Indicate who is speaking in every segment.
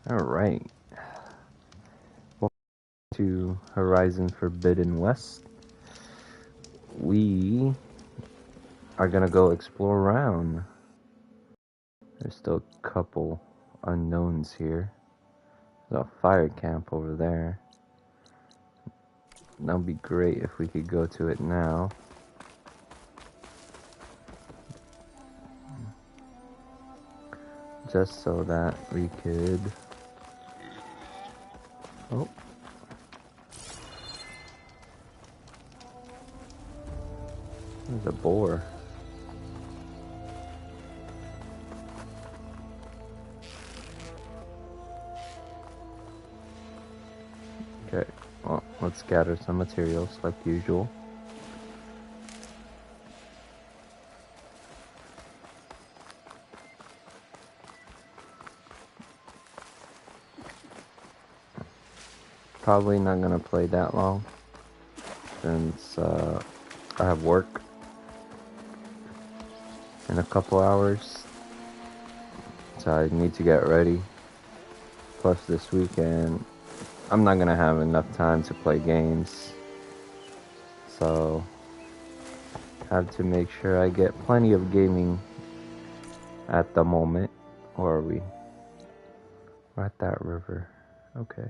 Speaker 1: Alright, welcome to Horizon Forbidden West. We are gonna go explore around. There's still a couple unknowns here. There's a fire camp over there. That would be great if we could go to it now. Just so that we could... Oh. There's a boar. Okay, well, let's gather some materials like usual. Probably not gonna play that long since I have work in a couple hours, so I need to get ready. Plus this weekend I'm not gonna have enough time to play games, so I have to make sure I get plenty of gaming at the moment. Or are we? We're at that river. Okay.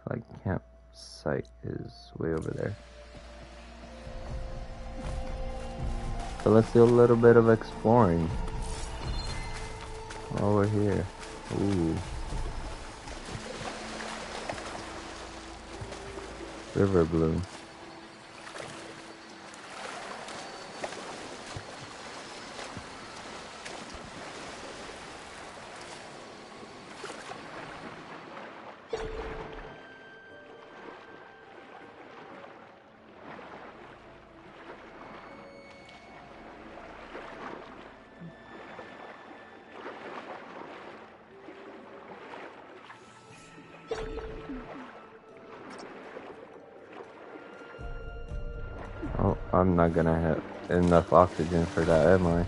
Speaker 1: Like campsite is way over there. So let's do a little bit of exploring while we're here. Ooh. River bloom. Oh, I'm not gonna have enough oxygen for that, am I?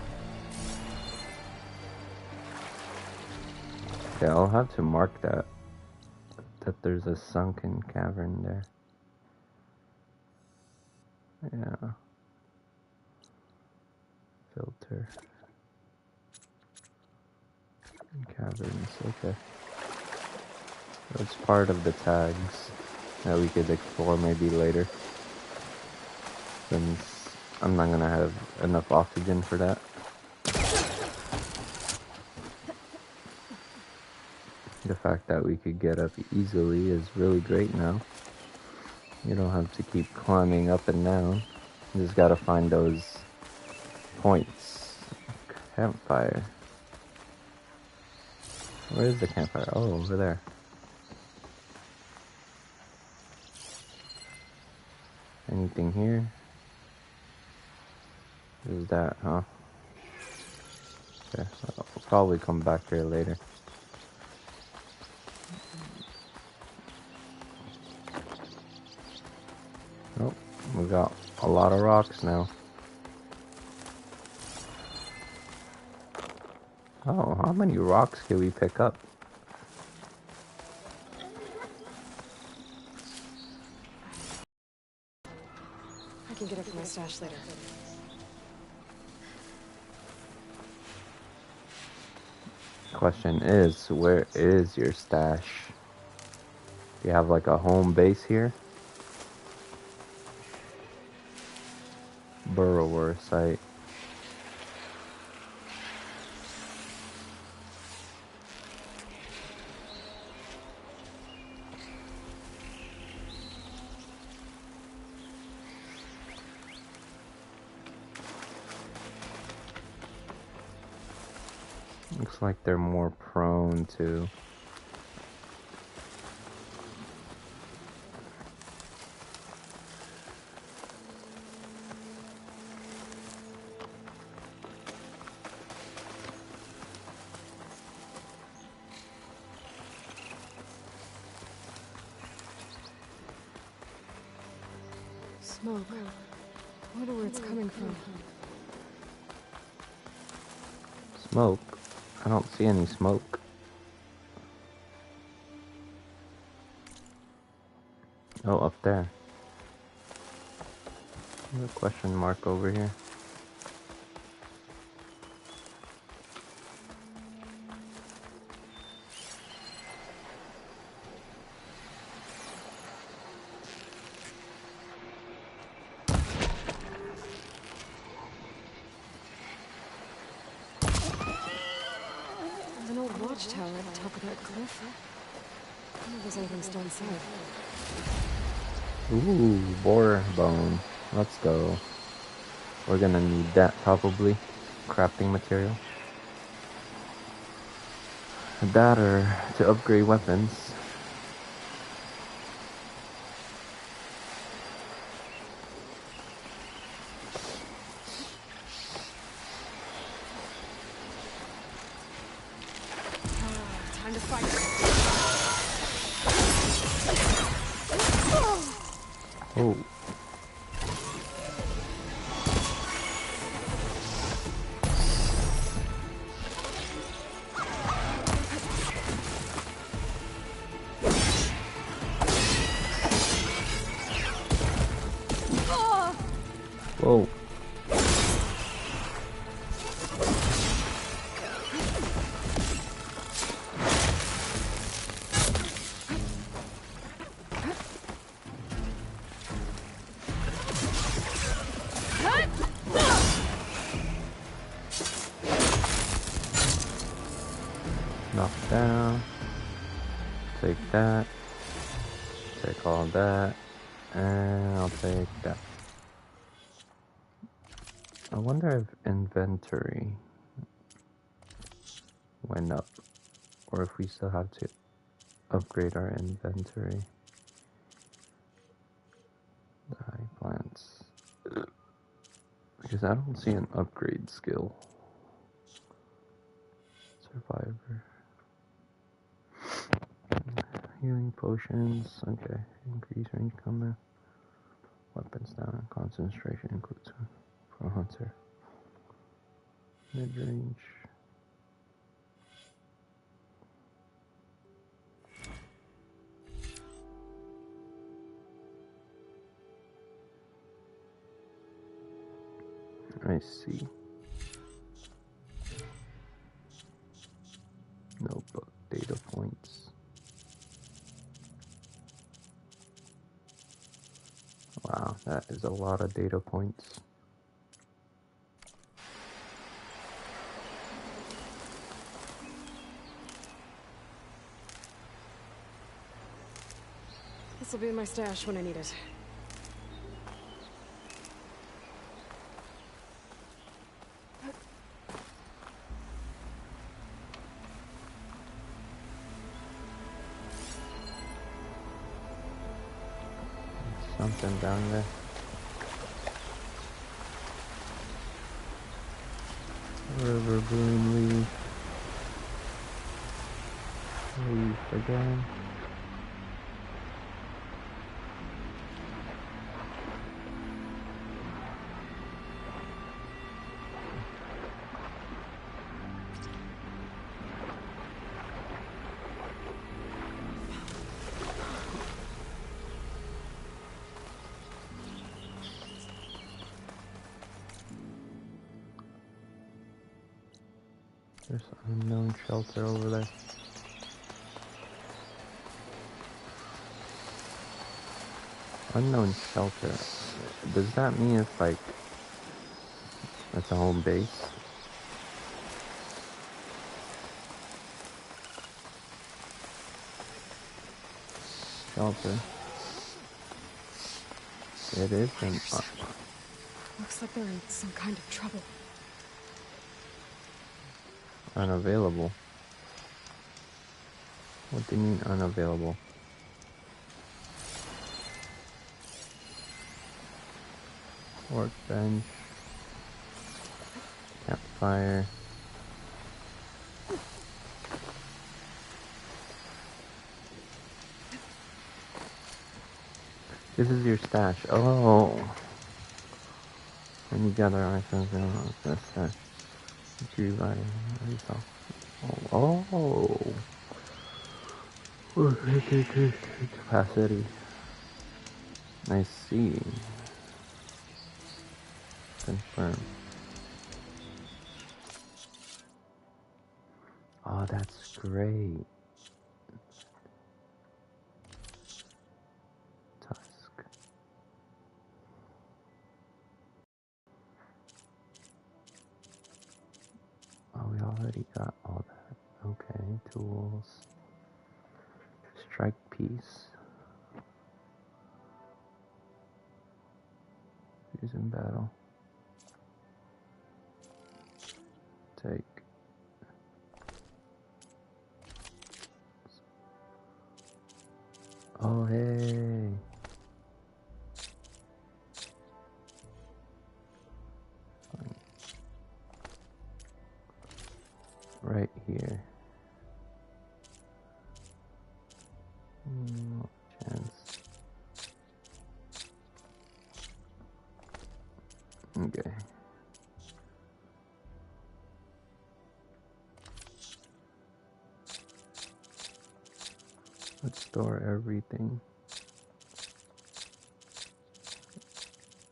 Speaker 1: Okay, I'll have to mark that there's a sunken cavern there. Yeah. Filter. Caverns, okay. That's part of the tags that we could explore maybe later, since I'm not gonna have enough oxygen for that. The fact that we could get up easily is really great now. You don't have to keep climbing up and down. You just gotta find those points. Campfire. Where is the campfire? Oh, over there. Anything here? Is that, huh? Okay, I'll probably come back here later. Oh, we got a lot of rocks now. Oh, how many rocks can we pick up?
Speaker 2: I can get it from my stash later.
Speaker 1: Question is, where is your stash? Do you have like a home base here? Burrower site. Looks like they're more prone to...
Speaker 2: Smoke. I wonder where it's coming from.
Speaker 1: Smoke? I don't see any smoke. Oh, up there. There's a question mark over here.
Speaker 2: There's an old watchtower at the top of that cliff. I wonder if there's anything still inside.
Speaker 1: Ooh, boar bone. Let's go. We're gonna need that probably. Crafting material. That or to upgrade weapons.
Speaker 2: Time to fight.
Speaker 1: Oh. Whoa. Knock down. Take that. Take all that. And I'll take that. I wonder if inventory went up. Or if we still have to upgrade our inventory. High plants. Because I don't see an upgrade skill. Survivor. Healing potions. Okay. Increase range combat. Weapons down. Concentration includes for a hunter. Mid range. I see. Notebook data points. Wow, that is a lot of data points.
Speaker 2: This will be in my stash when I need it.
Speaker 1: Something down there. River bloom leaf. Leaf again. There's unknown shelter over there. Unknown shelter. Does that mean it's like it's a home base? Shelter. It is an
Speaker 2: Looks like they're in some kind of trouble.
Speaker 1: unavailable. What do you mean unavailable? Workbench. Campfire. This is your stash. Oh. When you gather items, that's stash. You buy yourself. Oh. Capacity. I see. Confirm. Oh, that's great. Tusk. Oh, we already got all that. Okay, tools. Strike piece. Use in battle. Take. Oh, hey. Right here. No chance. Okay. Let's store everything.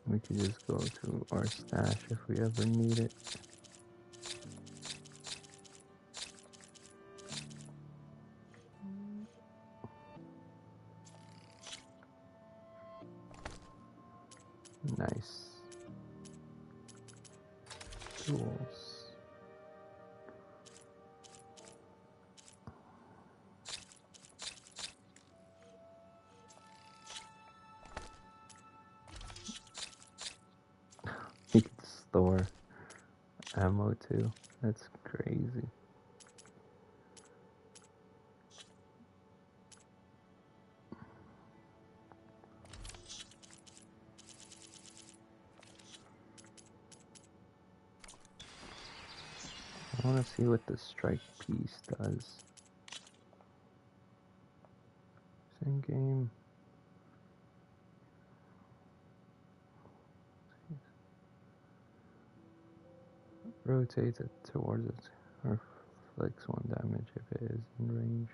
Speaker 1: We could just go to our stash if we ever need it. Nice. Tools. You can store ammo too. That's crazy. I want to see what the strike piece does. Same game. Rotates it towards it, or inflicts 1 damage if it is in range.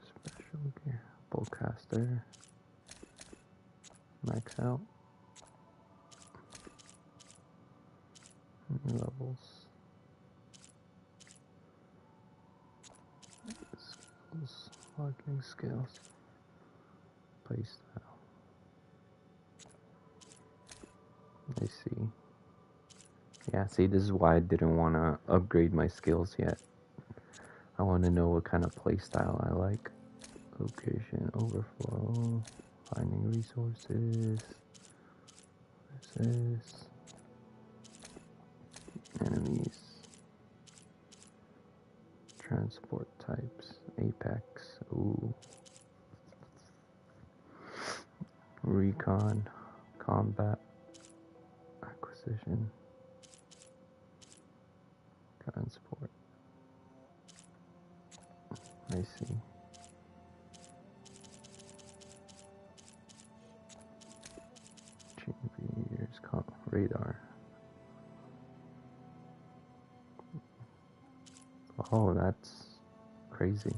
Speaker 1: Special gear. Bowcaster. Max out. New levels. Skills. Marketing skills. Playstyle. I see. Yeah, see, this is why I didn't want to upgrade my skills yet. I want to know what kind of playstyle I like. Location, overflow, finding resources, versus enemies, transport types, apex, ooh, recon, combat, acquisition, transport. I see. Years, radar. Oh, that's crazy.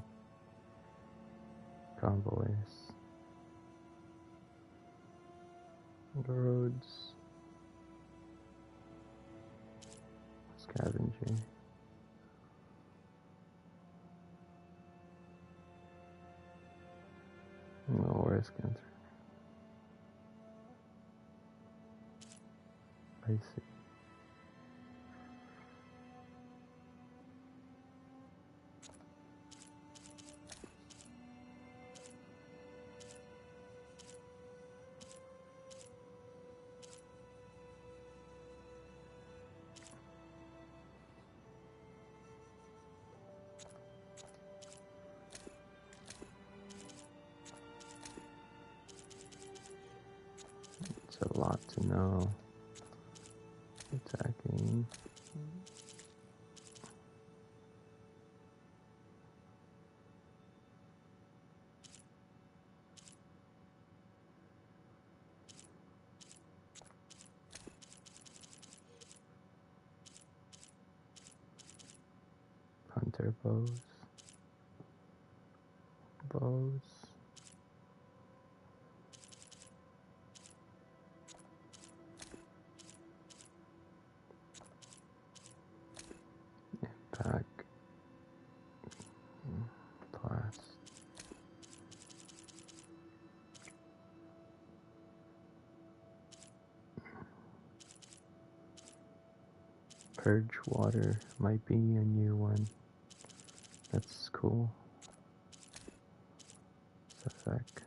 Speaker 1: Convoys. Roads. Scavenging. No risk enter. I see. It's a lot to know. Attacking. Hunter bows. Impact. Blast. Purge water might be a new one. That's cool. Effect.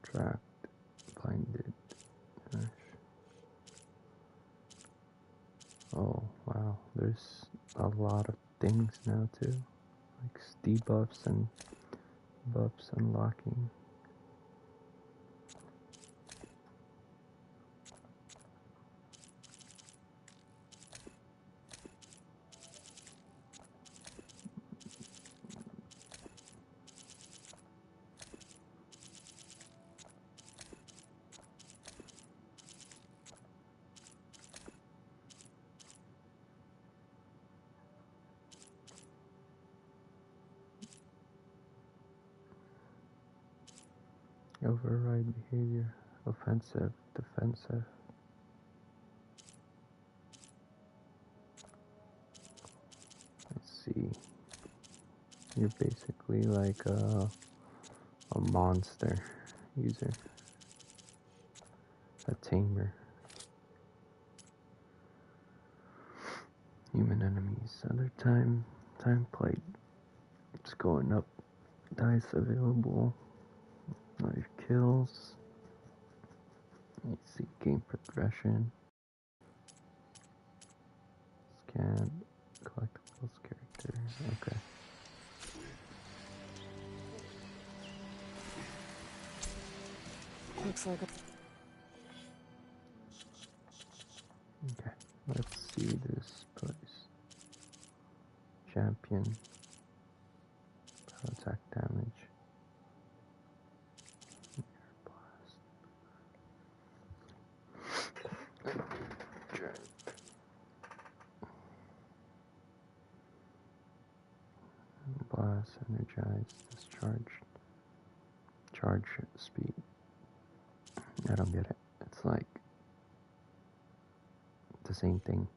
Speaker 1: Trapped. Blinded. Oh wow, there's a lot of things now too. Like debuffs and buffs unlocking. Override behavior. Offensive. Defensive. Let's see. You're basically like a monster user. A tamer. Human enemies. Other time played. It's going up. Dice available. Life kills. Let's see. Game progression. Scan. Collectibles. Character. Okay.
Speaker 2: Looks like a...
Speaker 1: Okay. Let's see this place. Champion. Attack damage. Blast, energized, discharged. Charge speed. I don't get it. It's like the same thing.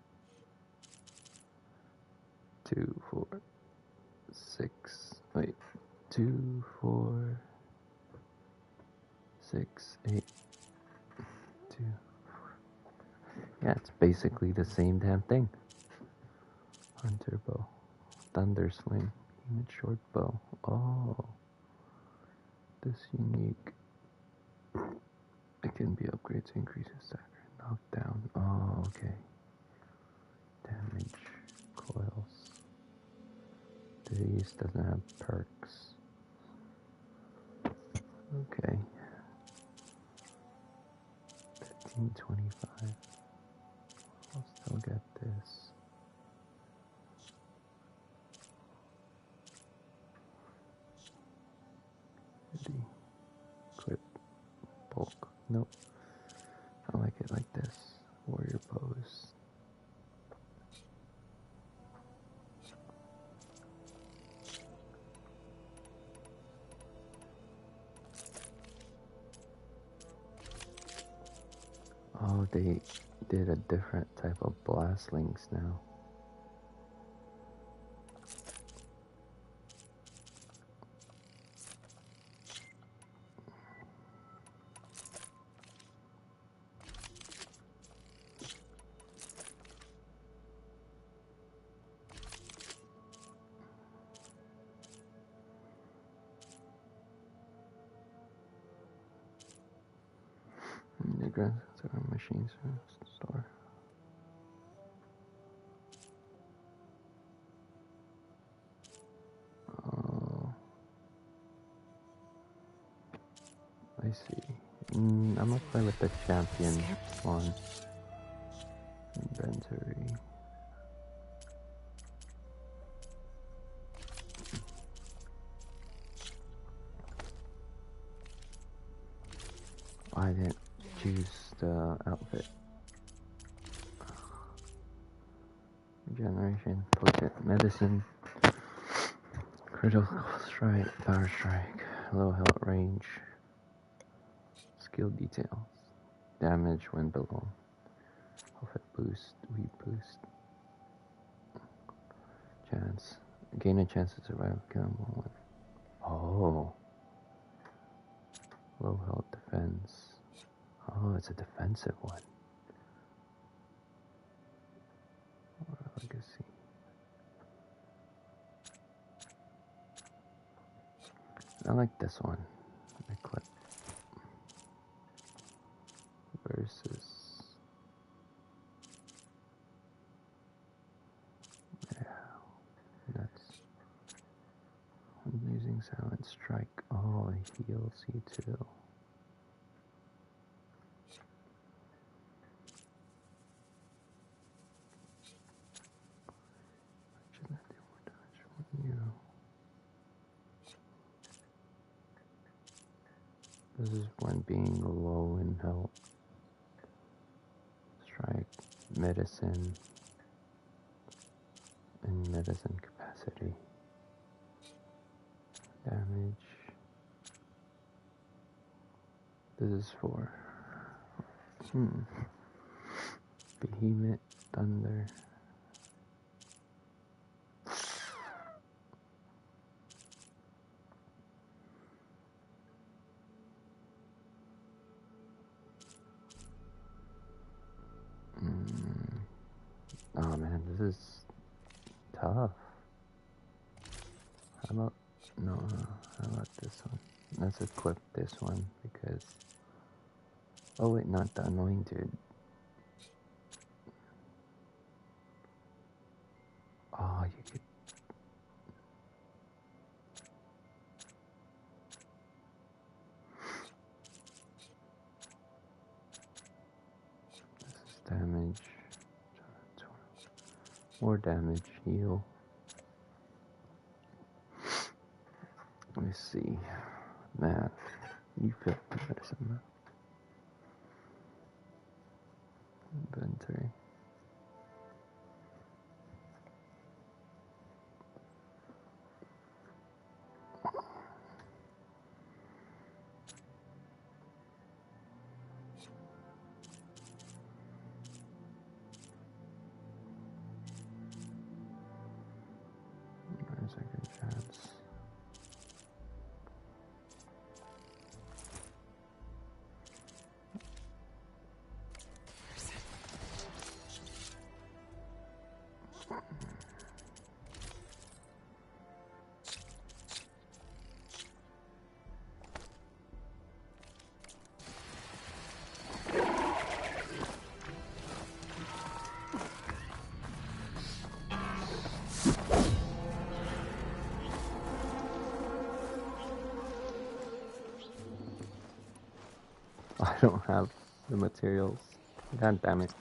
Speaker 1: 2, 4, 6. Wait. 2, 4, 6, 8. 2, 4. Yeah, it's basically the same damn thing. Hunter bow. Thunder sling. Unit short bow. Oh. This unique. It can be upgraded to increase its stagger. Knockdown. Oh, okay. Damage. Coils. This doesn't have perks. Okay. 1525. I'll still get this. Ready. Equip. Bulk. Nope. I like it like this. Warrior pose. Oh, they did a different type of blast links now. The grand machines store. Oh, I see. I'm gonna play with the champion one. Inventory. I didn't choose the outfit. Regeneration medicine. Critical strike, power strike, low health range, skill details, damage when below, health boost, weed boost, chance, gain a chance to survive killing one. Oh, low health defense. Oh, it's a defensive one. Legacy. I like this one. Equip versus. Yeah, that's when using silent strike. Oh, it heals you too. This is when being low in health. Strike, medicine, and medicine capacity. Damage. This is for Behemoth, Thunder. Oh man, this is tough. How about how about this one? Let's equip this one because. Oh wait, not the anointed. Oh, you could. This is damage. More damage, heal. Let me see. Man, you feel medicine, man. Inventory. Second chance. I don't have the materials. God damn it.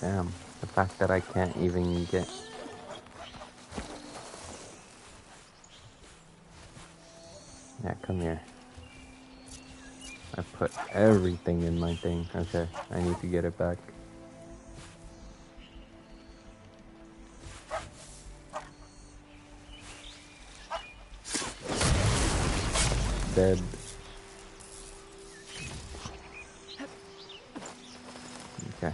Speaker 1: Damn, the fact that I can't even get. Yeah, come here. I put everything in my thing. Okay, I need to get it back. Dead. Okay.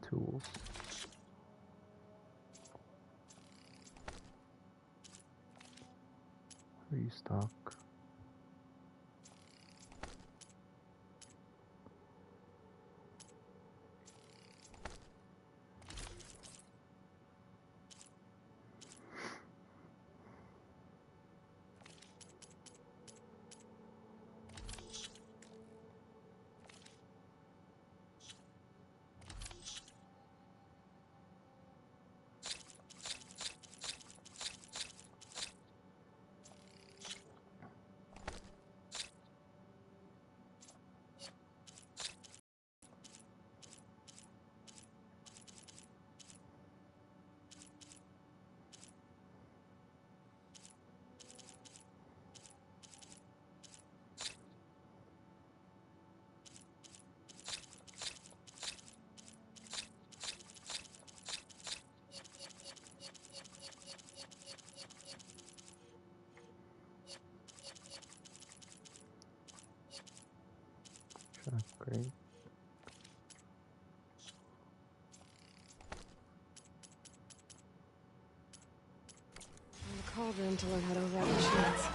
Speaker 1: Tools. Restock. Great.
Speaker 2: In the cauldron to learn how to override machines.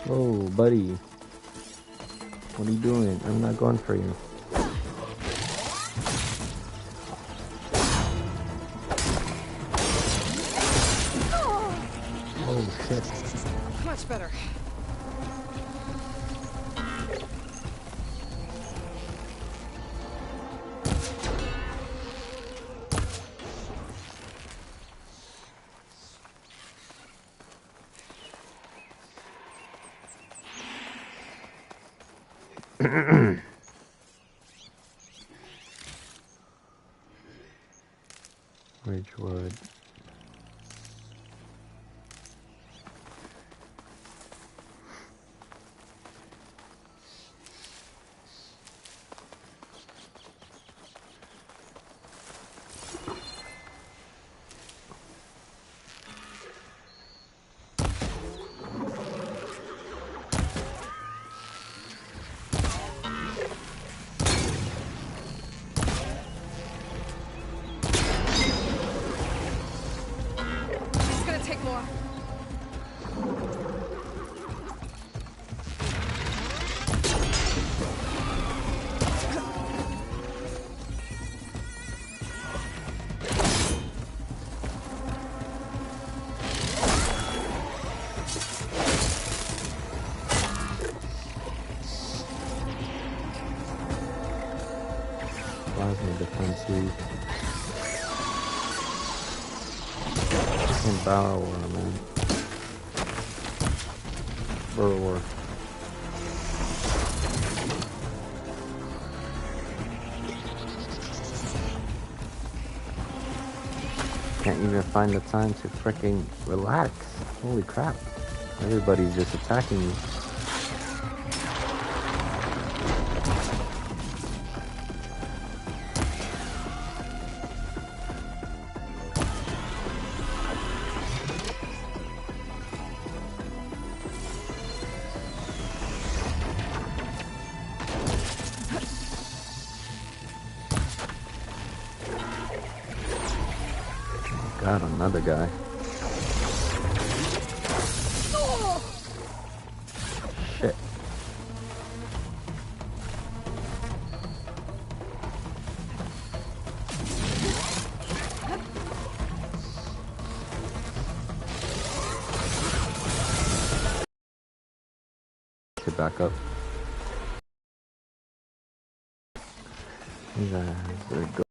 Speaker 1: Whoa, buddy. What are you doing? I'm not going for you. Oh, shit.
Speaker 2: Much better.
Speaker 1: Ridgewood.
Speaker 2: It's gonna take more.
Speaker 1: Plasma defensive. Fucking borrower, man. Burrower. Can't even find the time to freaking relax. Holy crap. Everybody's just attacking me. God, another guy. Shit. Get back up. These guys are good.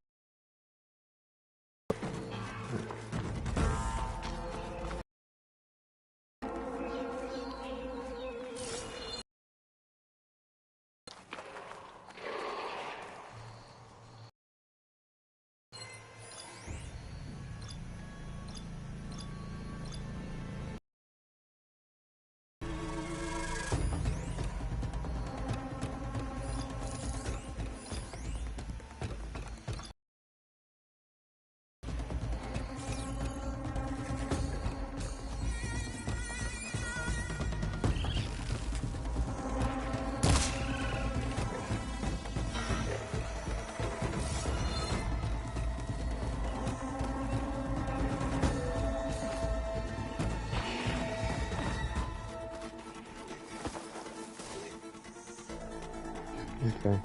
Speaker 1: Okay.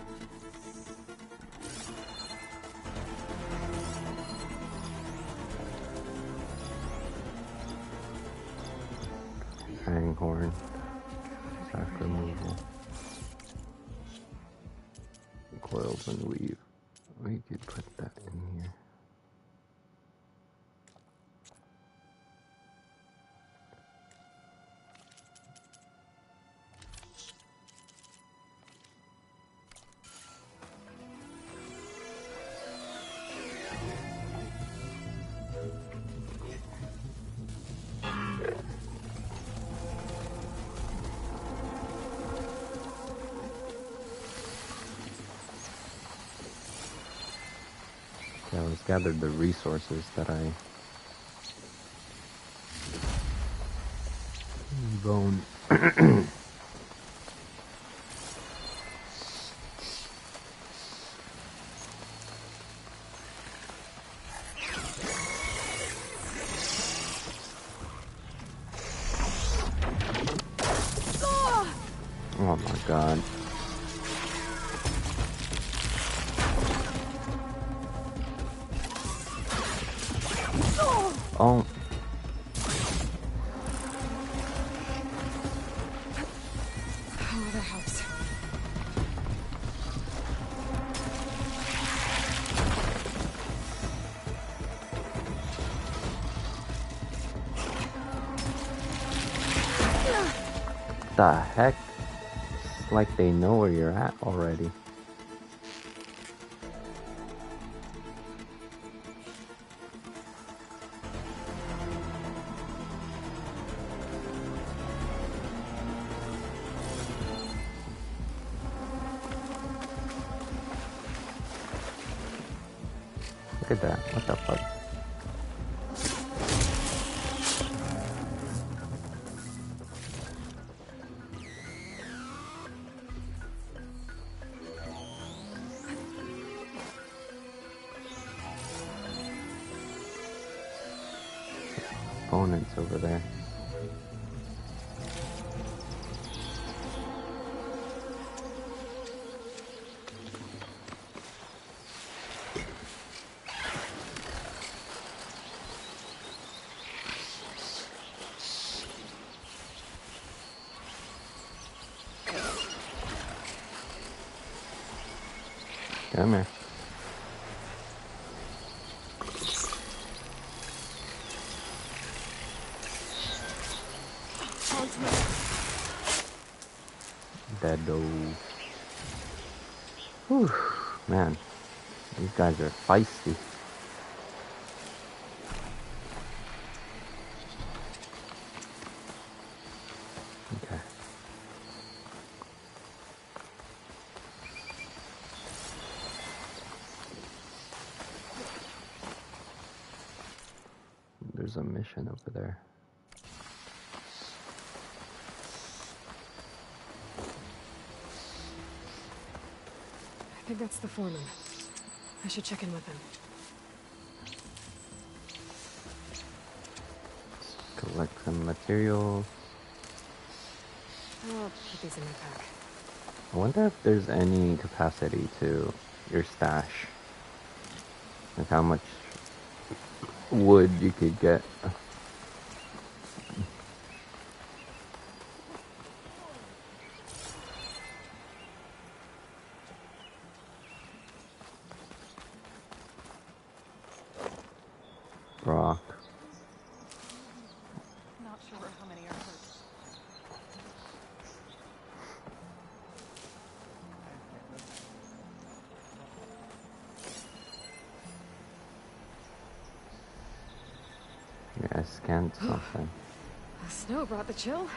Speaker 1: threshing horn. Track removal. Coils and weave. We could put that in here. Yeah, let's gather the resources that I bone. Oh my god. Oh.
Speaker 2: Oh, that helps.
Speaker 1: The heck? It's like they know where you're at already. Look at that. What the fuck? Opponents over there. Come here. Dead dove. Whew, man. These guys are feisty. Okay. There's a mission over there.
Speaker 2: I think that's the foreman. I should check in with him.
Speaker 1: Collect some materials.
Speaker 2: I'll put these in my pack.
Speaker 1: I wonder if there's any capacity to your stash. Like how much wood you could get. Rock.
Speaker 3: Not sure how many are hurt.
Speaker 1: Yeah, I scanned something.
Speaker 2: The snow brought the chill.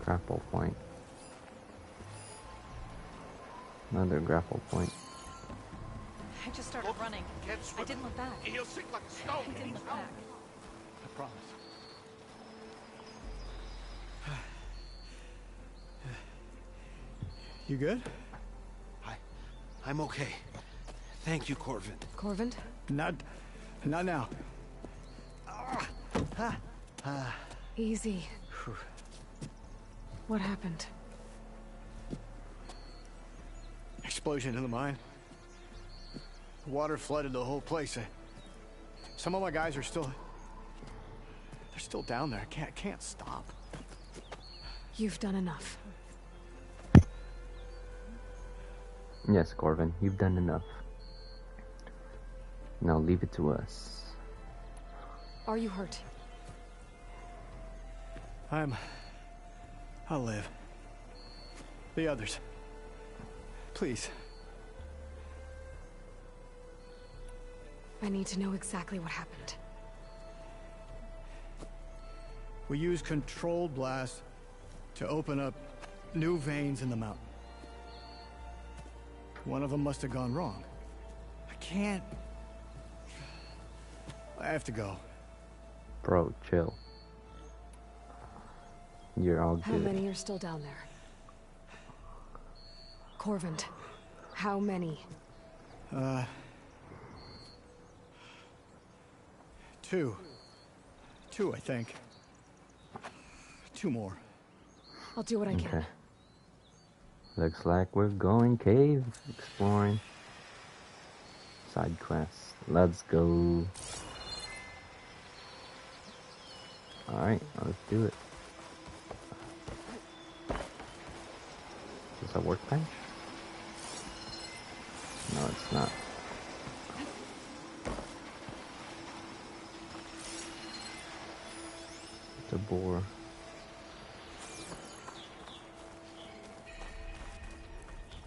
Speaker 1: Grapple point. Another grapple point.
Speaker 3: I just started running. I didn't look back.
Speaker 4: He'll sink like a stone.
Speaker 3: I didn't look back.
Speaker 4: I promise.
Speaker 5: You good?
Speaker 4: I'm okay. Thank you, Corvin.
Speaker 2: Corvin?
Speaker 5: Not now.
Speaker 2: Easy. What happened?
Speaker 5: Explosion in the mine. The water flooded the whole place. Some of my guys are still... They're still down there. I can't stop.
Speaker 2: You've done enough.
Speaker 1: Yes, Corvin, you've done enough. Now leave it to us.
Speaker 2: Are you hurt?
Speaker 5: I'll live. The others. Please.
Speaker 2: I need to know exactly what happened.
Speaker 5: We used controlled blast to open up new veins in the mountain. One of them must have gone wrong. I can't. I have to go.
Speaker 1: Bro, chill. You're all
Speaker 2: How
Speaker 1: good.
Speaker 2: many are still down there? Corvin, how many?
Speaker 5: Two. Two, I think. Two more.
Speaker 2: I'll do what I can.
Speaker 1: Okay. Looks like we're going cave exploring. Side quest. Let's go. Alright, let's do it. Is this a workbench? No, it's not. It's a boar.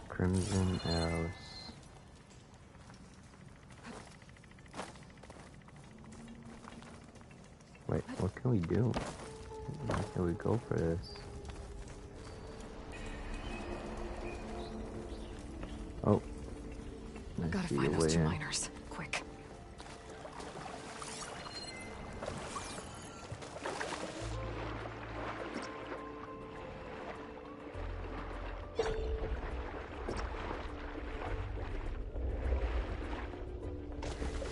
Speaker 1: Crimson arrows. Wait, what can we do? Where can we go for this? Oh. I
Speaker 2: Gotta
Speaker 1: see
Speaker 2: find
Speaker 1: a
Speaker 2: those
Speaker 1: way
Speaker 2: two
Speaker 1: in.
Speaker 2: miners. Quick.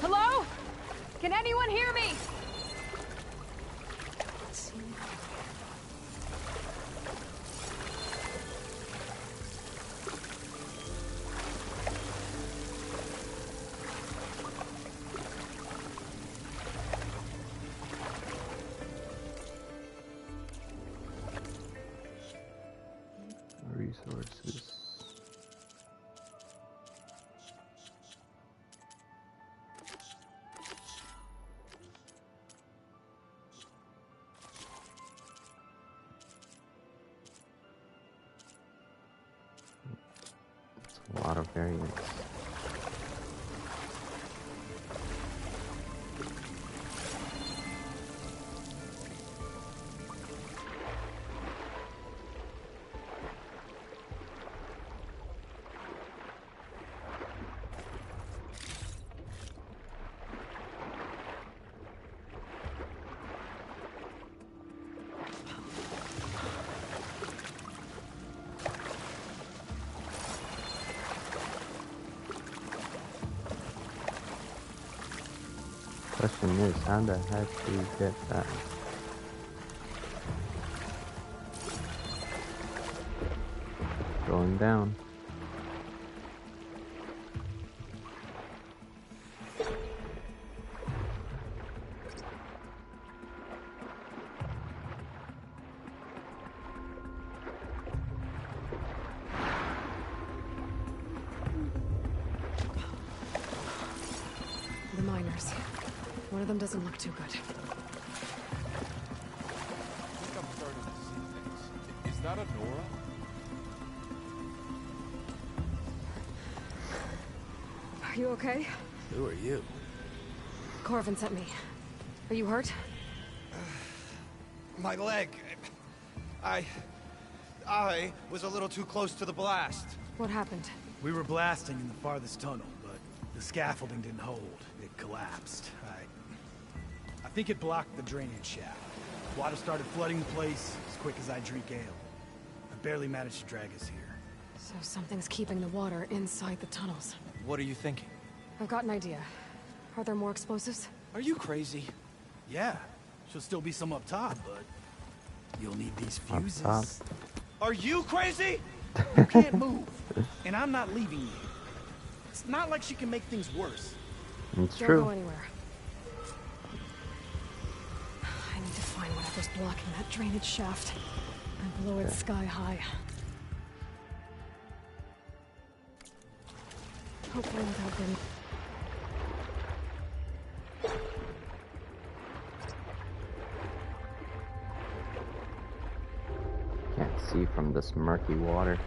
Speaker 3: Hello? Can anyone hear me?
Speaker 1: Resources. It's a lot of variants. Question is, how the heck do you get that? Going down.
Speaker 2: The miners. One of them doesn't look too good.
Speaker 6: I think I'm starting to see things. Is that a Nora?
Speaker 2: Are you okay?
Speaker 4: Who are you?
Speaker 2: Corvin sent me. Are you hurt?
Speaker 4: My leg. I was a little too close to the blast.
Speaker 2: What happened?
Speaker 7: We were blasting in the farthest tunnel, but the scaffolding didn't hold. It collapsed. I think it blocked the drainage shaft. Water started flooding the place as quick as I drink ale. I barely managed to drag us here.
Speaker 2: So something's keeping the water inside the tunnels.
Speaker 4: What are you thinking?
Speaker 2: I've got an idea. Are there more explosives?
Speaker 4: Are you crazy?
Speaker 7: Yeah, should still be some up top, but you'll need these
Speaker 1: Up
Speaker 7: fuses.
Speaker 1: top?
Speaker 4: Are you crazy?
Speaker 7: You can't move, and I'm not leaving you. It's not like she can make things worse.
Speaker 1: It's
Speaker 2: Don't
Speaker 1: true.
Speaker 2: go anywhere. I need to find Whatever's blocking that drainage shaft. And below it's sky high. Hopefully without them.
Speaker 1: Can't see from this murky water.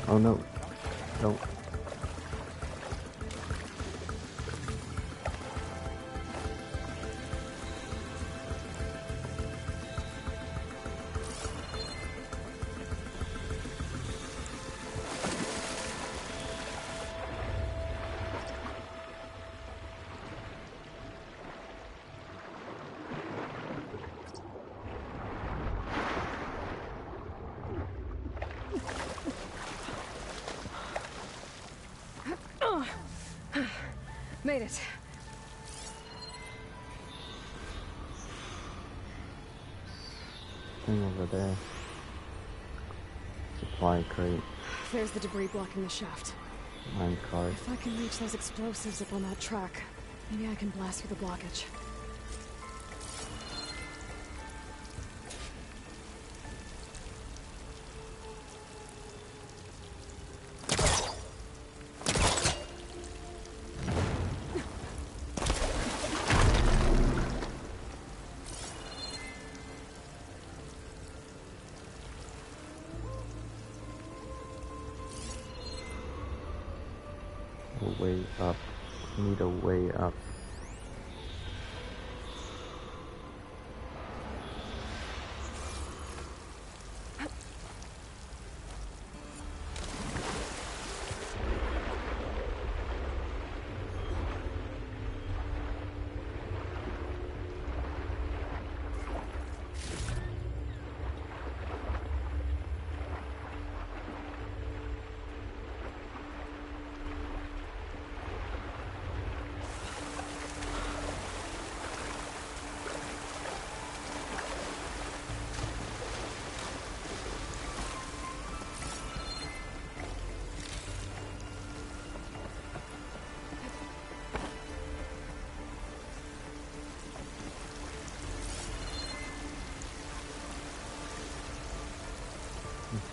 Speaker 1: Oh no, don't.
Speaker 2: Made it.
Speaker 1: Thing over there. Supply crate.
Speaker 2: There's the debris blocking the shaft.
Speaker 1: Mine card.
Speaker 2: If I can reach those explosives up on that track, maybe I can blast through the blockage.
Speaker 1: A way up. Need a way up.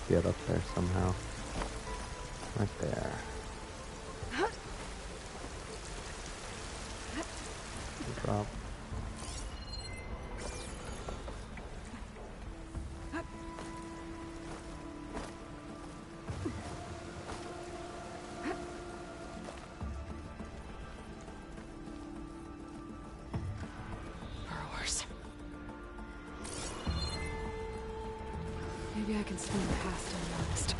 Speaker 1: Get up there somehow. Right there. Drop.
Speaker 2: Burrowers. Maybe I can swim past unnoticed.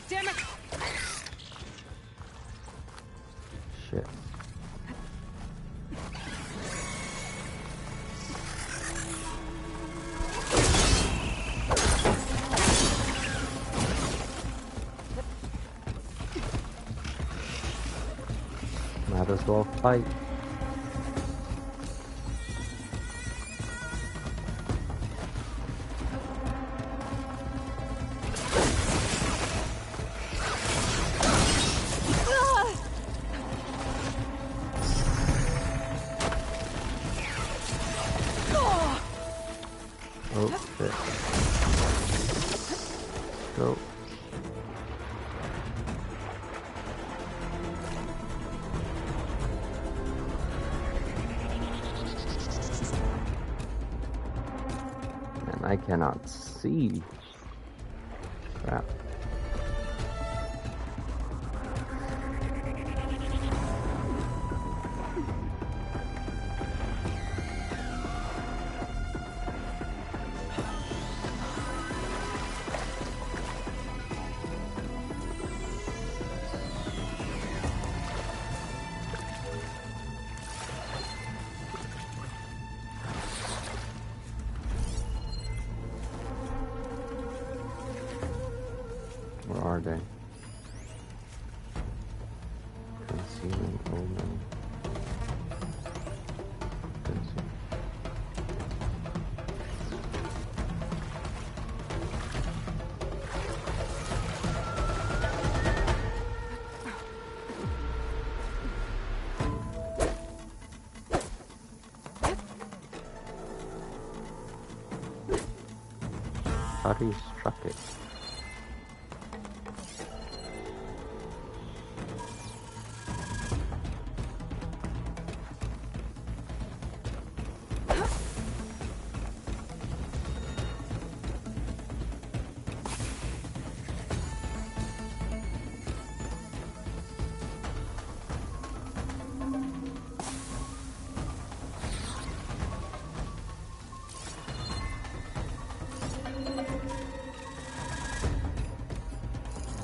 Speaker 2: Damn it!
Speaker 1: Shit. Might as well fight. Go. And I cannot see. Crap. Where are they? Concealing omen. Thought he struck it.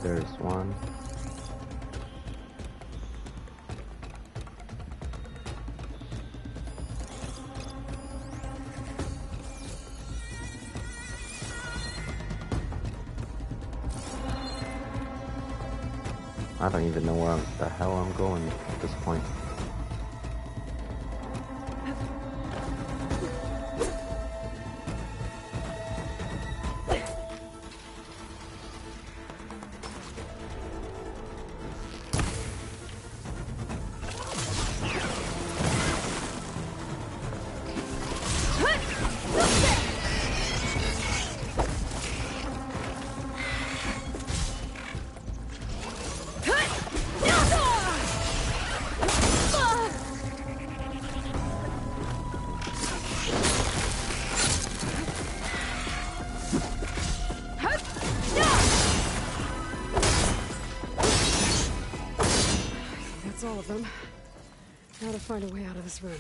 Speaker 1: There's one. I don't even know where the hell I'm going at this point.
Speaker 2: That's all of them. Now to find a way out of this room.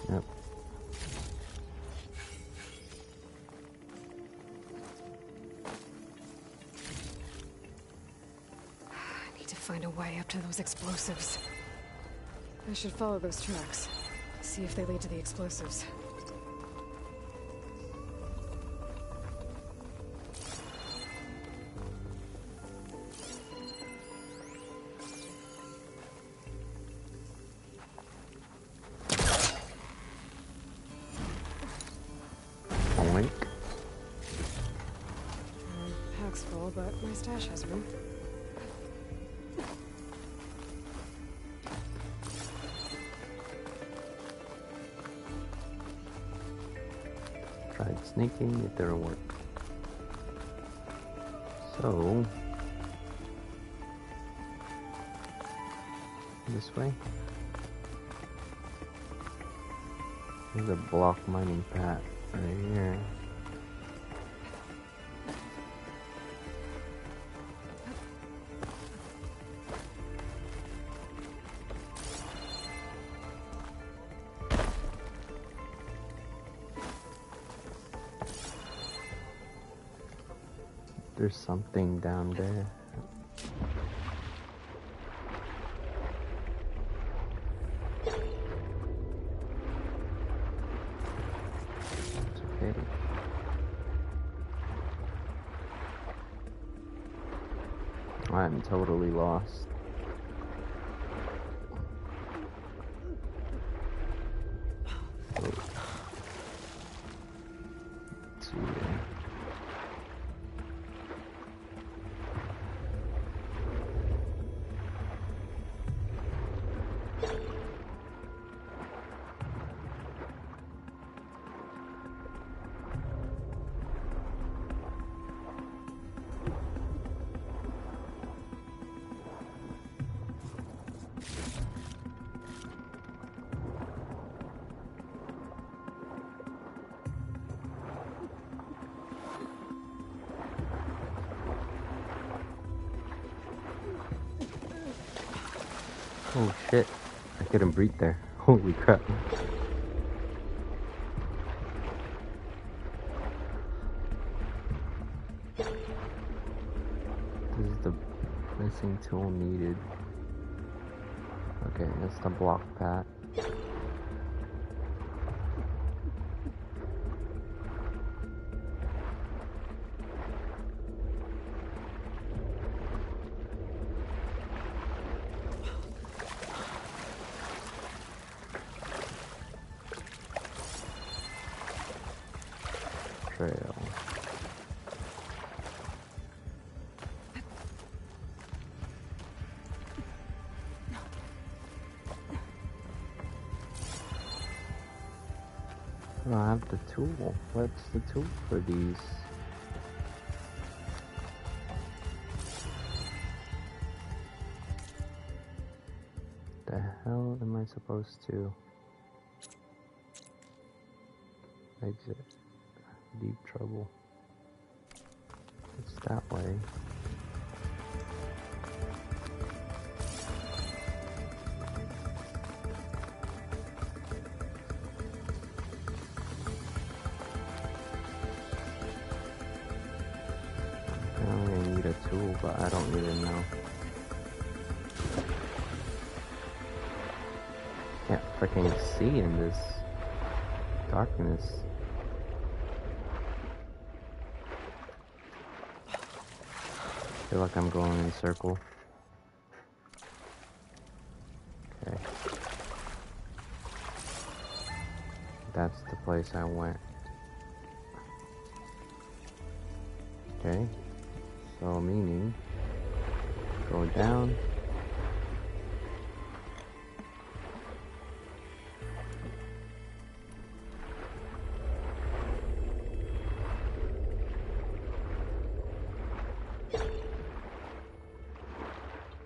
Speaker 1: Yep.
Speaker 2: I need to find a way up to those explosives. I should follow those tracks. See if they lead to the explosives.
Speaker 1: Oink.
Speaker 2: Pack's full, but my stash has room.
Speaker 1: Tried sneaking, it didn't work. So, this way. There's a block mining path right here. There's something down there. It's okay. I'm totally lost. Let's see here. Oh shit. I couldn't breathe there. Holy crap. This is the missing tool needed. Okay, that's the block pad. Trail. I don't have the tool. What's the tool for these? The hell am I supposed to exit? Deep trouble. It's that way. I need a tool, but I don't really know. Can't freaking see in this darkness. I feel like I'm going in a circle. Okay. That's the place I went. Okay. So meaning, go down.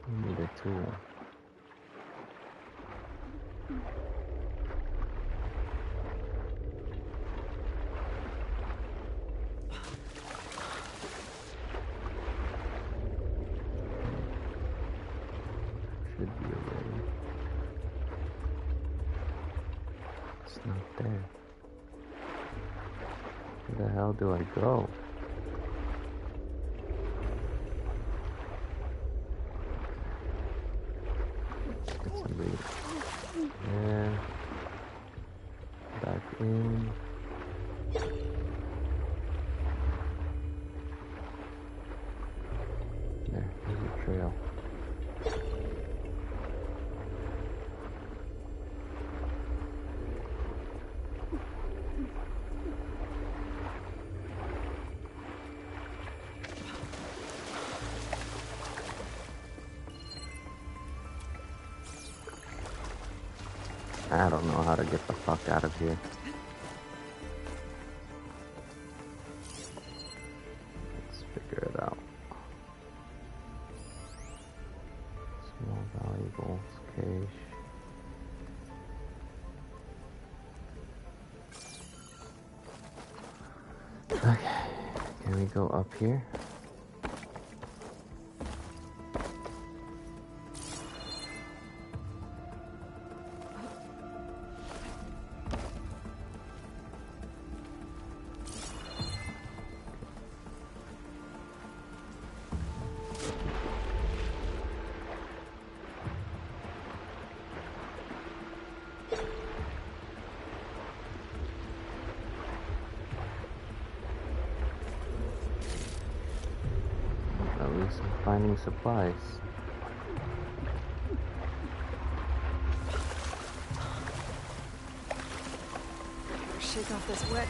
Speaker 1: I need a tool. Should be already. It's not there. Where the hell do I go? Get somebody there. Back in. There's a trail. I don't know how to get the fuck out of here. Let's figure it out. Small valuables, cache. Okay, can we go up here? At least I'm finding supplies.
Speaker 2: Shake off this wet.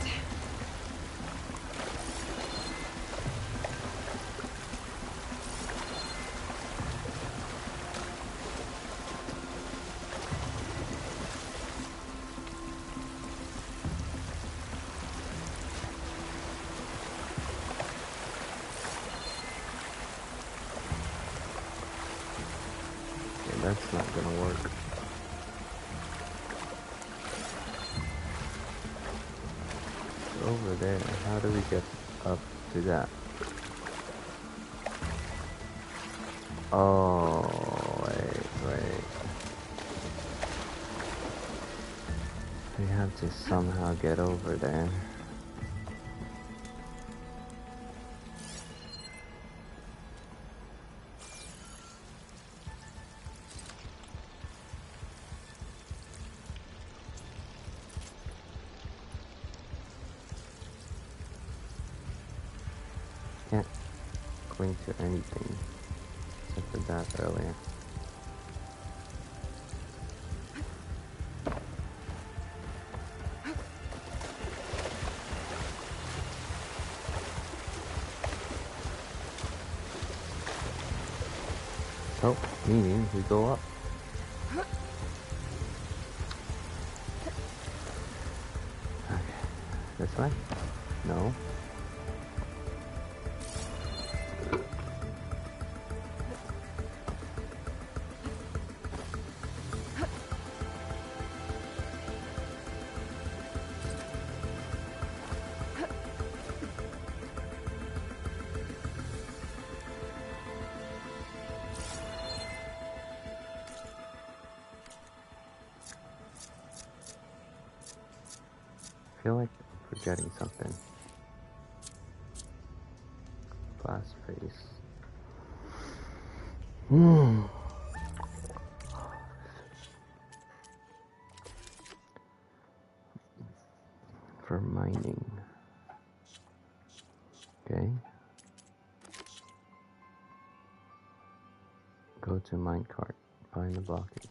Speaker 1: Okay, that's not gonna work. Over there, how do we get up to that? Oh, wait. to somehow get over there. Can't cling to anything except for that earlier. Oh, meaning we go up. Okay, this way? No. I feel like I'm forgetting something. Glass face. For mining. Okay. Go to minecart. Find the blockage.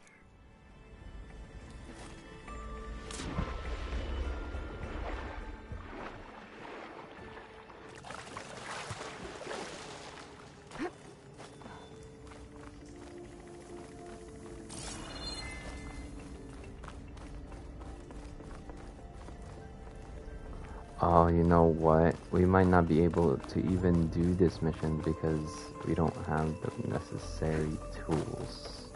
Speaker 1: Oh, you know what? We might not be able to even do this mission because we don't have the necessary tools.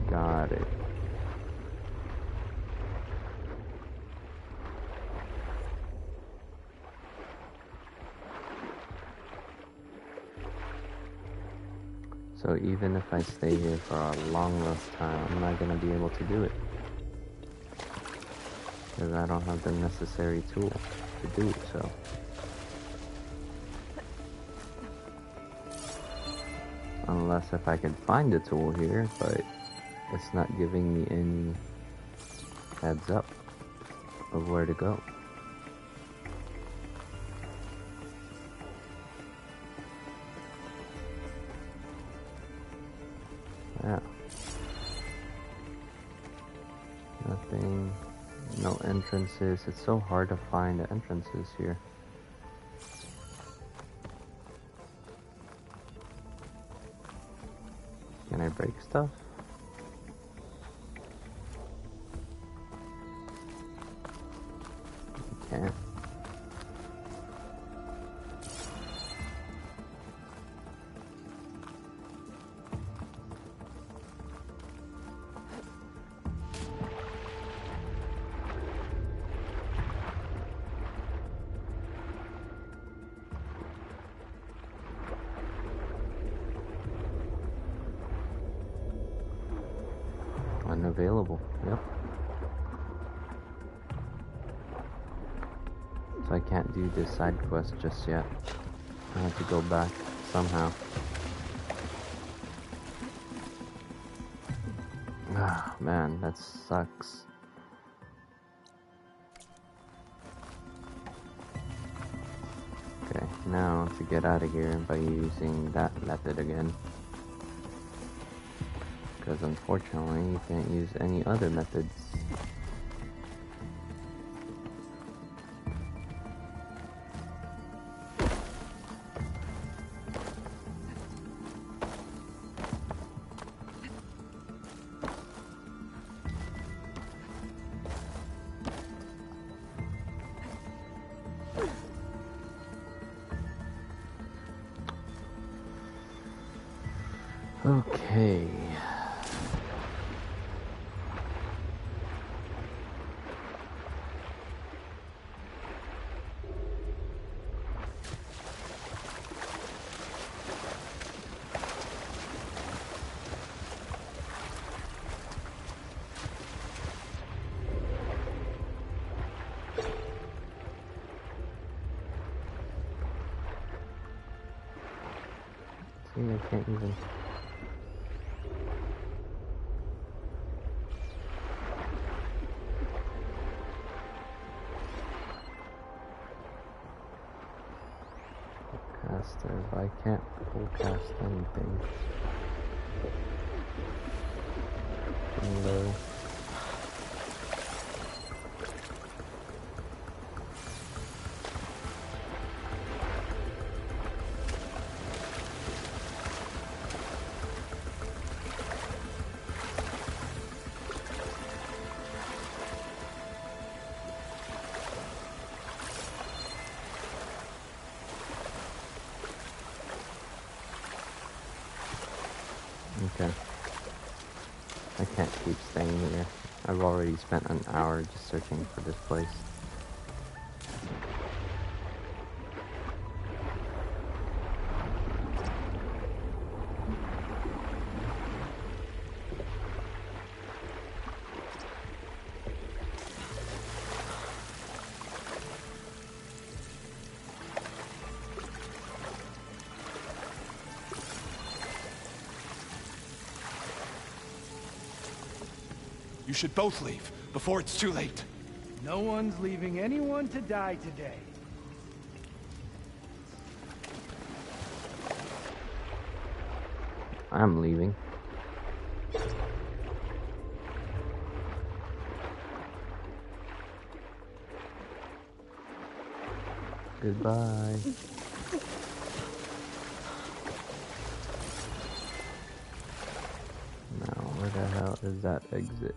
Speaker 1: Got it. So even if I stay here for a long enough time, I'm not going to be able to do it. Because I don't have the necessary tool to do it, so. Unless if I can find a tool here, but it's not giving me any heads up of where to go. Yeah. Nothing. No entrances. It's so hard to find the entrances here. Can I break stuff? I can't. Unavailable. Yep. So I can't do this side quest just yet. I have to go back somehow. Ah, man, that sucks. Okay, now to get out of here by using that method again. Because unfortunately, you can't use any other methods. Okay. I can't even. Caster, but I can't full cast anything. Hello. Okay. I can't keep staying here. I've already spent an hour just searching for this place.
Speaker 6: You should both leave before it's too late.
Speaker 7: No one's leaving anyone to die today.
Speaker 1: I'm leaving. Goodbye. Now, where the hell is that exit?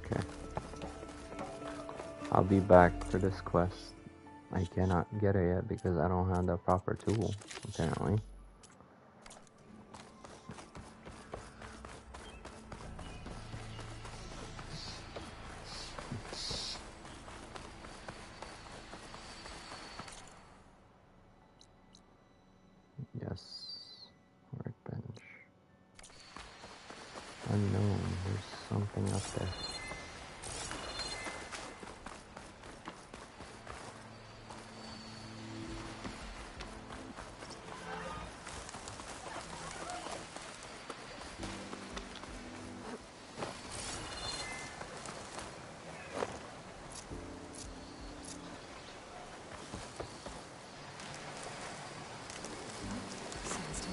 Speaker 1: Okay. I'll be back for this quest. I cannot get it yet because I don't have the proper tool, apparently. Yes. Workbench. Unknown. There's something up there.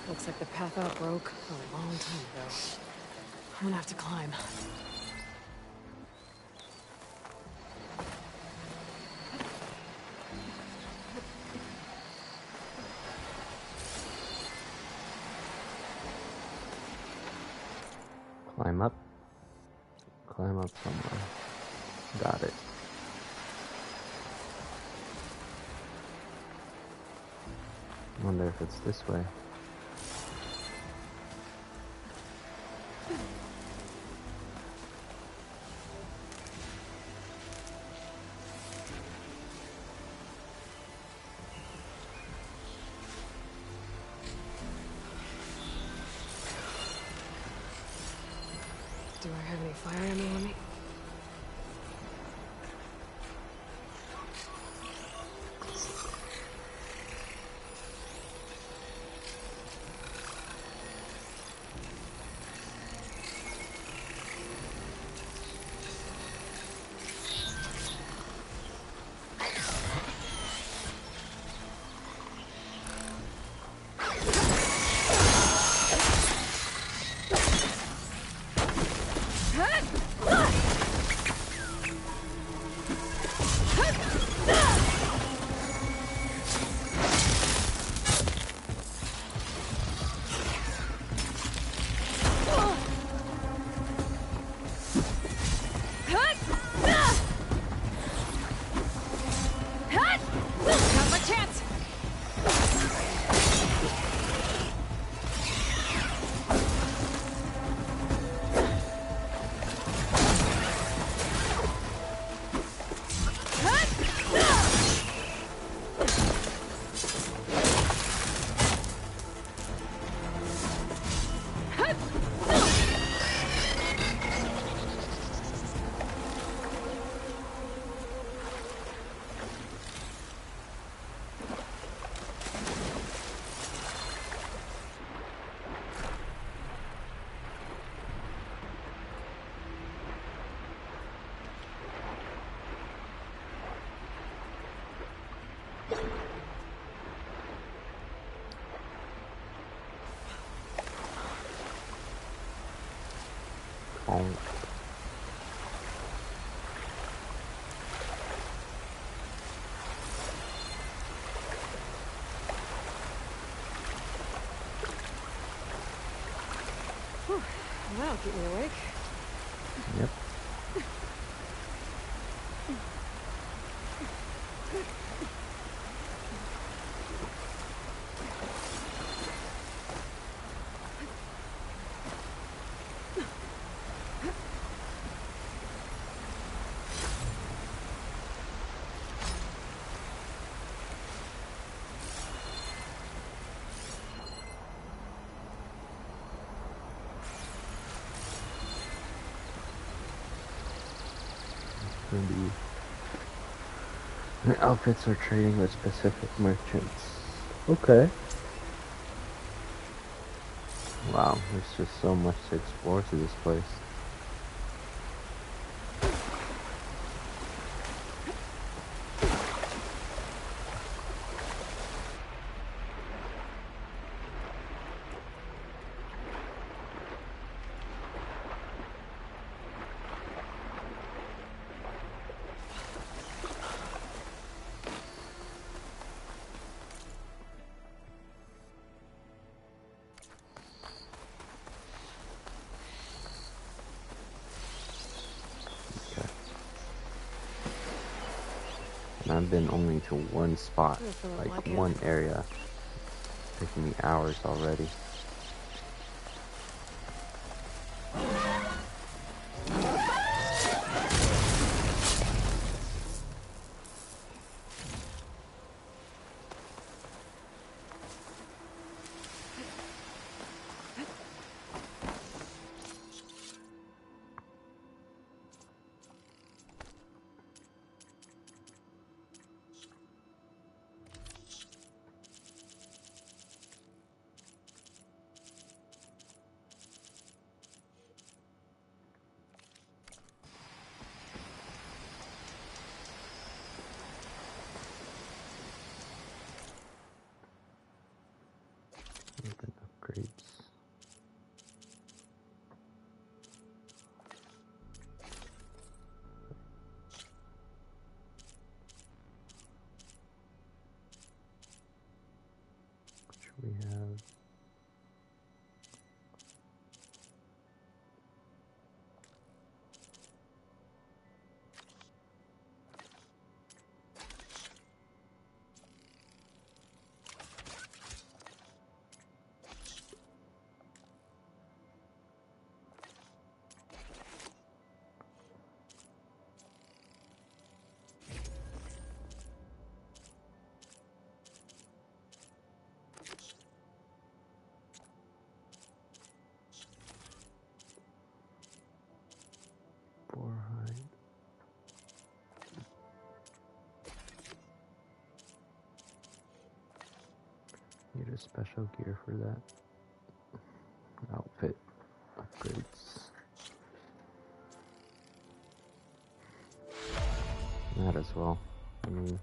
Speaker 2: Looks like the path out broke a long time ago. I'm gonna have to climb.
Speaker 1: Climb up. Climb up somewhere. Got it. Wonder if it's this way.
Speaker 2: Do I have any fire ammo on me?
Speaker 1: home.
Speaker 2: Whew, that'll keep me awake.
Speaker 1: Yep. Maybe the outfits are trading with specific merchants. Okay. Wow, there's just so much to explore to this place. And I've been only to one spot, like one area. It's taking me hours already. Open upgrades. What should we have? Hide. Need a special gear for that. Outfit upgrades. That as well. I mean,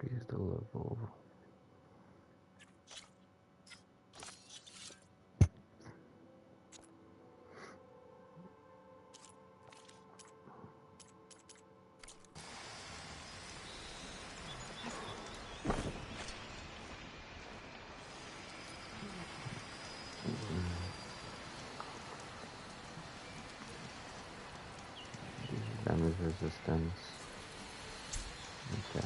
Speaker 1: Increase the level. Damage resistance. Okay.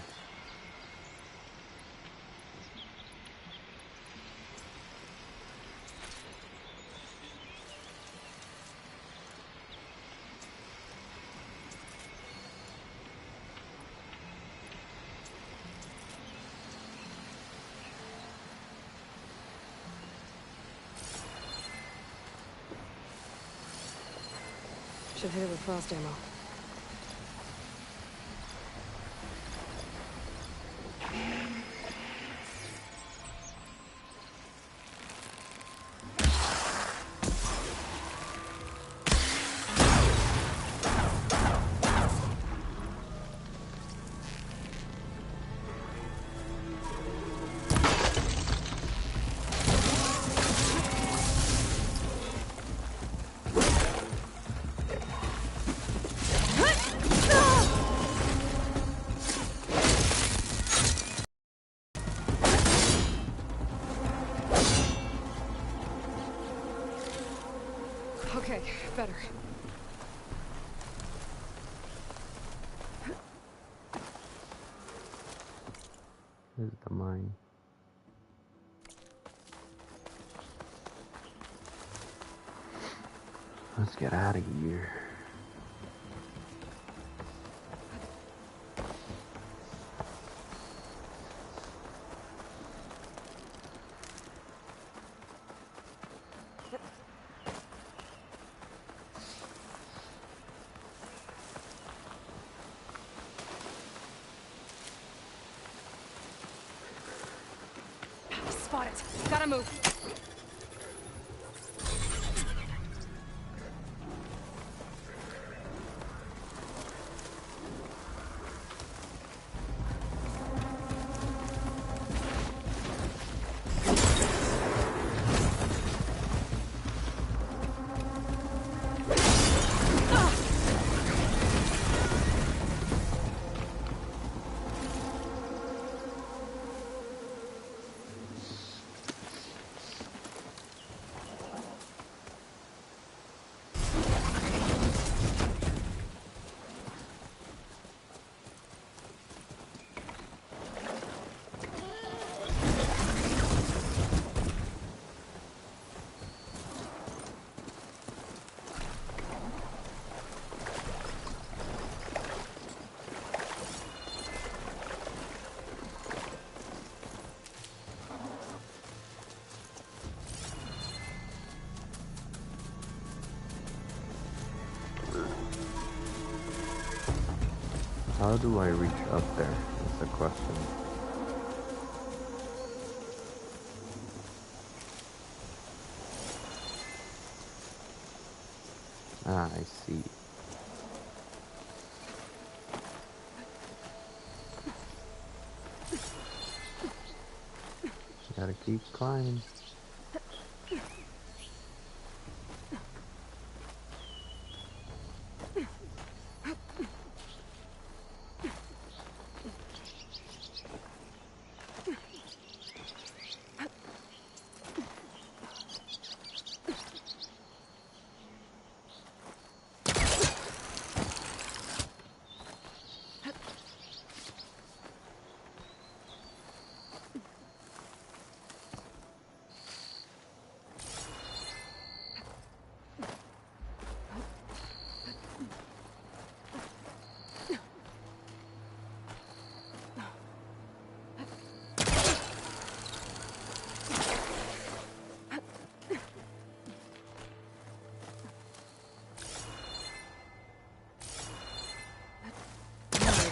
Speaker 2: Should hit it with frost ammo. Okay, better.
Speaker 1: Here's the mine. Let's get out of here.
Speaker 2: Spot it. Gotta move.
Speaker 1: How do I reach up there? That's the question. Ah, I see. Gotta keep climbing.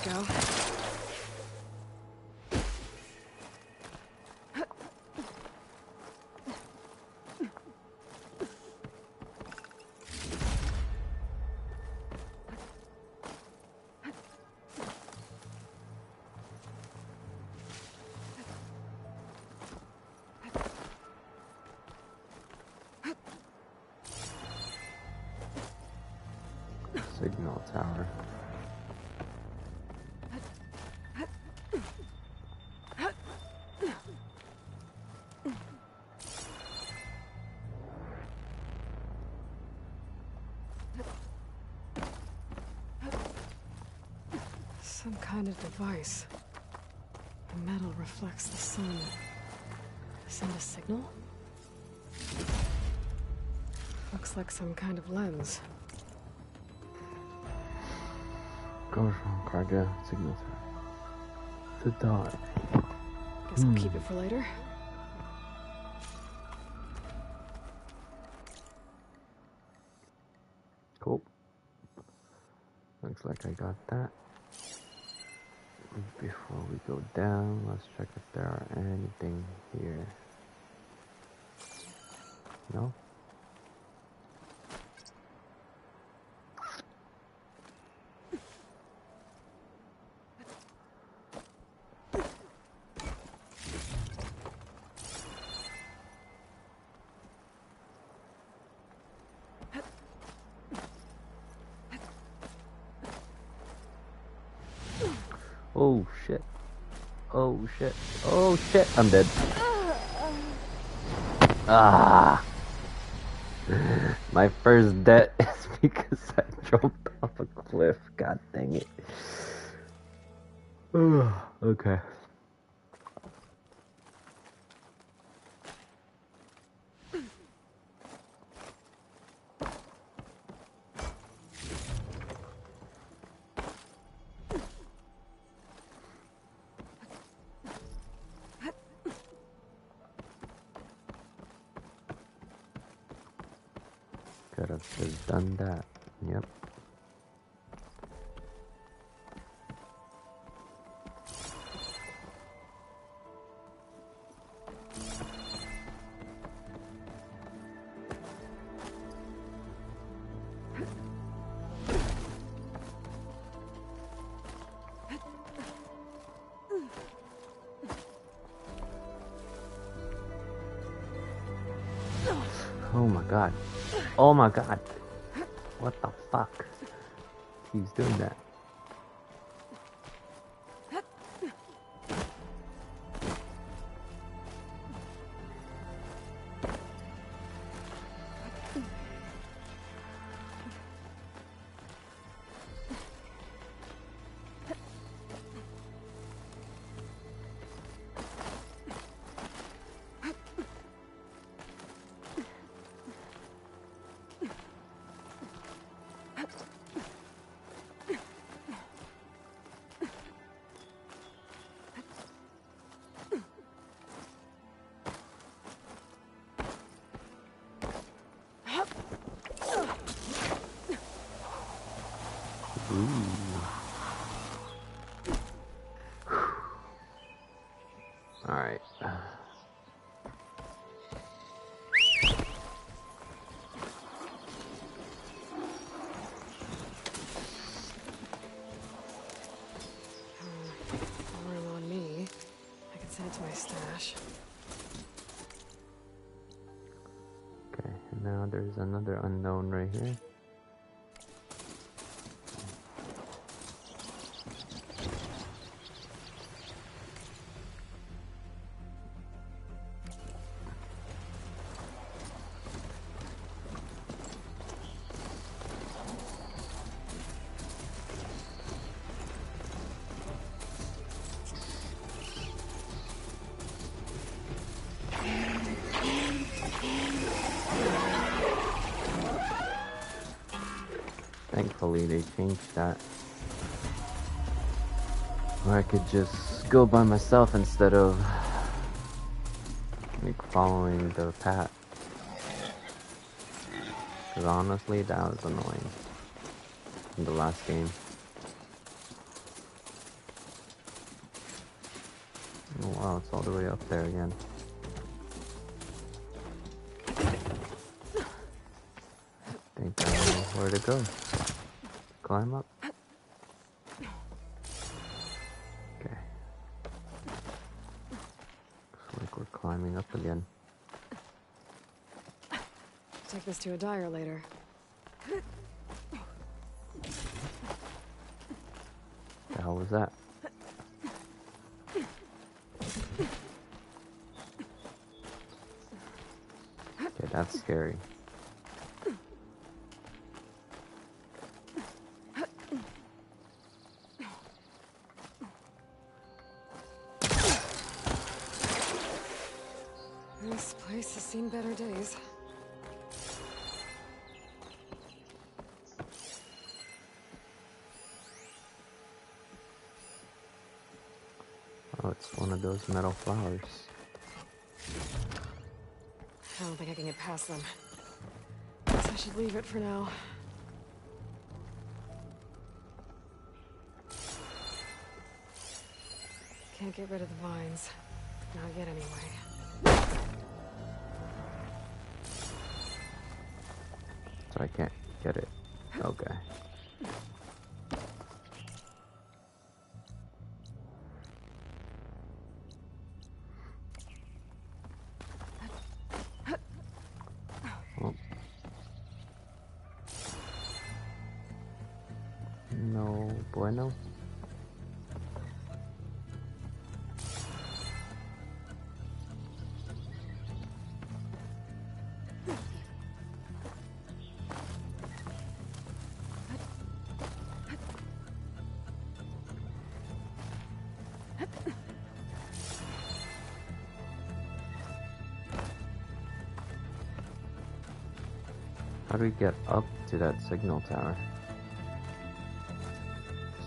Speaker 1: Go. signal tower.
Speaker 2: Some kind of device. The metal reflects the sun. Send a signal? Looks like some kind of lens.
Speaker 1: Goes from cargo signal tower. The dot.
Speaker 2: Guess I'll keep it for later.
Speaker 1: Cool. Looks like I got that. Before we go down, let's check if there are anything here. No? Oh shit. Oh shit. Oh shit. I'm dead. Ah. My first death is because I jumped off a cliff. God dang it. Okay. Could have just done that. Yep. Oh my god. Oh my god. What the fuck? He's doing that. Alright.
Speaker 2: Room on me. I can send it to my stash.
Speaker 1: Okay, and now there's another unknown right here. Thankfully they changed that. Or I could just go by myself instead of like following the path. Because honestly that was annoying in the last game. Oh wow, it's all the way up there again. I think I know where to go. Climb up. Okay. Looks like we're climbing up again.
Speaker 2: Take this to a dyer later.
Speaker 1: was that? Okay, that's scary.
Speaker 2: This place has seen better days.
Speaker 1: Oh, it's one of those metal flowers.
Speaker 2: I don't think I can get past them. Guess I should leave it for now. Can't get rid of the vines. Not yet, anyway.
Speaker 1: So I can't get it. Okay. Oh. No bueno. How do we get up to that signal tower?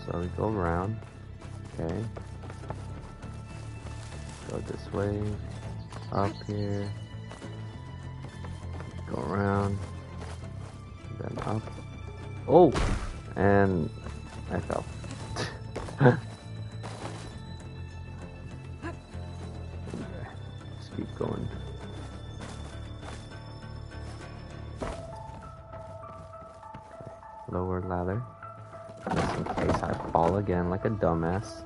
Speaker 1: So we go around, okay. Go this way, up here, go around, then up. Oh! And I fell. Okay. Let's keep going. Lower ladder, just in case I fall again like a dumbass.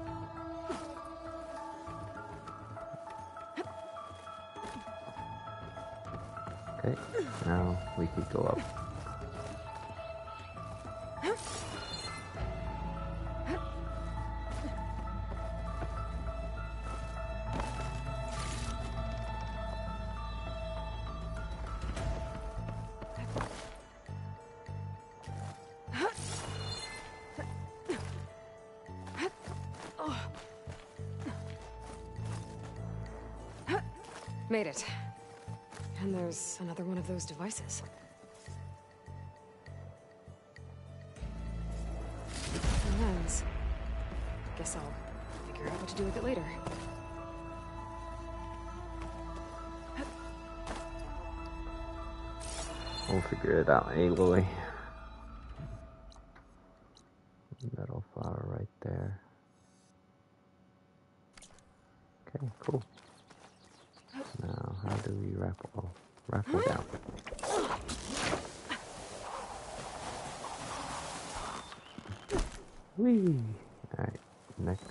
Speaker 1: Okay, now we could go up.
Speaker 2: Made it. And there's another one of those devices. A lens. Guess I'll figure out what to do with it later.
Speaker 1: We'll figure it out, Aloy. Metal flower right there. Okay, cool. Now, how do we raffle down? Whee! Alright, next.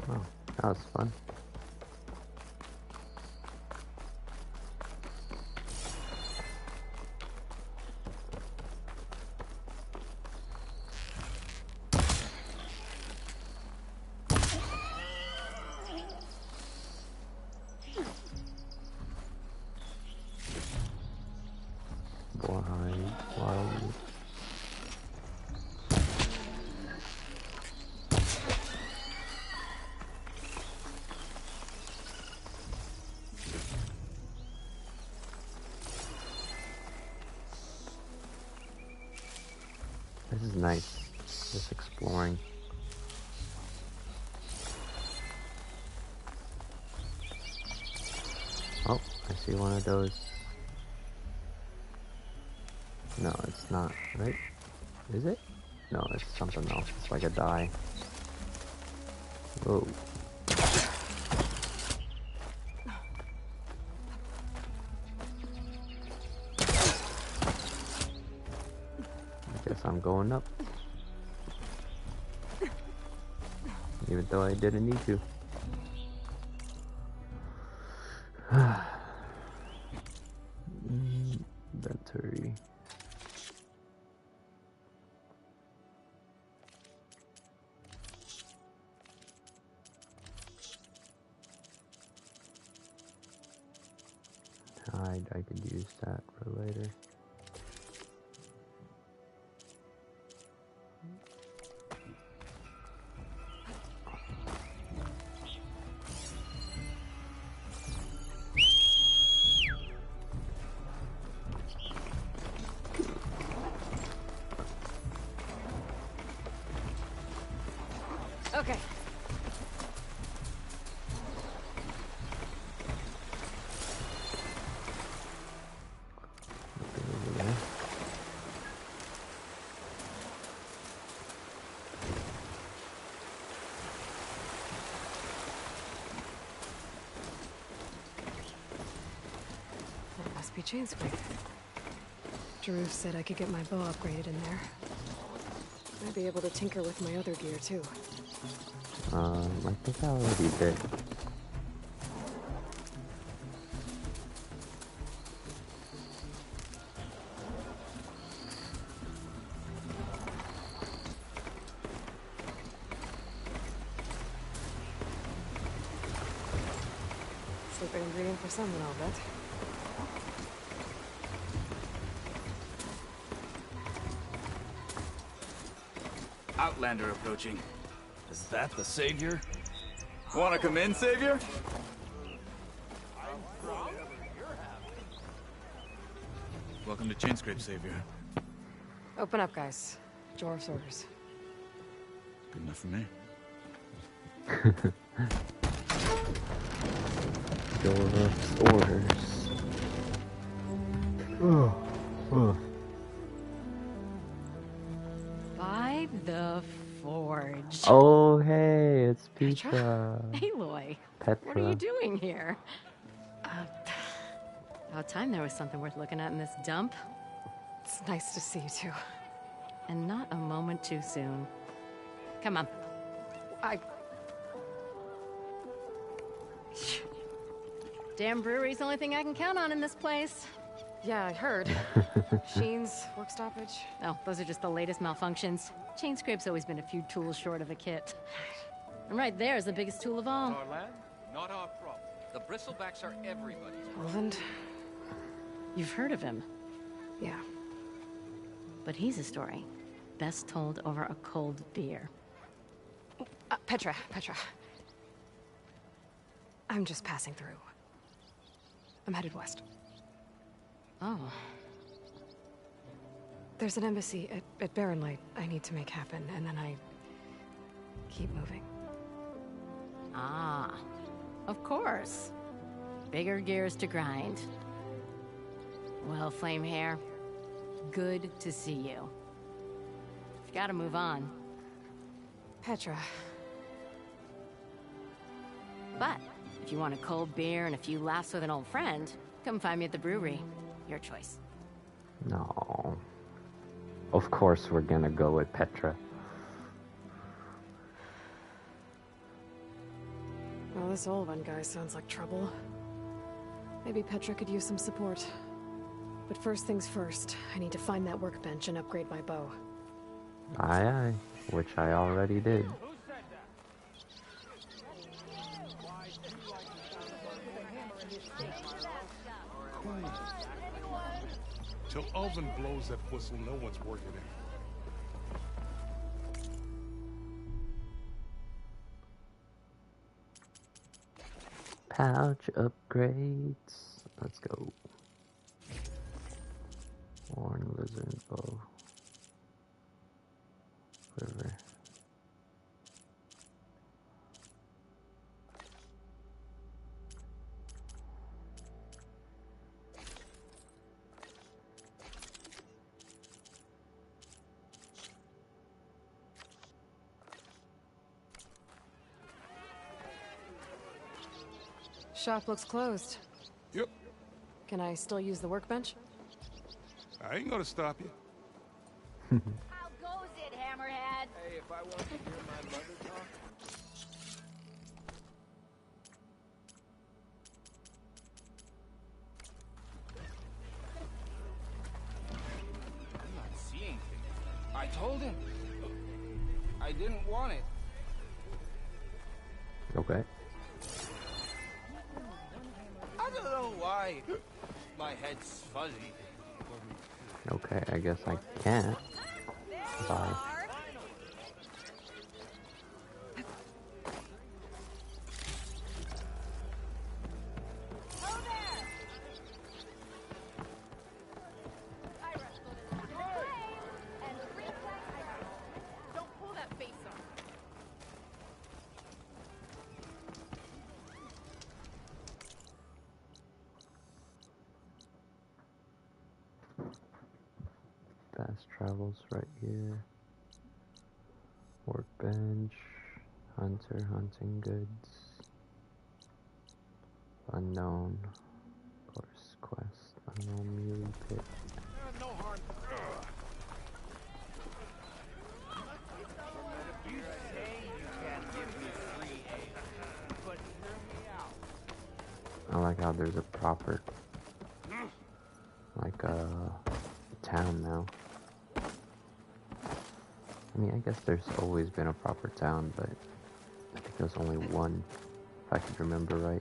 Speaker 1: Oh, that was fun. Wild. This is nice. Just exploring. Oh, I see one of those. No, it's not, right? Is it? No, it's something else. It's like a die. Whoa. I guess I'm going up. even though I didn't need to. Inventory. I could use that for later.
Speaker 2: Okay.
Speaker 1: Over there.
Speaker 2: That must be chain scrape. Drew said I could get my bow upgraded in there. I'd be able to tinker with my other gear too.
Speaker 1: I think I already did.
Speaker 2: Secret ingredient for someone, I'll bet.
Speaker 8: Outlander approaching. Is that the Savior? Wanna come in, Savior? Welcome to Chainscrape, Savior.
Speaker 2: Open up, guys. Dwarf's orders.
Speaker 8: Good enough for me.
Speaker 1: Dwarf's orders.
Speaker 3: By the Forge.
Speaker 1: Oh, hey, it's
Speaker 2: Petra?
Speaker 1: Petra.
Speaker 3: Aloy,
Speaker 1: Petra.
Speaker 3: what are you doing here? About time there was something worth looking at in this dump.
Speaker 2: It's nice to see you too.
Speaker 3: And not a moment too soon. Come on. Damn brewery's the only thing I can count on in this place.
Speaker 2: Yeah, I heard. Sheen's, work stoppage.
Speaker 3: Oh, those are just the latest malfunctions. Chainscrape's always been a few tools short of a kit. And right there is the biggest tool of all.
Speaker 9: Our land, not our problem. The bristlebacks are everybody's.
Speaker 2: Roland?
Speaker 3: You've heard of him,
Speaker 2: Yeah.
Speaker 3: but he's a story best told over a cold beer.
Speaker 2: Petra. I'm just passing through. I'm headed west.
Speaker 3: Oh,
Speaker 2: There's an embassy at Barren Light I need to make happen, and then I keep moving.
Speaker 3: ah, of course. Bigger gears to grind. Well, Flame Hair, good to see you. You've got to move on.
Speaker 2: Petra.
Speaker 3: But if you want a cold beer and a few laughs with an old friend, come find me at the brewery. Your choice.
Speaker 1: No. Of course we're gonna go with Petra.
Speaker 2: Well, this Olvan guy sounds like trouble. Maybe Petra could use some support. But first things first, I need to find that workbench and upgrade my bow.
Speaker 1: Aye, aye. Which I already did.
Speaker 6: Till Oven blows that whistle, no one's working it.
Speaker 1: Pouch upgrades. Let's go. Horn, lizard, bow. Quiver.
Speaker 2: Shop looks closed.
Speaker 6: Yep,
Speaker 2: Can I still use the workbench?
Speaker 6: I ain't gonna stop you.
Speaker 10: How goes it, Hammerhead?
Speaker 9: Hey, if I want to hear my mother talk,
Speaker 10: told him. I didn't want it.
Speaker 1: Okay.
Speaker 10: I don't know why. My head's fuzzy.
Speaker 1: Okay, I guess I can't. Sorry. Fast travels right here. Workbench. Hunter hunting goods. Unknown. Course quest. Unknown melee pit.
Speaker 6: No harm.
Speaker 10: You say you can't give me free aid, but hear me out.
Speaker 1: I like how there's a proper, like town now. I mean, I guess there's always been a proper town, but I think there's only one, if I could remember right.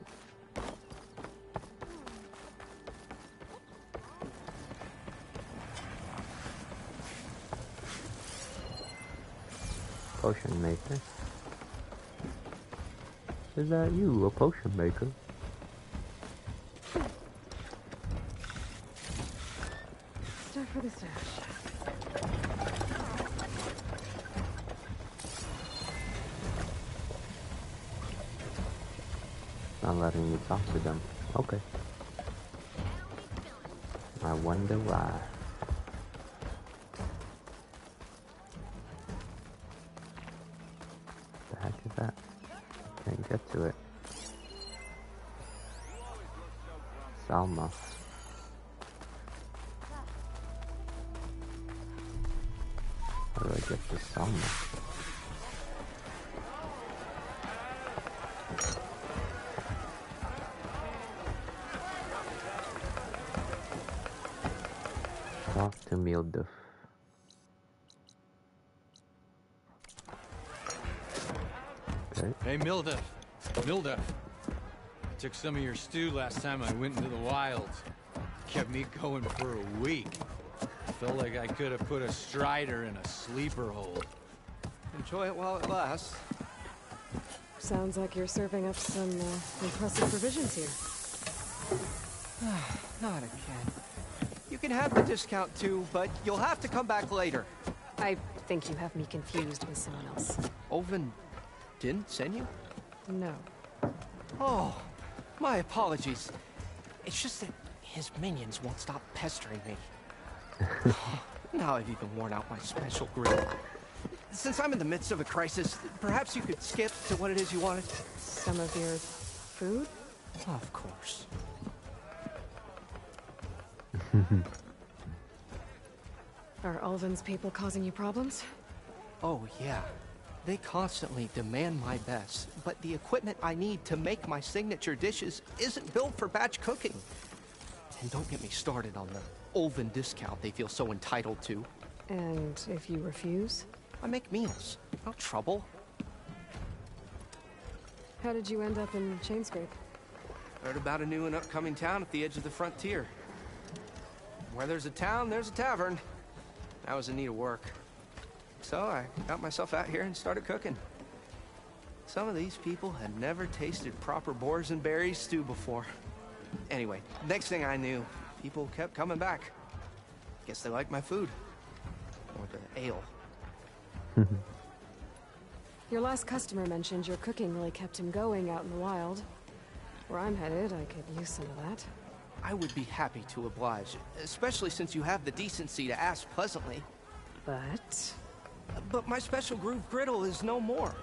Speaker 1: Potion maker. Is that you, a potion maker?
Speaker 2: Stuff for the stash.
Speaker 1: Not letting me talk to them. Okay. I wonder why. The heck is that? Can't get to it. Salma. How do I get to Salma? Talk to Milduf. Okay.
Speaker 6: Hey, Milda. I took some of your stew last time I went into the wilds. Kept me going for a week. Felt like I could have put a strider in a sleeper hole.
Speaker 9: Enjoy it while it lasts.
Speaker 2: Sounds like you're serving up some impressive provisions here.
Speaker 9: Not again. You can have the discount too, but you'll have to come back later.
Speaker 2: I think you have me confused with someone else.
Speaker 9: Oven didn't send you?
Speaker 2: No.
Speaker 9: Oh, my apologies. It's just that his minions won't stop pestering me. Now I've even worn out my special grill. Since I'm in the midst of a crisis, perhaps you could skip to what it is you wanted?
Speaker 2: Some of your food?
Speaker 9: Of course.
Speaker 2: Are Ulvin's people causing you problems?
Speaker 9: Oh, yeah. They constantly demand my best, but the equipment I need to make my signature dishes isn't built for batch cooking. And don't get me started on the Ulvin discount they feel so entitled to.
Speaker 2: And if you refuse?
Speaker 9: I make meals. No trouble.
Speaker 2: How did you end up in Chainscrape?
Speaker 9: Heard about a new and upcoming town at the edge of the frontier. Where there's a town, there's a tavern. I was in need of work. So I got myself out here and started cooking. Some of these people had never tasted proper boars and berries stew before. Anyway, next thing I knew, people kept coming back. Guess they liked my food. Or the ale.
Speaker 2: Your last customer mentioned your cooking really kept him going out in the wild. Where I'm headed, I could use some of that.
Speaker 9: I would be happy to oblige, especially since you have the decency to ask pleasantly. But my special groove griddle is no more.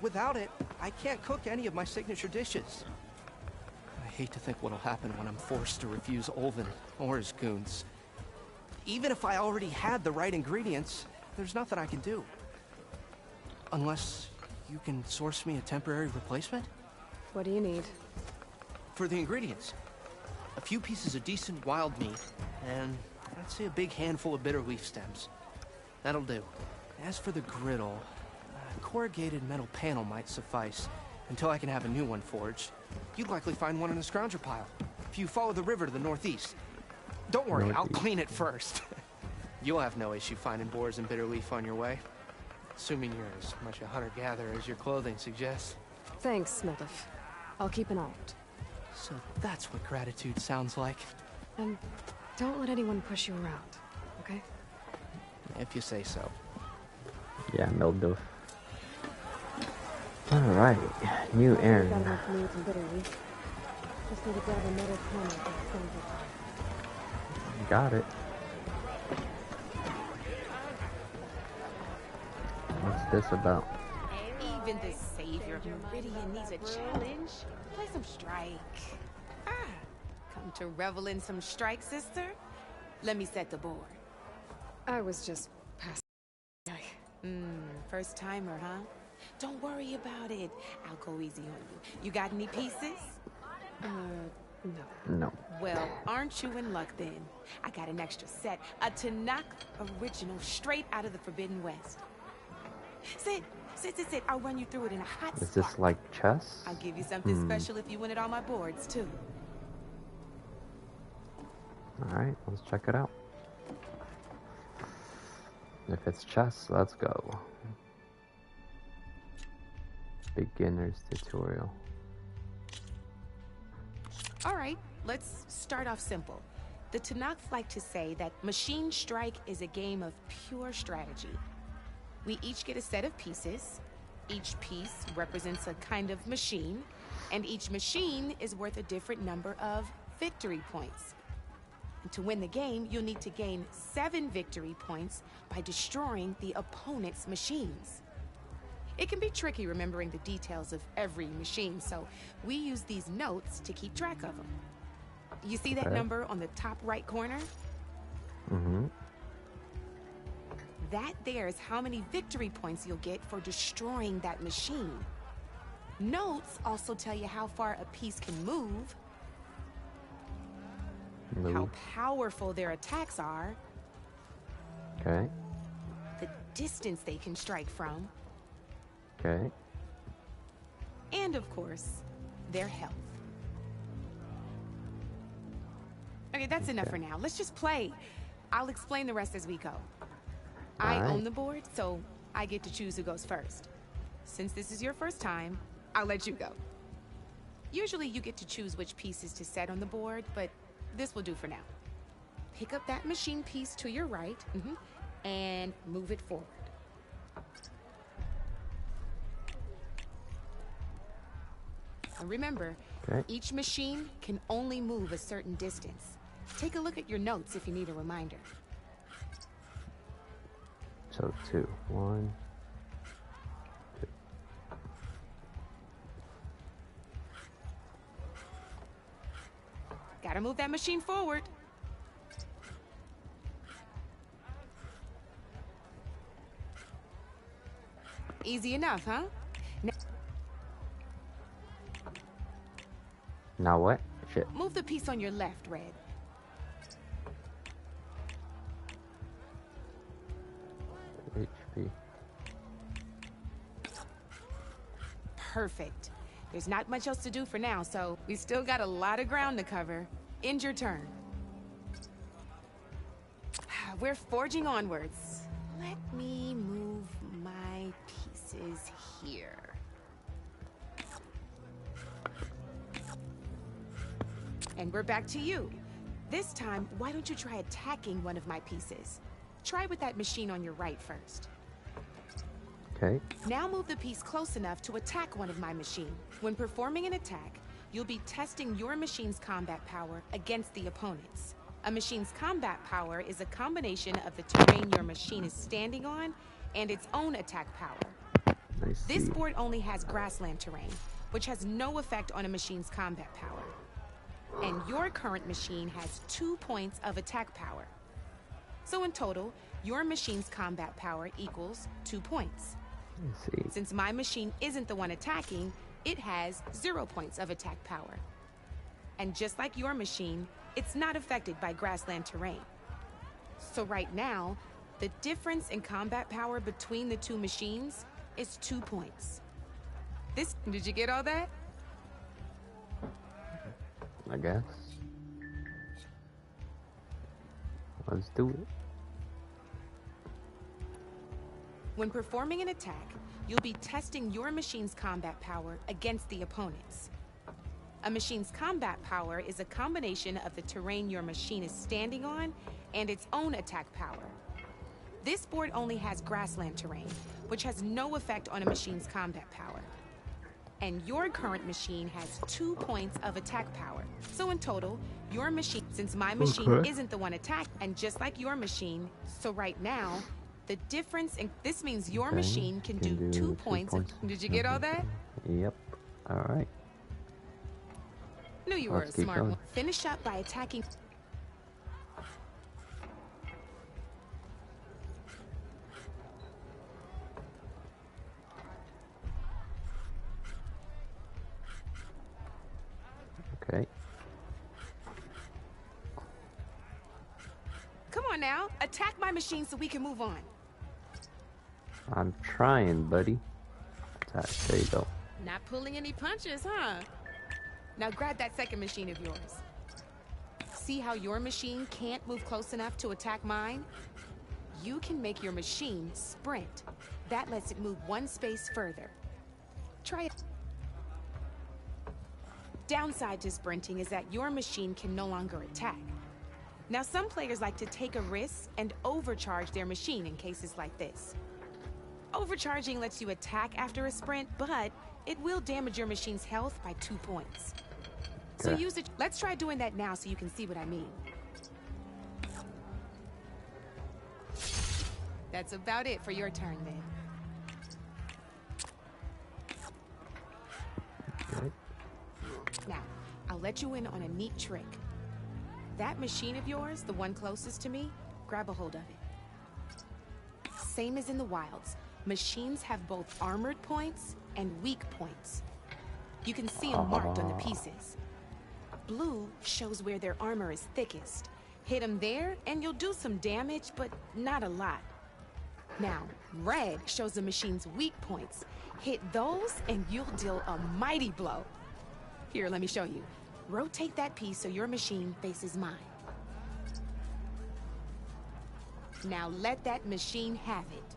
Speaker 9: Without it, I can't cook any of my signature dishes. I hate to think what'll happen when I'm forced to refuse Ulvin or his goons. Even if I already had the right ingredients, there's nothing I can do. Unless you can source me a temporary replacement?
Speaker 2: What do you need?
Speaker 9: For the ingredients, a few pieces of decent wild meat, and I'd say a big handful of bitter leaf stems. That'll do. As for the griddle, a corrugated metal panel might suffice until I can have a new one forged. You'd likely find one in a scrounger pile if you follow the river to the northeast. Don't worry, I'll clean it first. You'll have no issue finding boars and bitter leaf on your way. Assuming you're as much a hunter-gatherer as your clothing suggests.
Speaker 2: Thanks, Smildiff. I'll keep an eye out.
Speaker 9: So that's what gratitude sounds like.
Speaker 2: And don't let anyone push you around, okay?
Speaker 9: If you say so.
Speaker 1: Yeah, Mildew. Alright, new errand.
Speaker 2: Got enough meat and bitter leaf. Just need to grab a metal panel for the scrounger pile.
Speaker 1: Got it. What's this about?
Speaker 11: Even the savior of Meridian needs a challenge. Play some strike. Ah, come to revel in some strike, sister? Let me set the board.
Speaker 2: I was just passing.
Speaker 11: First timer, huh? Don't worry about it. I'll go easy on you. You got any pieces?
Speaker 2: No.
Speaker 1: No.
Speaker 11: Well, aren't you in luck then? I got an extra set. A Tanakh original straight out of the Forbidden West. Sit. I'll run you through it in a hot
Speaker 1: Is
Speaker 11: spark.
Speaker 1: this like chess?
Speaker 11: I'll give you something special if you win at all my boards, too.
Speaker 1: Alright, let's check it out. If it's chess, let's go. Beginner's tutorial.
Speaker 11: All right, let's start off simple. The Tanakh like to say that Machine Strike is a game of pure strategy. We each get a set of pieces. Each piece represents a kind of machine, and each machine is worth a different number of victory points. And to win the game, you'll need to gain 7 victory points by destroying the opponent's machines. It can be tricky remembering the details of every machine, so we use these notes to keep track of them. You see that number on the top right corner?
Speaker 1: Mm-hmm.
Speaker 11: That there is how many victory points you'll get for destroying that machine. Notes also tell you how far a piece can move, how powerful their attacks are,
Speaker 1: Okay.
Speaker 11: the distance they can strike from,
Speaker 1: Okay.
Speaker 11: and of course, their health. Okay, that's enough for now. Let's just play. I'll explain the rest as we go. I own the board, so I get to choose who goes first. Since this is your first time, I'll let you go. Usually you get to choose which pieces to set on the board, but this will do for now. Pick up that machine piece to your right, and move it forward. And remember, each machine can only move a certain distance. Take a look at your notes if you need a reminder.
Speaker 1: So 2. 1, 2.
Speaker 11: Gotta move that machine forward. Easy enough, huh?
Speaker 1: Now what? Shit.
Speaker 11: Move the piece on your left, Red.
Speaker 1: HP.
Speaker 11: Perfect. There's not much else to do for now, so we still got a lot of ground to cover. End your turn. We're forging onwards. Let me move my pieces here. And we're back to you. This time, why don't you try attacking one of my pieces? Try with that machine on your right first.
Speaker 1: Okay.
Speaker 11: Now move the piece close enough to attack one of my machines. When performing an attack, you'll be testing your machine's combat power against the opponent's. A machine's combat power is a combination of the terrain your machine is standing on and its own attack power.
Speaker 1: I see.
Speaker 11: This board only has grassland terrain, which has no effect on a machine's combat power. And your current machine has 2 points of attack power. So in total, your machine's combat power equals 2 points.
Speaker 1: I see.
Speaker 11: Since my machine isn't the one attacking, it has 0 points of attack power. And just like your machine, it's not affected by grassland terrain. So right now, The difference in combat power between the two machines is 2 points. Did you get all that?
Speaker 1: I guess. Let's do it.
Speaker 11: When performing an attack, you'll be testing your machine's combat power against the opponent's. A machine's combat power is a combination of the terrain your machine is standing on and its own attack power. This board only has grassland terrain, which has no effect on a machine's combat power. And your current machine has 2 points of attack power. So in total, your machine, since my machine isn't the one attacked, and just like your machine, so right now, the difference in this means your machine can do 2 points. Did you get all that?
Speaker 1: Yep. All right.
Speaker 11: Knew you were a smart one. Finish up by attacking.
Speaker 1: Okay.
Speaker 11: Come on now, attack my machine so we can move on.
Speaker 1: I'm trying, buddy. Attack. There you go.
Speaker 11: Not pulling any punches, huh? Now grab that second machine of yours. See how your machine can't move close enough to attack mine? You can make your machine sprint. That lets it move 1 space further. Try it. Downside to sprinting is that your machine can no longer attack. Now some players like to take a risk and overcharge their machine in cases like this. Overcharging lets you attack after a sprint, but it will damage your machine's health by 2 points. So use it. Let's try doing that now so you can see what I mean. That's about it for your turn then.
Speaker 1: Okay.
Speaker 11: Now, I'll let you in on a neat trick. That machine of yours, the one closest to me, grab a hold of it. Same as in the wilds, machines have both armored points and weak points. You can see them marked on the pieces. Blue shows where their armor is thickest. Hit them there and you'll do some damage, but not a lot. Now, red shows the machine's weak points. Hit those and you'll deal a mighty blow. Here, let me show you. Rotate that piece so your machine faces mine. Now let that machine have it.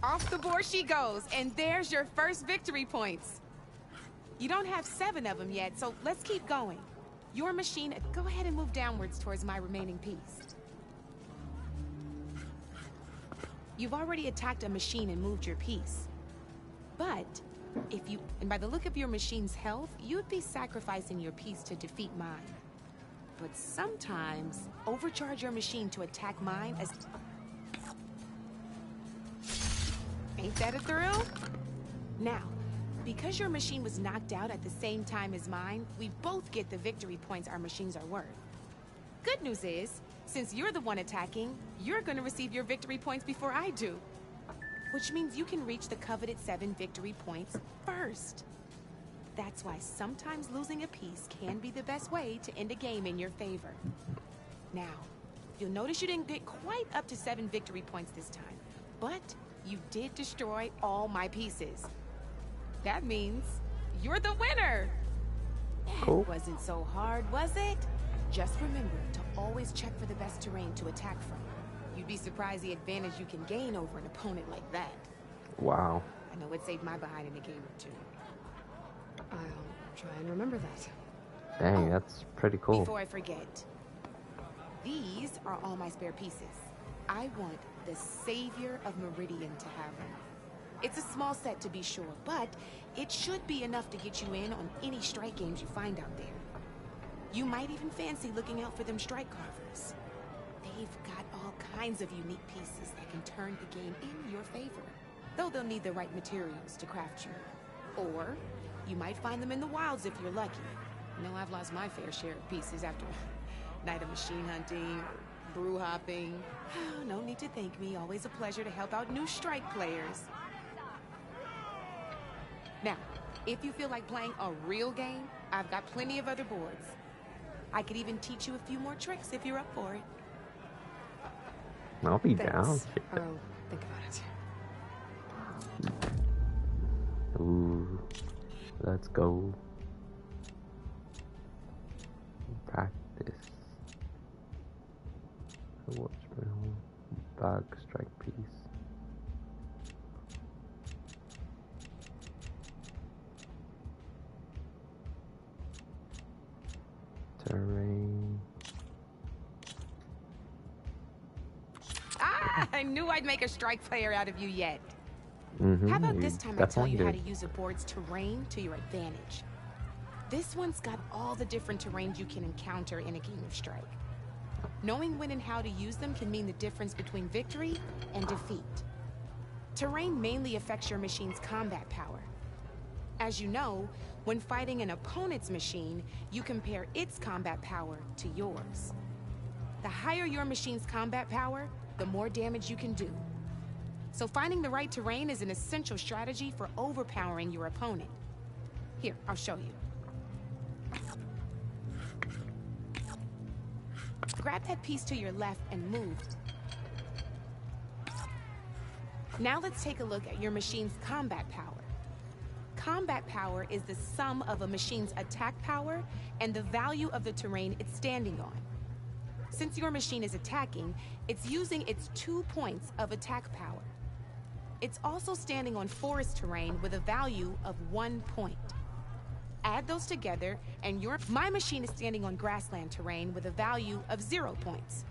Speaker 11: Off the board she goes, and there's your first victory points. You don't have 7 of them yet, so let's keep going. Your machine, go ahead and move downwards towards my remaining piece. You've already attacked a machine and moved your piece. But and by the look of your machine's health, you'd be sacrificing your piece to defeat mine. But sometimes, overcharge your machine to attack mine as... Ain't that a thrill? Now, because your machine was knocked out at the same time as mine, we both get the victory points our machines are worth. Good news is, since you're the one attacking, you're gonna receive your victory points before I do. Which means you can reach the coveted 7 victory points first. That's why sometimes losing a piece can be the best way to end a game in your favor. Now, you'll notice you didn't get quite up to 7 victory points this time, but you did destroy all my pieces. That means you're the winner!
Speaker 1: Cool.
Speaker 11: It wasn't so hard, was it? Just remember to always check for the best terrain to attack from. You'd be surprised the advantage you can gain over an opponent like that.
Speaker 1: Wow.
Speaker 11: I know it saved my behind in a game or 2.
Speaker 2: I'll try and remember that.
Speaker 1: Dang, that's pretty cool.
Speaker 11: Before I forget, these are all my spare pieces. I want the Savior of Meridian to have them. It's a small set to be sure, but it should be enough to get you in on any strike games you find out there. You might even fancy looking out for them strike carvers. They've got all kinds of unique pieces that can turn the game in your favor, though they'll need the right materials to craft you. Or you might find them in the wilds if you're lucky. You know, I've lost my fair share of pieces after a night of machine hunting or brew hopping. No need to thank me. Always a pleasure to help out new strike players. Now, if you feel like playing a real game, I've got plenty of other boards. I could even teach you a few more tricks if you're up for it.
Speaker 1: I'll be down.
Speaker 2: Thanks.
Speaker 1: Shit.
Speaker 2: I'll think about it.
Speaker 1: Ooh, let's go. Practice. What's bug strike piece? Terrain.
Speaker 11: Ah, I knew I'd make a strike player out of you yet.
Speaker 1: Mm-hmm,
Speaker 11: How about this time I tell you how to
Speaker 1: did.
Speaker 11: use a board's terrain to your advantage? This one's got all the different terrains you can encounter in a game of Strike. Knowing when and how to use them can mean the difference between victory and defeat. Terrain mainly affects your machine's combat power. As you know, when fighting an opponent's machine, you compare its combat power to yours. The higher your machine's combat power, the more damage you can do. So finding the right terrain is an essential strategy for overpowering your opponent. Here, I'll show you. Grab that piece to your left and move. Now let's take a look at your machine's combat power. Combat power is the sum of a machine's attack power and the value of the terrain it's standing on. Since your machine is attacking, it's using its 2 points of attack power. It's also standing on forest terrain with a value of 1 point. Add those together, and my machine is standing on grassland terrain with a value of 0 points.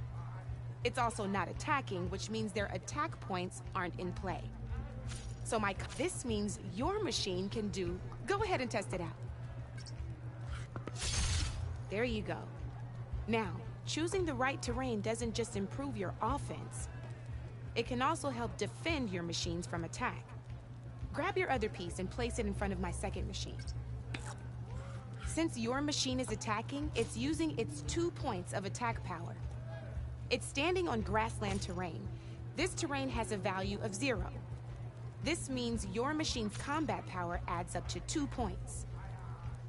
Speaker 11: It's also not attacking, which means their attack points aren't in play. So this means your machine can do... Go ahead and test it out. There you go. Now, choosing the right terrain doesn't just improve your offense. It can also help defend your machines from attack. Grab your other piece and place it in front of my second machine. Since your machine is attacking, it's using its 2 points of attack power. It's standing on grassland terrain. This terrain has a value of 0. This means your machine's combat power adds up to 2 points.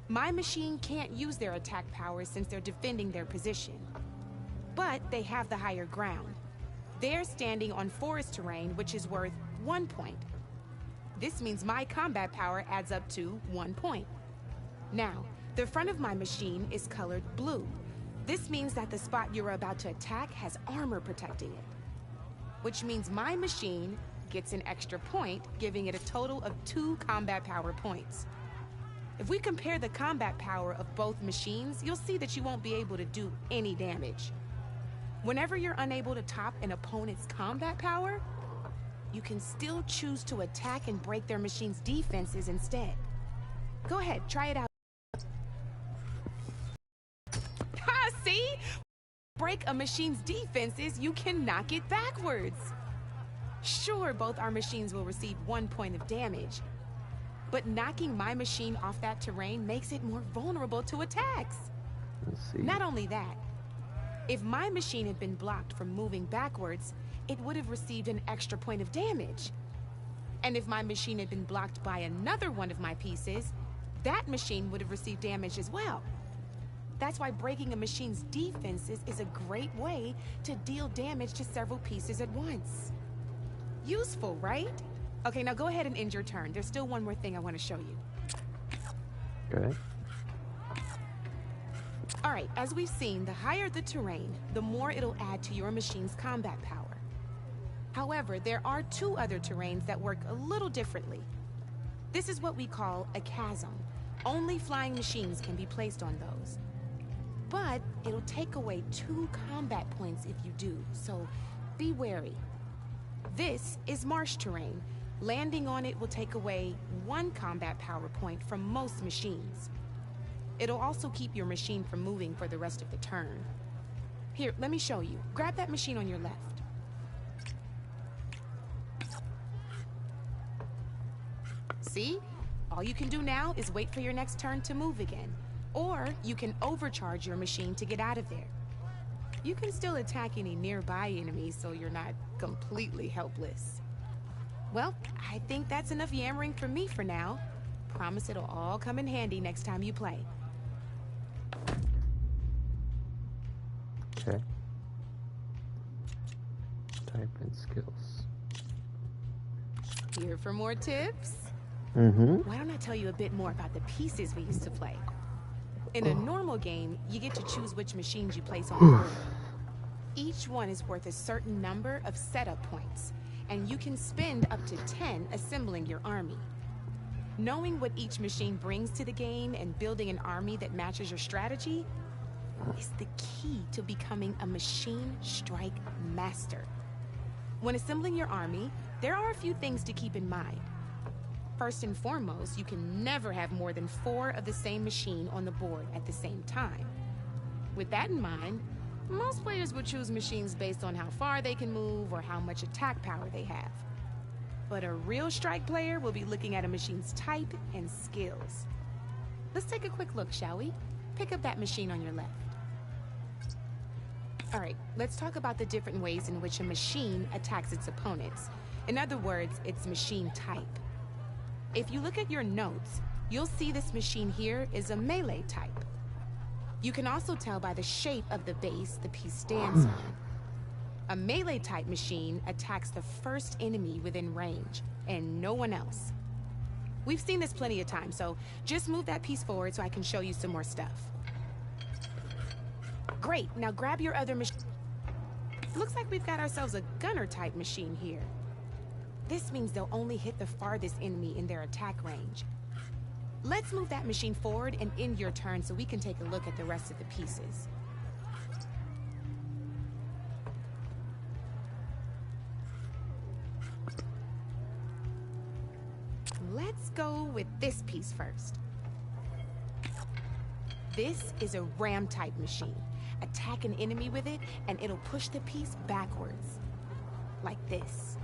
Speaker 11: My machine can't use their attack power since they're defending their position. But they have the higher ground. They're standing on forest terrain, which is worth 1 point. This means my combat power adds up to 1 point. Now, the front of my machine is colored blue. This means that the spot you're about to attack has armor protecting it. Which means my machine gets an extra point, giving it a total of 2 combat power points. If we compare the combat power of both machines, you'll see that you won't be able to do any damage. Whenever you're unable to top an opponent's combat power, you can still choose to attack and break their machine's defenses instead. Go ahead, try it out. Ha, see? Break a machine's defenses, you can knock it backwards. Sure, both our machines will receive 1 point of damage, but knocking my machine off that terrain makes it more vulnerable to attacks.
Speaker 1: Let's see.
Speaker 11: Not only that, if my machine had been blocked from moving backwards, it would have received an extra point of damage. And if my machine had been blocked by another one of my pieces, that machine would have received damage as well. That's why breaking a machine's defenses is a great way to deal damage to several pieces at once. Useful, right? Okay, now go ahead and end your turn. There's still one more thing I want to show you.
Speaker 1: Okay.
Speaker 11: All right, as we've seen, the higher the terrain, the more it'll add to your machine's combat power. However, there are 2 other terrains that work a little differently. This is what we call a chasm. Only flying machines can be placed on those. But it'll take away 2 combat points if you do, so be wary. This is marsh terrain. Landing on it will take away 1 combat power point from most machines. It'll also keep your machine from moving for the rest of the turn. Here, let me show you. Grab that machine on your left. See? All you can do now is wait for your next turn to move again. Or you can overcharge your machine to get out of there. You can still attack any nearby enemies so you're not completely helpless. Well, I think that's enough yammering from me for now. Promise it'll all come in handy next time you play.
Speaker 1: Okay. type and skills.
Speaker 11: Here for more tips? Why don't I tell you a bit more about the pieces we used to play? In a normal game, you get to choose which machines you place on the board. Each one is worth a certain number of setup points, and you can spend up to 10 assembling your army. Knowing what each machine brings to the game and building an army that matches your strategy is the key to becoming a machine strike master. When assembling your army, there are a few things to keep in mind. First and foremost, you can never have more than 4 of the same machine on the board at the same time. With that in mind, most players would choose machines based on how far they can move or how much attack power they have. But a real strike player will be looking at a machine's type and skills. Let's take a quick look, shall we? Pick up that machine on your left. All right, let's talk about the different ways in which a machine attacks its opponents. In other words, its machine type. If you look at your notes, you'll see this machine here is a melee type. You can also tell by the shape of the base the piece stands on. A melee type machine attacks the first enemy within range, and no one else. We've seen this plenty of times, so just move that piece forward so I can show you some more stuff. Great, now grab your other machine. Looks like we've got ourselves a gunner type machine here. This means they'll only hit the farthest enemy in their attack range. Let's move that machine forward and end your turn so we can take a look at the rest of the pieces. Let's go with this piece first. This is a ram type machine. Attack an enemy with it and it'll push the piece backwards. Like this.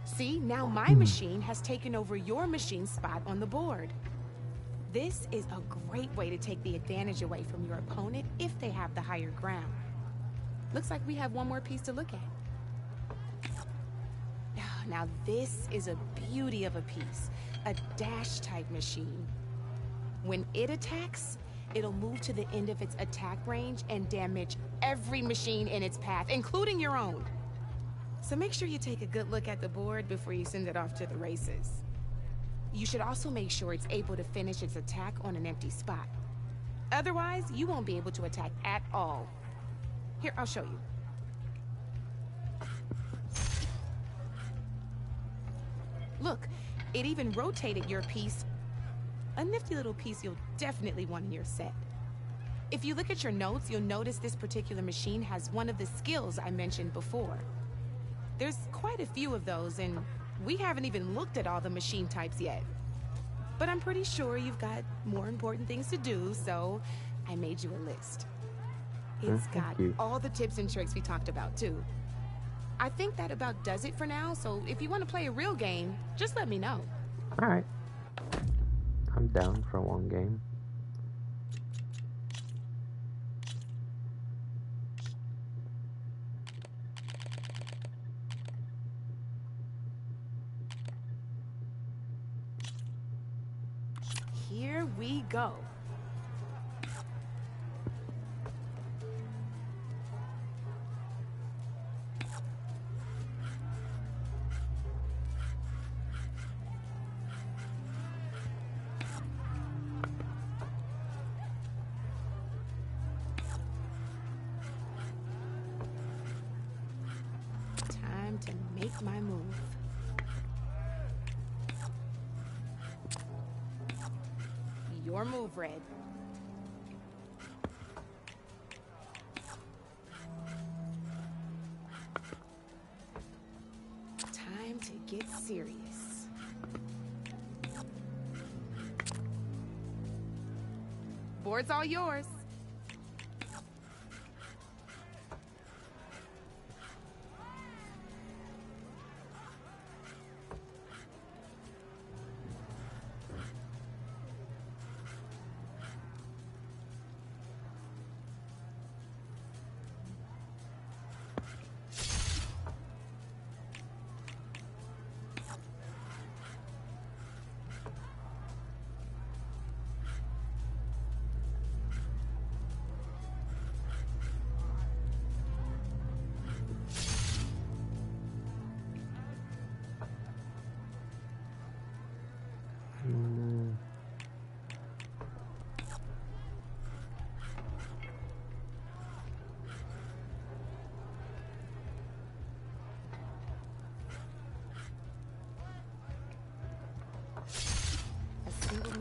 Speaker 11: See, now my machine has taken over your machine's spot on the board. This is a great way to take the advantage away from your opponent if they have the higher ground. Looks like we have one more piece to look at. Now this is a beauty of a piece, a dash type machine. When it attacks, it'll move to the end of its attack range and damage every machine in its path, including your own. So make sure you take a good look at the board before you send it off to the races. You should also make sure it's able to finish its attack on an empty spot. Otherwise, you won't be able to attack at all. Here, I'll show you. Look, it even rotated your piece. A nifty little piece you'll definitely want in your set. If you look at your notes, you'll notice this particular machine has one of the skills I mentioned before. There's quite a few of those, and we haven't even looked at all the machine types yet. But I'm pretty sure you've got more important things to do, so I made you a list. It's got all the tips and tricks we talked about, too. I think that about does it for now, so if you want to play a real game, just let me know.
Speaker 1: All right. I'm down for one game.
Speaker 11: Here we go. Time to make my move. Your move, Red. Time to get serious. Board's all yours.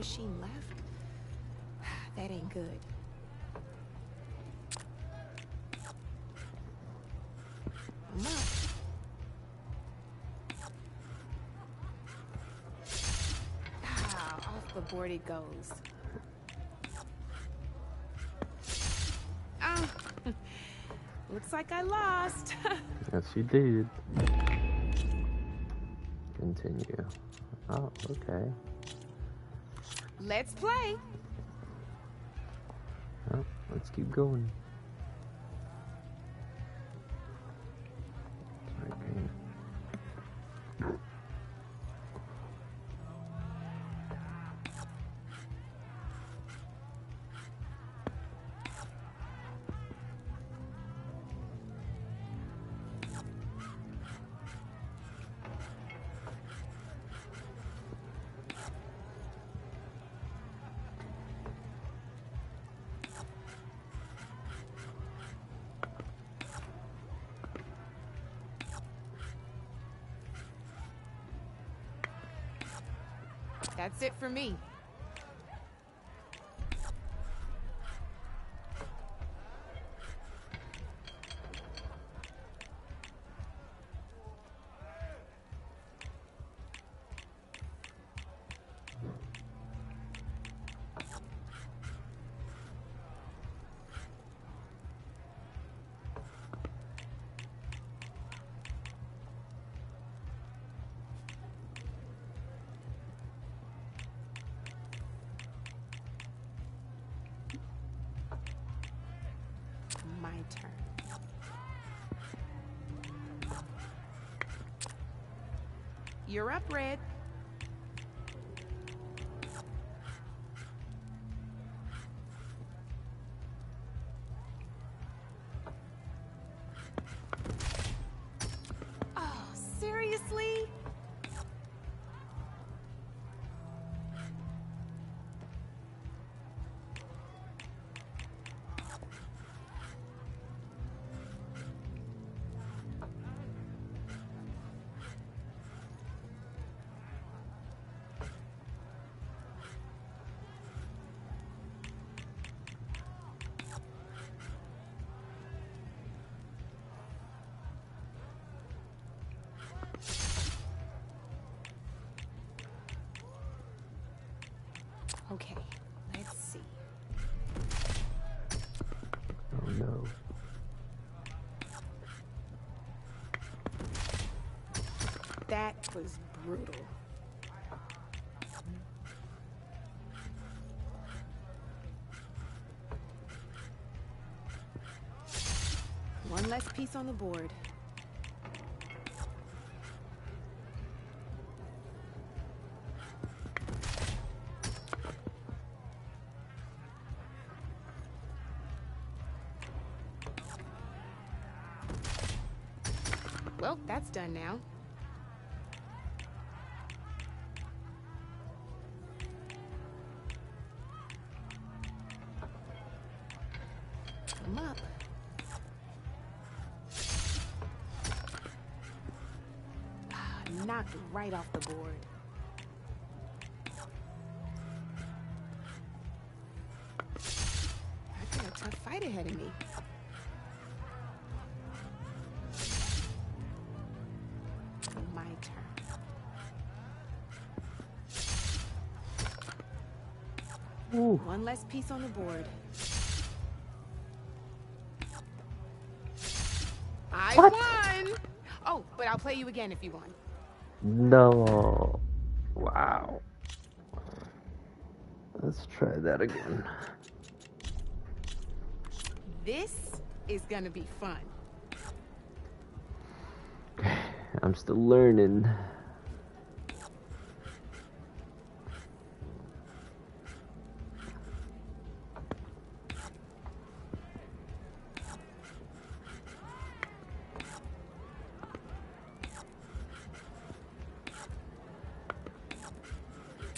Speaker 11: machine left? That ain't good. I'm up. Off the board it goes. Ah, looks like I lost.
Speaker 1: Yes, you did. Continue. Oh, okay.
Speaker 11: Let's play.
Speaker 1: Well, let's keep going. Okay.
Speaker 11: That's it for me. My turn. You're up, Red. Oh, seriously? Okay, let's see.
Speaker 1: Oh no.
Speaker 11: That was brutal. One less piece on the board. Well, that's done now. I'm up. Knocked right off the board. I got a tough fight ahead of me. My turn.
Speaker 1: Ooh.
Speaker 11: One less piece on the board. I
Speaker 1: What?
Speaker 11: won! Oh, but I'll play you again if you want.
Speaker 1: No. Wow. Let's try that again.
Speaker 11: This is gonna be fun.
Speaker 1: I'm still learning.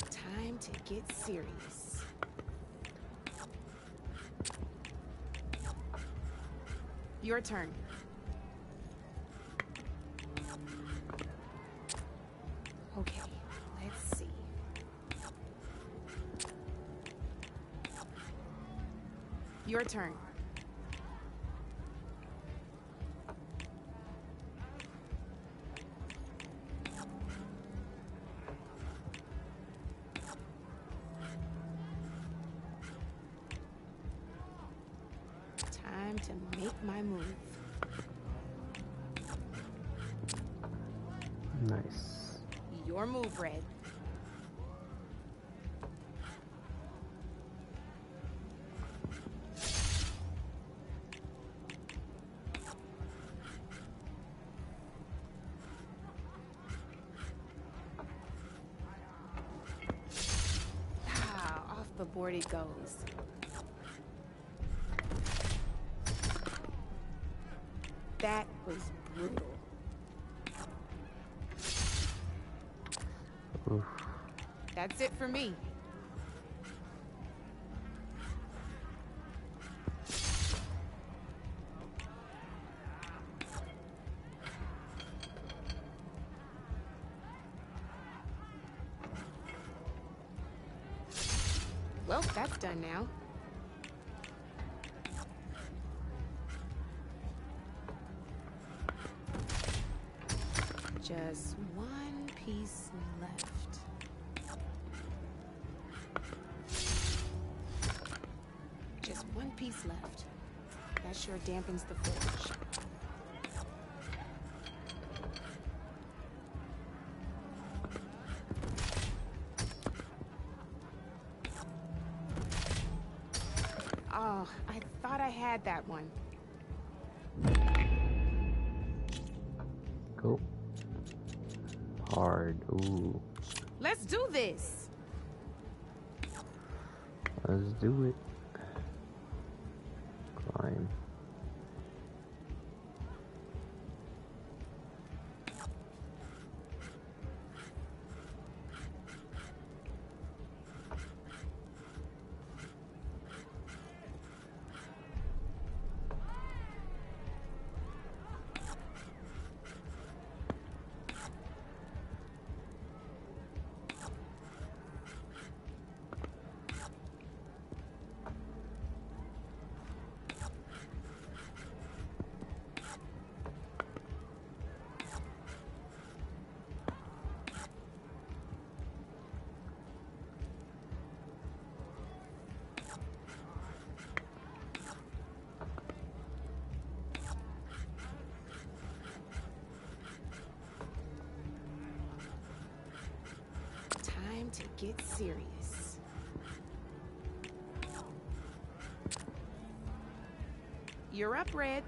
Speaker 11: Time to get serious. Your turn. Okay, let's see. Your turn. Time to make my move.
Speaker 1: Nice.
Speaker 11: Your move, Red. Ah, off the board it goes. That was brutal.
Speaker 1: Oof.
Speaker 11: That's it for me. Well, that's done now. Just one piece left. Just one piece left. That sure dampens the forge. Oh, I thought I had that one.
Speaker 1: Go. Hard. Ooh.
Speaker 11: Let's do this.
Speaker 1: Let's do it. Climb.
Speaker 11: Time to get serious. You're up, Red.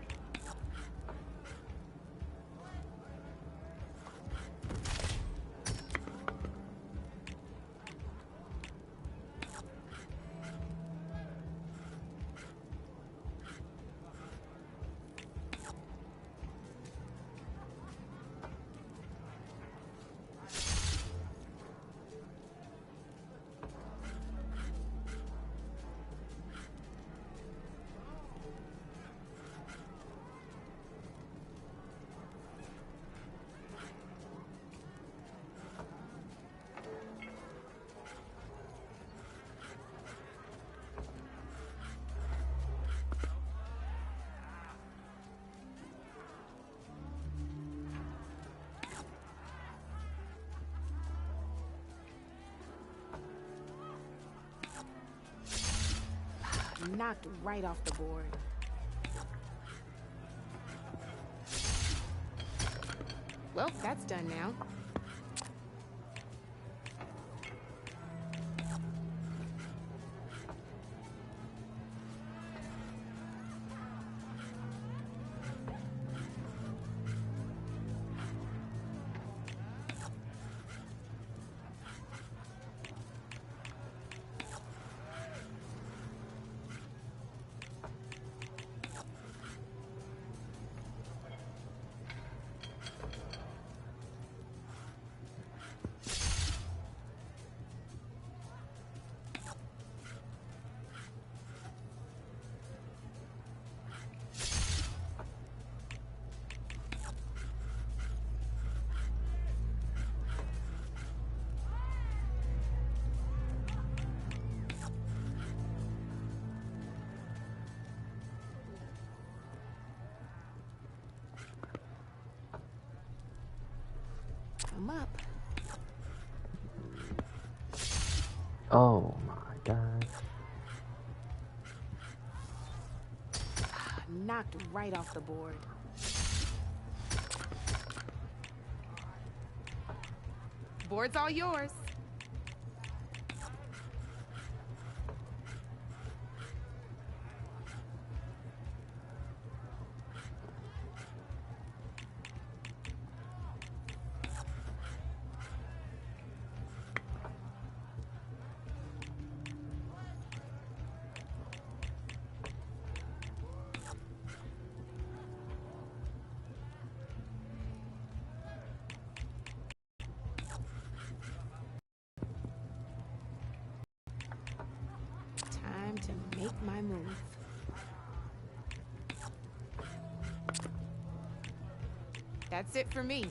Speaker 11: Knocked right off the board. Well, that's done now. Come up.
Speaker 1: Oh my god.
Speaker 11: Knocked right off the board. Board's all yours. Time to make my move. That's it for me.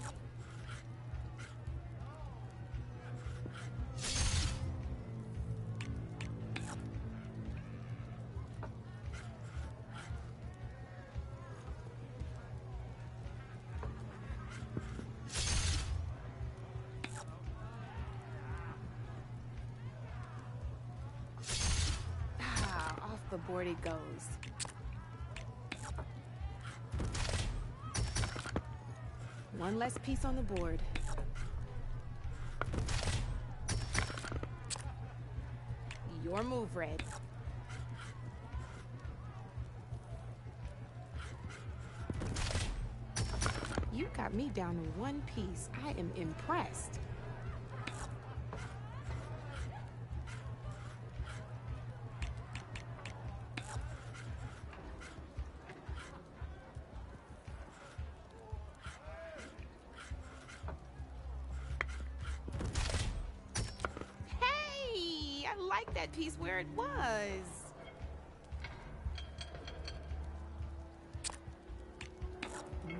Speaker 11: Off the board it goes. One less piece on the board. Your move, Red. You got me down to one piece. I am impressed. Hey, I like that piece where it was.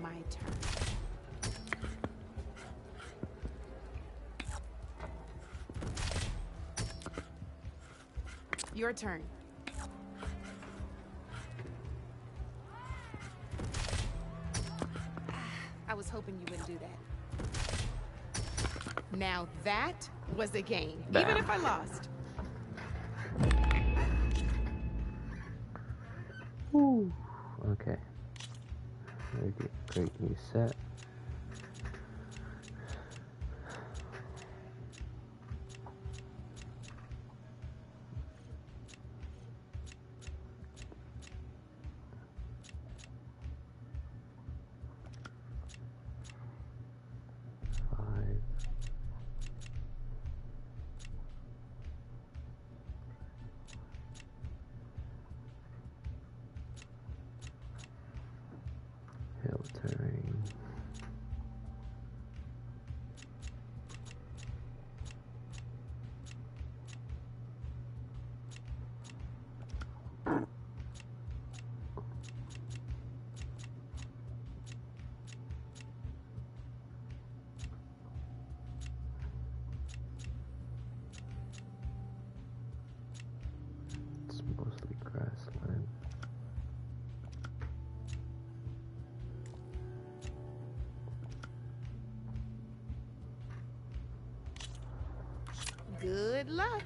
Speaker 11: My turn. Your turn. I was hoping you wouldn't do that. Now that was a game,
Speaker 1: Bam.
Speaker 11: even if I lost.
Speaker 1: Woo. Okay. Great reset. Hill terrain. It's mostly grassland.
Speaker 11: Good luck.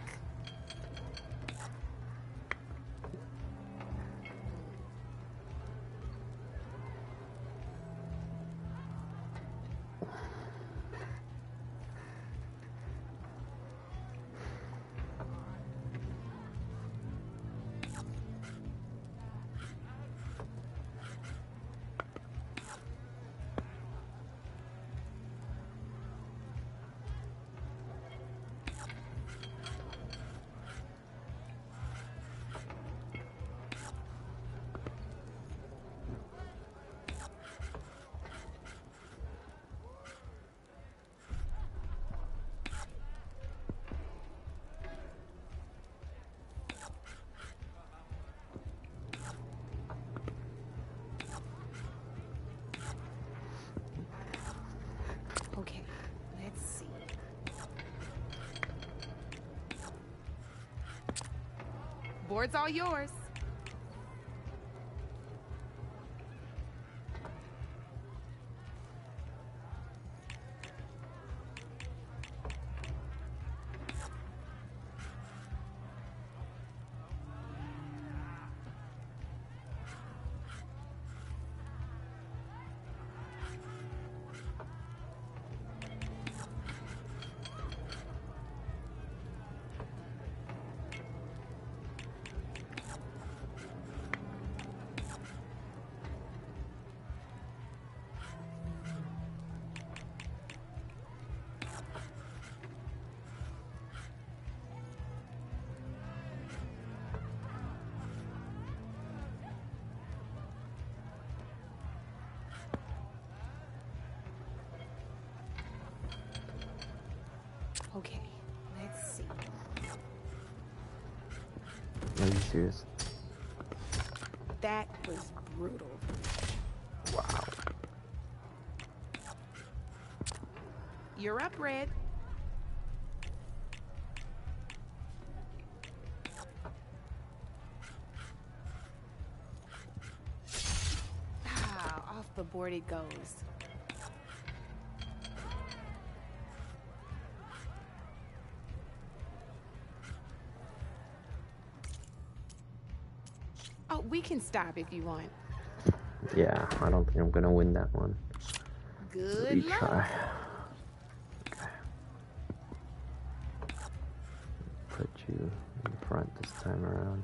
Speaker 11: Okay, let's see. Board's all yours. Okay, let's see.
Speaker 1: Are you serious?
Speaker 11: That was brutal.
Speaker 1: Wow.
Speaker 11: You're up, Red. Ah, off the board it goes. Oh, we can stop if you want.
Speaker 1: Yeah, I don't think I'm gonna win that one.
Speaker 11: Good luck.
Speaker 1: Retry. Okay. Put you in front this time around.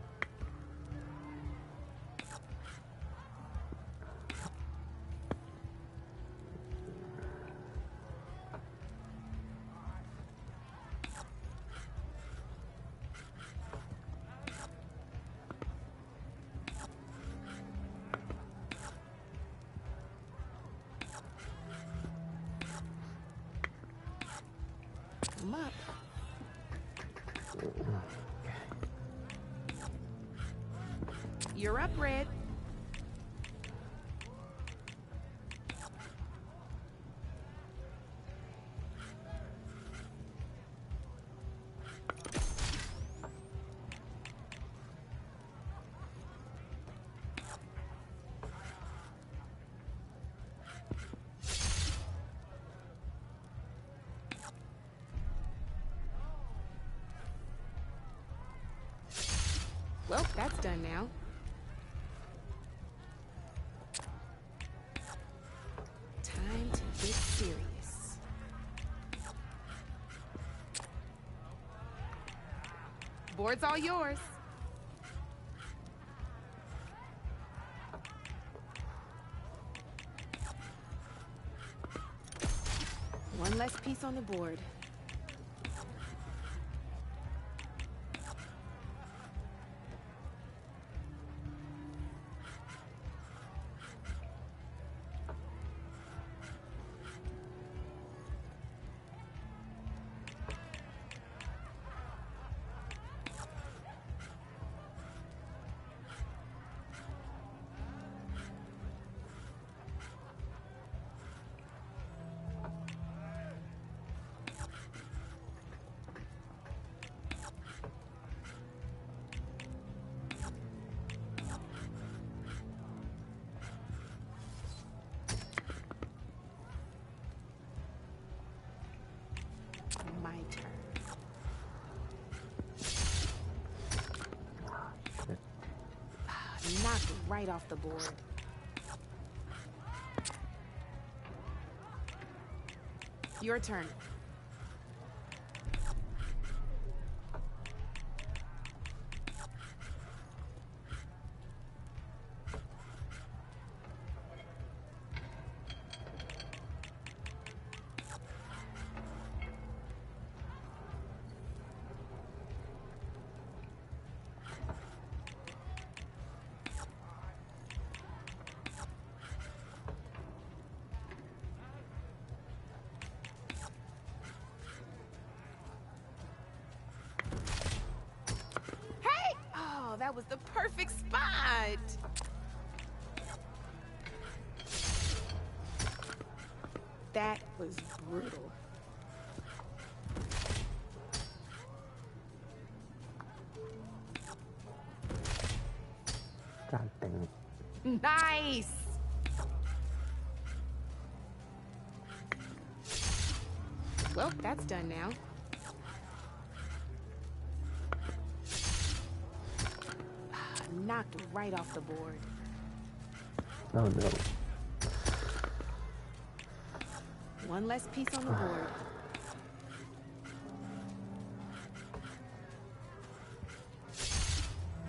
Speaker 11: Come up. You're up, Red. Well, that's done now. Time to get serious. Board's all yours. One less piece on the board. My turn. Knocked right off the board. Your turn. That was the perfect spot. That was brutal.
Speaker 1: God dang it.
Speaker 11: Nice. Well, that's done now. Knocked right off the board.
Speaker 1: Oh no.
Speaker 11: One less piece on the board.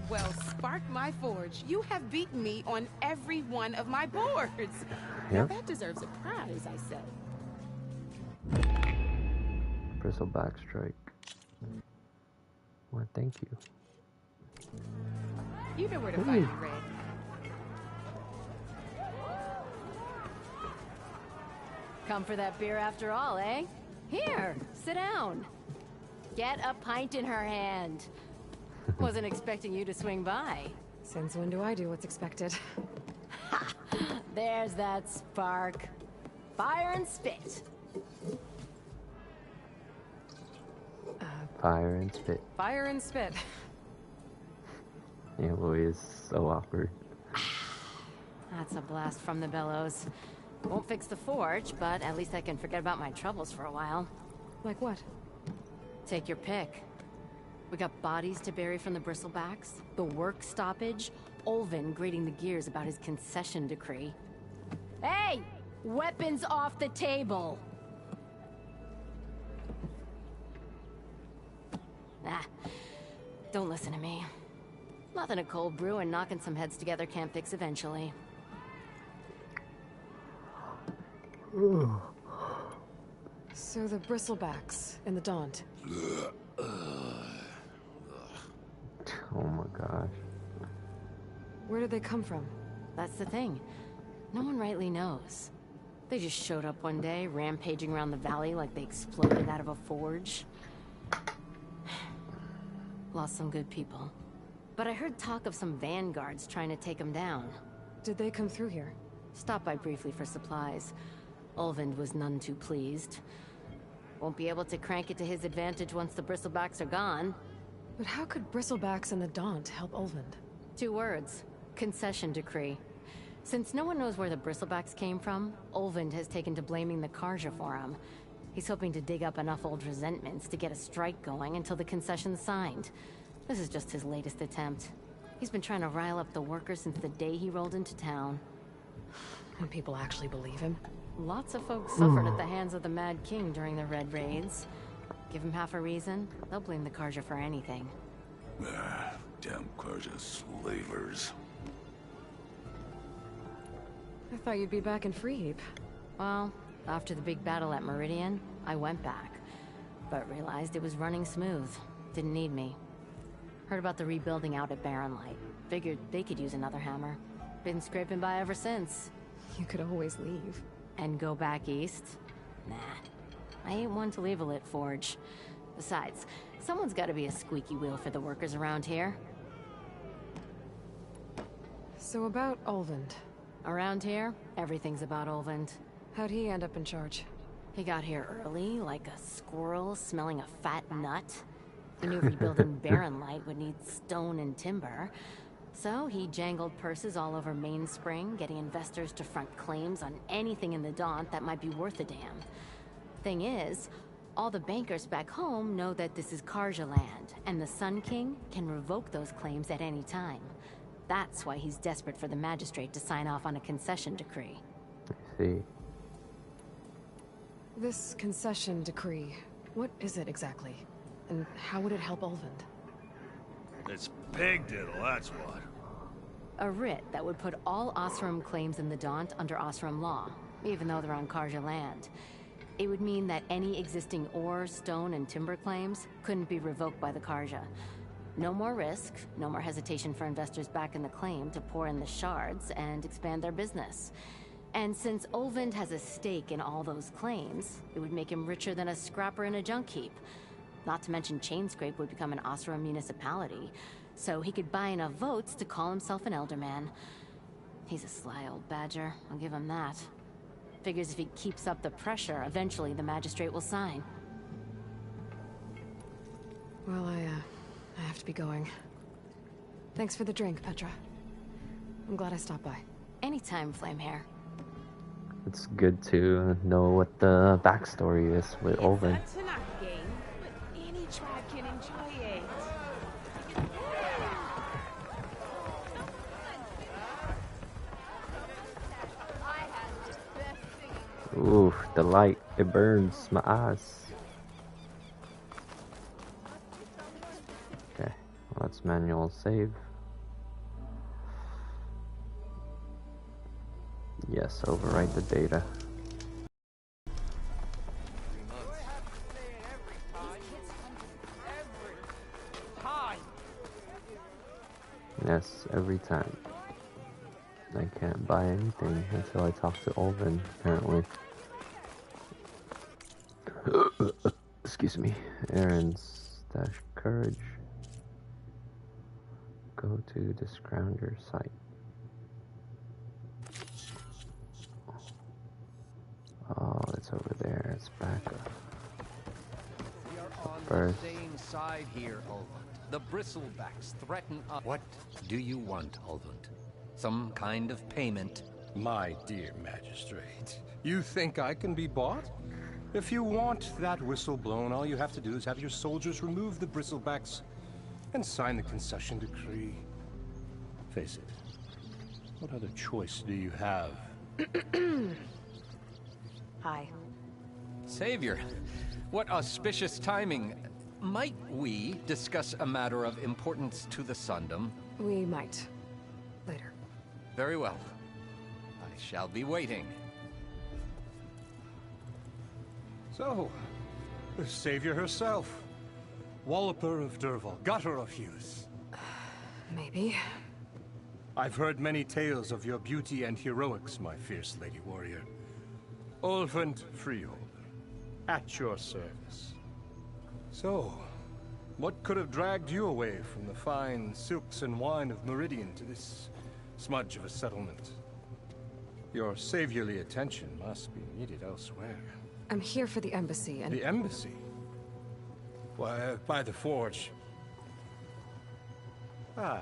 Speaker 11: Well, spark my forge. You have beaten me on every one of my boards. Now that deserves a prize, I say.
Speaker 1: Bristleback strike. Well, thank you.
Speaker 11: You know where to find me, Red.
Speaker 3: Come for that beer after all, eh? Here, sit down. Get a pint in her hand. Wasn't expecting you to swing by.
Speaker 2: Since when do I do what's expected?
Speaker 3: Ha! There's that spark. Fire and spit.
Speaker 1: Fire and spit.
Speaker 2: Fire and spit.
Speaker 1: Yeah, boy, is so awkward.
Speaker 3: That's a blast from the bellows. Won't fix the forge, but at least I can forget about my troubles for a while.
Speaker 2: Like what?
Speaker 3: Take your pick. We got bodies to bury from the bristlebacks, the work stoppage, Olvin grating the gears about his concession decree. Hey! Weapons off the table! Ah, don't listen to me. Nothing a cold brew and knocking some heads together can't fix eventually.
Speaker 2: So the bristlebacks and the Daunt.
Speaker 1: Oh my gosh.
Speaker 2: Where did they come from?
Speaker 3: That's the thing. No one rightly knows. They just showed up one day, rampaging around the valley like they exploded out of a forge. Lost some good people. But I heard talk of some vanguards trying to take them down.
Speaker 2: Did they come through here?
Speaker 3: Stopped by briefly for supplies. Olvind was none too pleased. Won't be able to crank it to his advantage once the bristlebacks are gone.
Speaker 2: But how could bristlebacks and the Daunt help Olvind?
Speaker 3: 2 words. Concession decree. Since no one knows where the bristlebacks came from, Olvind has taken to blaming the Karja for him. He's hoping to dig up enough old resentments to get a strike going until the concession's signed. This is just his latest attempt. He's been trying to rile up the workers since the day he rolled into town.
Speaker 2: And people actually believe him?
Speaker 3: Lots of folks suffered at the hands of the Mad King during the Red Raids. Give him half a reason, they'll blame the Karja for anything.
Speaker 12: Damn Karja slavers.
Speaker 2: I thought you'd be back in Freeheap.
Speaker 3: Well, after the big battle at Meridian, I went back. But realized it was running smooth. Didn't need me. Heard about the rebuilding out at Barren Light. Figured they could use another hammer. Been scraping by ever since.
Speaker 2: You could always leave.
Speaker 3: And go back east? Nah. I ain't one to leave a lit forge. Besides, someone's gotta be a squeaky wheel for the workers around here.
Speaker 2: So about Olvind.
Speaker 3: Around here, everything's about Olvind.
Speaker 2: How'd he end up in charge?
Speaker 3: He got here early, like a squirrel smelling a fat nut. He knew rebuilding Barren Light would need stone and timber. So he jangled purses all over Mainspring, getting investors to front claims on anything in the Daunt that might be worth a damn. Thing is, all the bankers back home know that this is Karja land, and the Sun King can revoke those claims at any time. That's why he's desperate for the magistrate to sign off on a concession decree.
Speaker 1: I see.
Speaker 2: This concession decree, what is it exactly? And how would it help Olvind?
Speaker 12: It's pig diddle, that's what.
Speaker 3: A writ that would put all Osram claims in the Daunt under Osram law, even though they're on Karja land. It would mean that any existing ore, stone, and timber claims couldn't be revoked by the Karja. No more risk, no more hesitation for investors back in the claim to pour in the shards and expand their business. And since Olvind has a stake in all those claims, it would make him richer than a scrapper in a junk heap. Not to mention Chainscrape would become an Osram municipality, so he could buy enough votes to call himself an elderman. He's a sly old badger, I'll give him that. Figures if he keeps up the pressure, eventually the magistrate will sign.
Speaker 2: Well, I have to be going. Thanks for the drink, Petra. I'm glad I stopped by.
Speaker 3: Anytime, Flamehair.
Speaker 1: It's good to know what the backstory is with Olvind.
Speaker 11: It's a Tanakh game, but any tribe can enjoy it.
Speaker 1: Ooh, the light, it burns my eyes. Okay, well, let's manual save. Yes, overwrite the data. Yes, every time. I can't buy anything until I talk to Olvind, apparently. Excuse me. Aaron's dash courage. Go to the scrounger site. Oh, it's over there. It's back up.
Speaker 13: We are on
Speaker 1: First.
Speaker 13: the same side here, Ulvund. The bristlebacks threaten us. What do you want, Ulvund? Some kind of payment?
Speaker 14: My dear magistrate, you think I can be bought? If you want that whistle blown, all you have to do is have your soldiers remove the bristlebacks and sign the concession decree. Face it, what other choice do you have?
Speaker 3: Hi.
Speaker 13: Savior, what auspicious timing. Might we discuss a matter of importance to the Sundom?
Speaker 2: We might. Later.
Speaker 13: Very well. I shall be waiting.
Speaker 14: So, the Savior herself. Walloper of Derval, gutter of Hughes.
Speaker 2: Maybe.
Speaker 14: I've heard many tales of your beauty and heroics, my fierce lady warrior. Ulvund Freeholder, at your service. So, what could have dragged you away from the fine silks and wine of Meridian to this smudge of a settlement? Your saviorly attention must be needed elsewhere.
Speaker 2: I'm here for the embassy and...
Speaker 14: The embassy? Why, by the forge. Ah.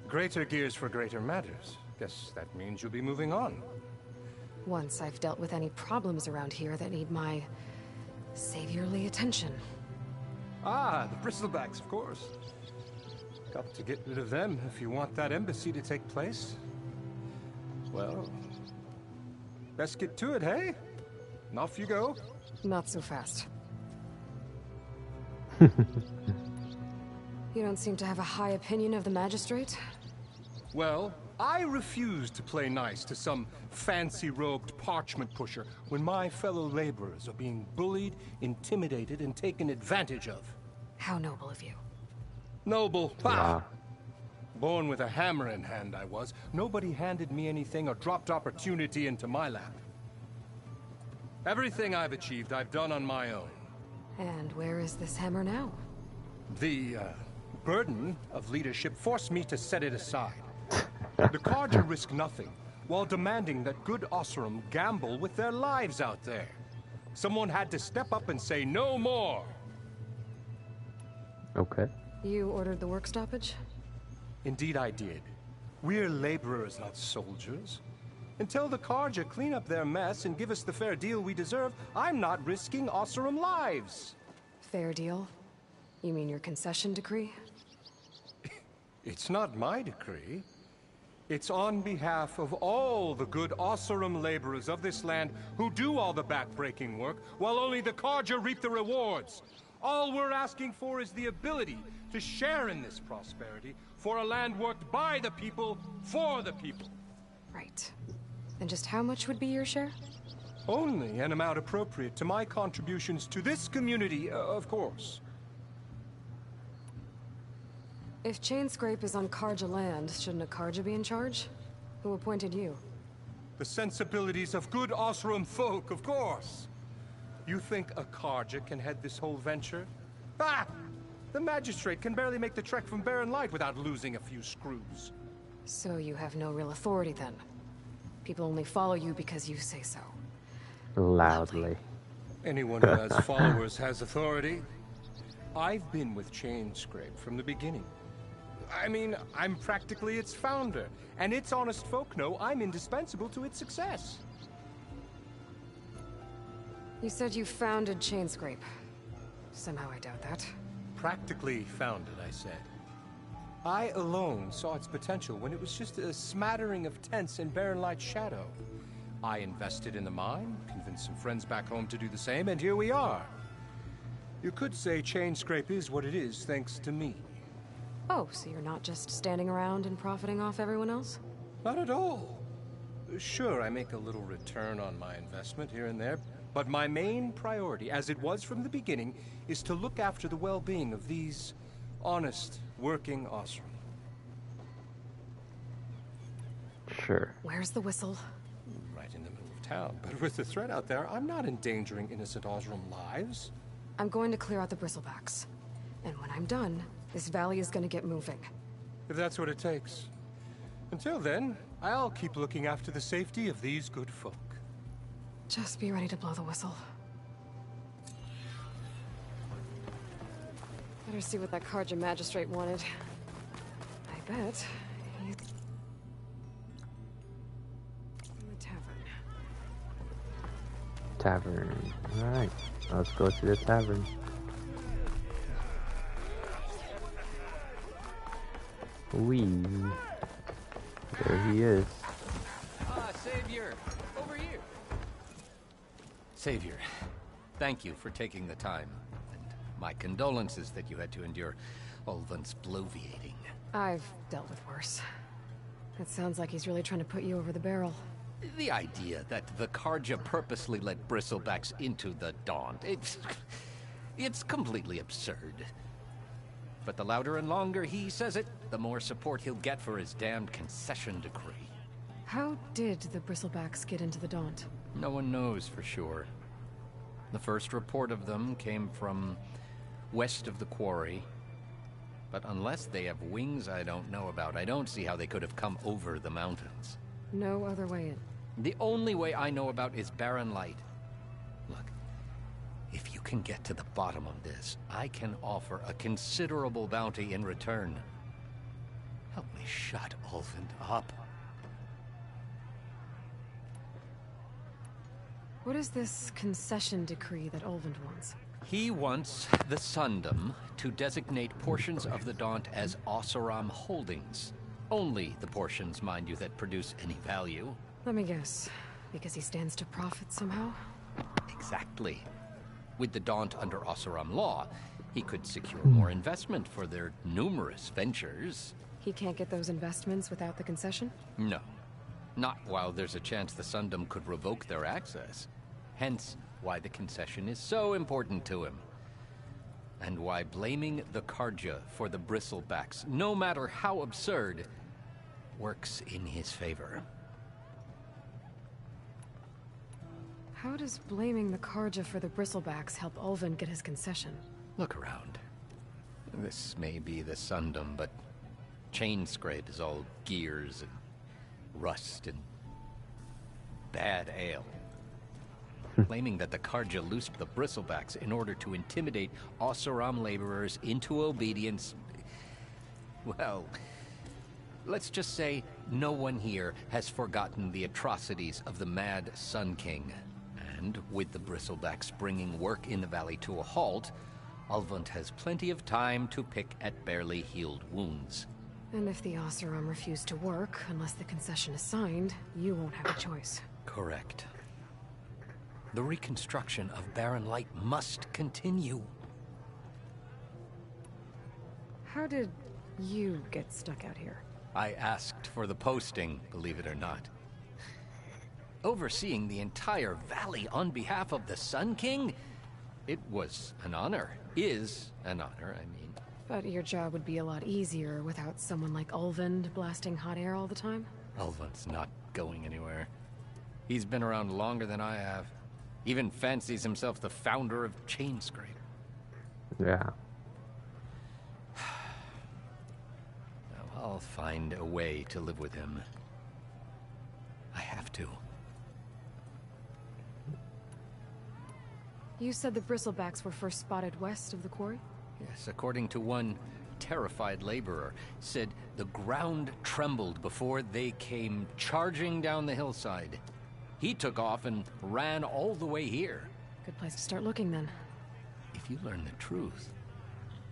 Speaker 14: Greater gears for greater matters. Guess that means you'll be moving on.
Speaker 2: Once I've dealt with any problems around here that need my... saviorly attention.
Speaker 14: Ah, the bristlebacks, of course. Got to get rid of them if you want that embassy to take place. Well, best get to it, hey? And off you go.
Speaker 2: Not so fast. You don't seem to have a high opinion of the magistrate?
Speaker 14: Well, I refuse to play nice to some fancy-robed parchment pusher when my fellow laborers are being bullied, intimidated, and taken advantage of.
Speaker 2: How noble of you.
Speaker 14: Noble? Bah! Born with a hammer in hand, I was. Nobody handed me anything or dropped opportunity into my lap. Everything I've achieved, I've done on my own.
Speaker 2: And where is this hammer now?
Speaker 14: The, burden of leadership forced me to set it aside. The Carja risk nothing, while demanding that good Osram gamble with their lives out there. Someone had to step up and say no more.
Speaker 1: Okay.
Speaker 2: You ordered the work stoppage?
Speaker 14: Indeed I did. We're laborers, not soldiers. Until the Carja clean up their mess and give us the fair deal we deserve, I'm not risking Osram lives.
Speaker 2: Fair deal? You mean your concession decree?
Speaker 14: It's not my decree. It's on behalf of all the good Osram laborers of this land who do all the backbreaking work, while only the Carja reap the rewards. All we're asking for is the ability to share in this prosperity for a land worked by the people, for the people.
Speaker 2: Right. And just how much would be your share?
Speaker 14: Only an amount appropriate to my contributions to this community, of course.
Speaker 2: If Chainscrape is on Carja land, shouldn't a Carja be in charge? Who appointed you?
Speaker 14: The sensibilities of good Osram folk, of course. You think a Carja can head this whole venture? Ah! The magistrate can barely make the trek from Barren Light without losing a few screws.
Speaker 2: So you have no real authority then? People only follow you because you say so.
Speaker 1: Loudly.
Speaker 14: Anyone who has followers has authority. I've been with Chainscrape from the beginning. I mean, I'm practically its founder, and its honest folk know I'm indispensable to its success.
Speaker 2: You said you founded Chainscrape. Somehow I doubt that.
Speaker 14: Practically founded, I said. I alone saw its potential when it was just a smattering of tents in Barren Light's shadow. I invested in the mine, convinced some friends back home to do the same, and here we are. You could say Chainscrape is what it is thanks to me.
Speaker 2: Oh, so you're not just standing around and profiting off everyone else?
Speaker 14: Not at all. Sure, I make a little return on my investment here and there, but my main priority, as it was from the beginning, is to look after the well-being of these honest, working Osram.
Speaker 1: Sure.
Speaker 2: Where's the whistle?
Speaker 14: Right in the middle of town, but with the threat out there, I'm not endangering innocent Osram lives.
Speaker 2: I'm going to clear out the bristlebacks. And when I'm done, this valley is gonna get moving.
Speaker 14: If that's what it takes. Until then, I'll keep looking after the safety of these good folk.
Speaker 2: Just be ready to blow the whistle. Better see what that Karja magistrate wanted. I bet he's in the tavern.
Speaker 1: Tavern. Alright, let's go to the tavern. Wee. There he is.
Speaker 13: Ah, Savior! Over here! Savior, thank you for taking the time. And my condolences that you had to endure Ulvund's bloviating.
Speaker 2: I've dealt with worse. It sounds like he's really trying to put you over the barrel.
Speaker 13: The idea that the Karja purposely let bristlebacks into the Daunt, it's completely absurd. But the louder and longer he says it, the more support he'll get for his damned concession decree.
Speaker 2: How did the bristlebacks get into the Daunt?
Speaker 13: No one knows for sure. The first report of them came from west of the quarry. But unless they have wings I don't know about, I don't see how they could have come over the mountains.
Speaker 2: No other way in.
Speaker 13: The only way I know about is barren light. Look, if you can get to the bottom of this, I can offer a considerable bounty in return. Help me shut Ulvund up.
Speaker 2: What is this concession decree that Ulvund wants?
Speaker 13: He wants the Sundom to designate portions of the Daunt as Oseram holdings. Only the portions, mind you, that produce any value.
Speaker 2: Let me guess. Because he stands to profit somehow?
Speaker 13: Exactly. With the Daunt under Oseram law, he could secure more investment for their numerous ventures.
Speaker 2: He can't get those investments without the concession?
Speaker 13: No. Not while there's a chance the Sundom could revoke their access. Hence, why the concession is so important to him. And why blaming the Karja for the bristlebacks, no matter how absurd, works in his favor.
Speaker 2: How does blaming the Karja for the bristlebacks help Ulvund get his concession?
Speaker 13: Look around. This may be the Sundom, but Chainscrape is all gears and rust and bad ale. Claiming that the Karja loosed the bristlebacks in order to intimidate Oseram laborers into obedience. Well, let's just say no one here has forgotten the atrocities of the Mad Sun King. And with the bristlebacks bringing work in the valley to a halt, Ulvund has plenty of time to pick at barely healed wounds.
Speaker 2: And if the Oseram refuse to work, unless the concession is signed, you won't have a choice.
Speaker 13: Correct. The reconstruction of Barren Light must continue.
Speaker 2: How did you get stuck out here?
Speaker 13: I asked for the posting, believe it or not. Overseeing the entire valley on behalf of the Sun King? It was an honor. Is an honor, I mean.
Speaker 2: But your job would be a lot easier without someone like Ulvund blasting hot air all the time?
Speaker 13: Ulvund's not going anywhere. He's been around longer than I have. Even fancies himself the founder of Chainscrape.
Speaker 1: Yeah.
Speaker 13: I'll find a way to live with him. I have to.
Speaker 2: You said the bristlebacks were first spotted west of the quarry?
Speaker 13: Yes, according to one terrified laborer, said the ground trembled before they came charging down the hillside. He took off and ran all the way here.
Speaker 2: Good place to start looking, then.
Speaker 13: If you learn the truth,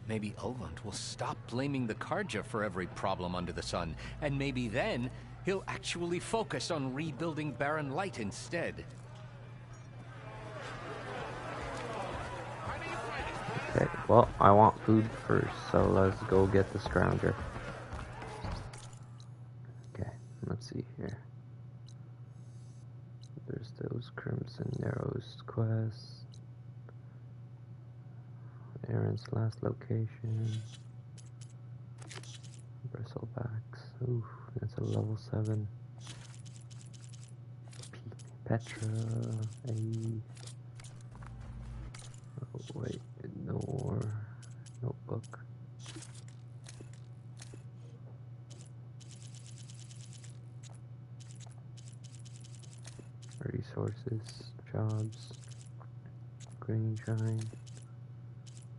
Speaker 13: maybe Ulvund will stop blaming the Karja for every problem under the sun, and maybe then he'll actually focus on rebuilding Barren Light instead.
Speaker 1: Okay, well, I want food first, so let's go get the scrounger. Okay, let's see here. There's those Crimson Narrows quests. Aaron's last location. Bristlebacks. Ooh, that's a level 7. Petra. Hey. Oh, wait. resources, jobs, grain shine,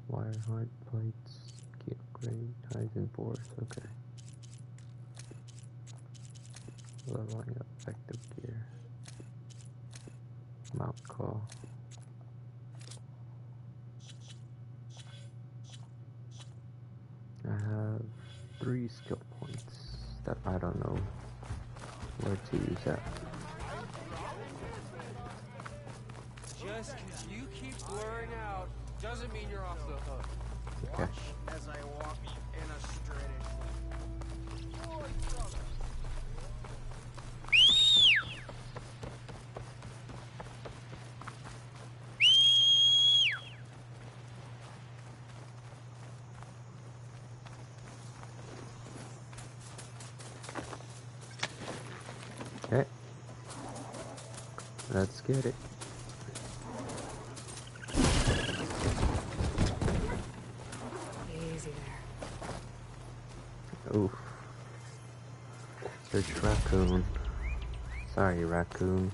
Speaker 1: wire hard plates, key upgrade, ties and boards, okay. Leveling up effective gear. Mount call. I have 3 skill points that I don't know where to use at.
Speaker 15: Just because you keep blurring out doesn't mean you're off the hook.
Speaker 1: Okay.
Speaker 15: Watch as I walk in a straight.
Speaker 1: Okay. Let's get it.
Speaker 2: Easy there.
Speaker 1: Oof. Search raccoon. Sorry, raccoon.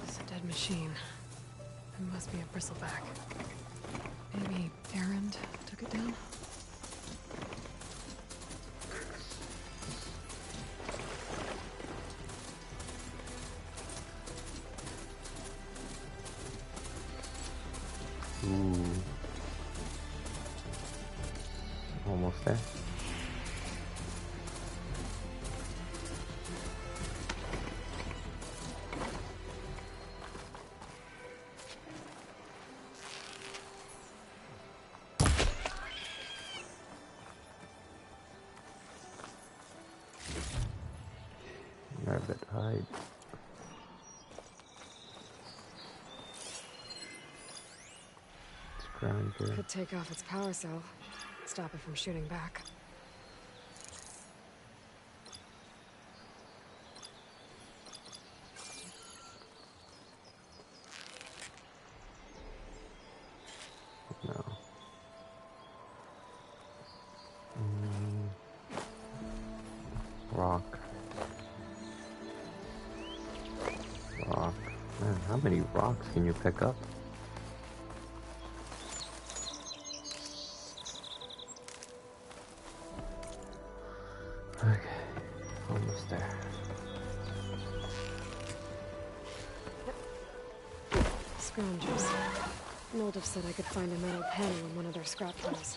Speaker 2: It's a dead machine. It must be a bristleback. Maybe Errand took it down?
Speaker 1: Ooh. Almost there. Rabbit hide. Grinder.
Speaker 2: Could take off its power cell. Stop it from shooting back.
Speaker 1: No. Rock. Rock. Man, how many rocks can you pick up? Okay, almost there.
Speaker 2: Scroungers. Moldiv said I could find a metal panel in one of their scrap piles.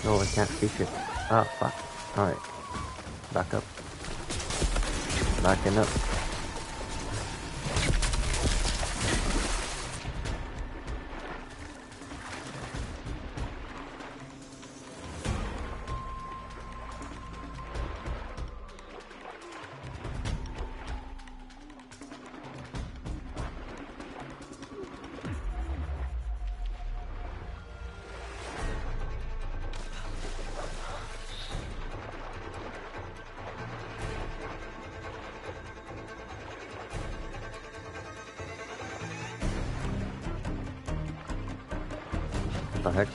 Speaker 1: No, I can't reach it. Ah, fuck. Alright. Back up. Backing up. The heck?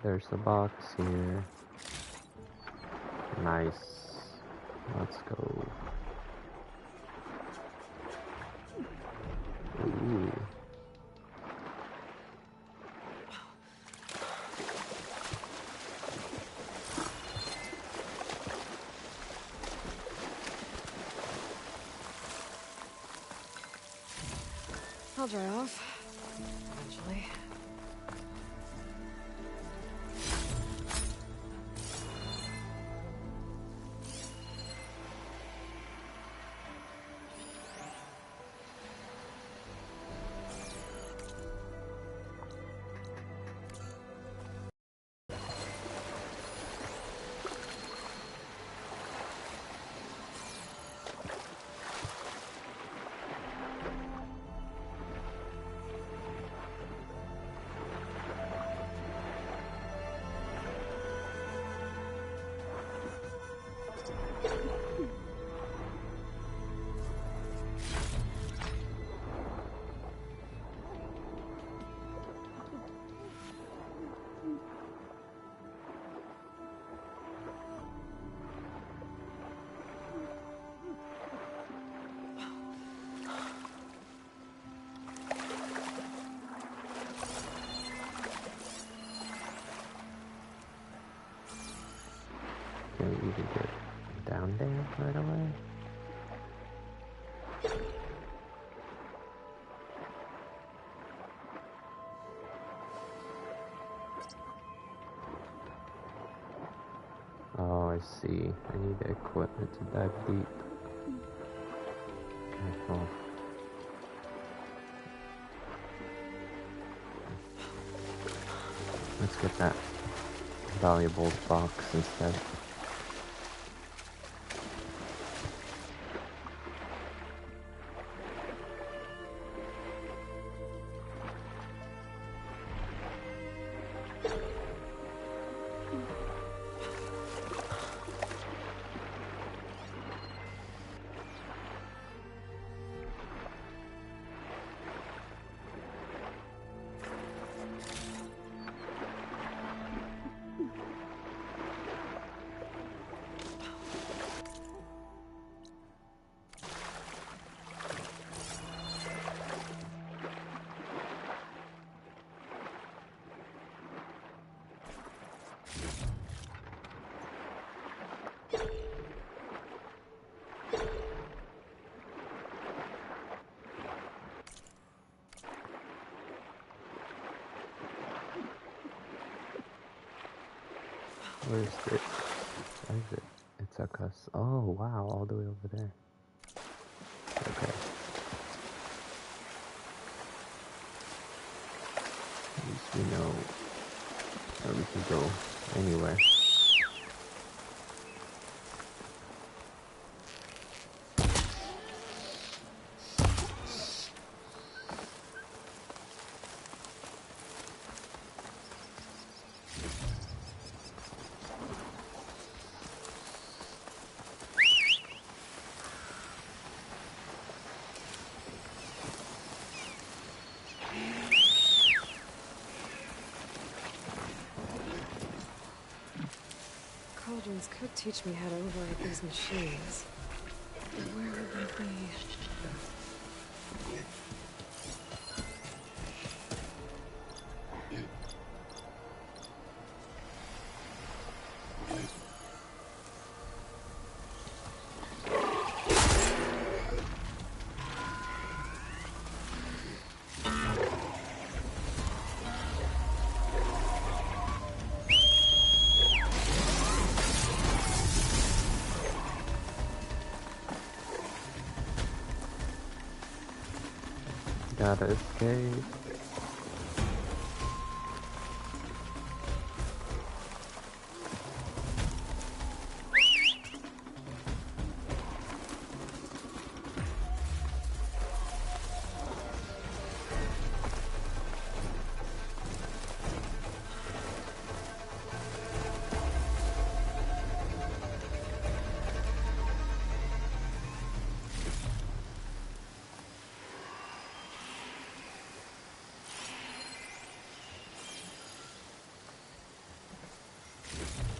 Speaker 1: There's the box here. Nice. Let's go. Ooh.
Speaker 2: I'll dry off.
Speaker 1: Can we even get down there right away? Oh, I see. I need the equipment to dive deep. Careful. Let's get that valuables box instead. Where's the exit? It took us. Oh, wow, all the way over there. Okay. At least we know that we can go anywhere.
Speaker 2: Cauldrons could teach me how to override these machines. But where would they be?
Speaker 1: Gotta escape.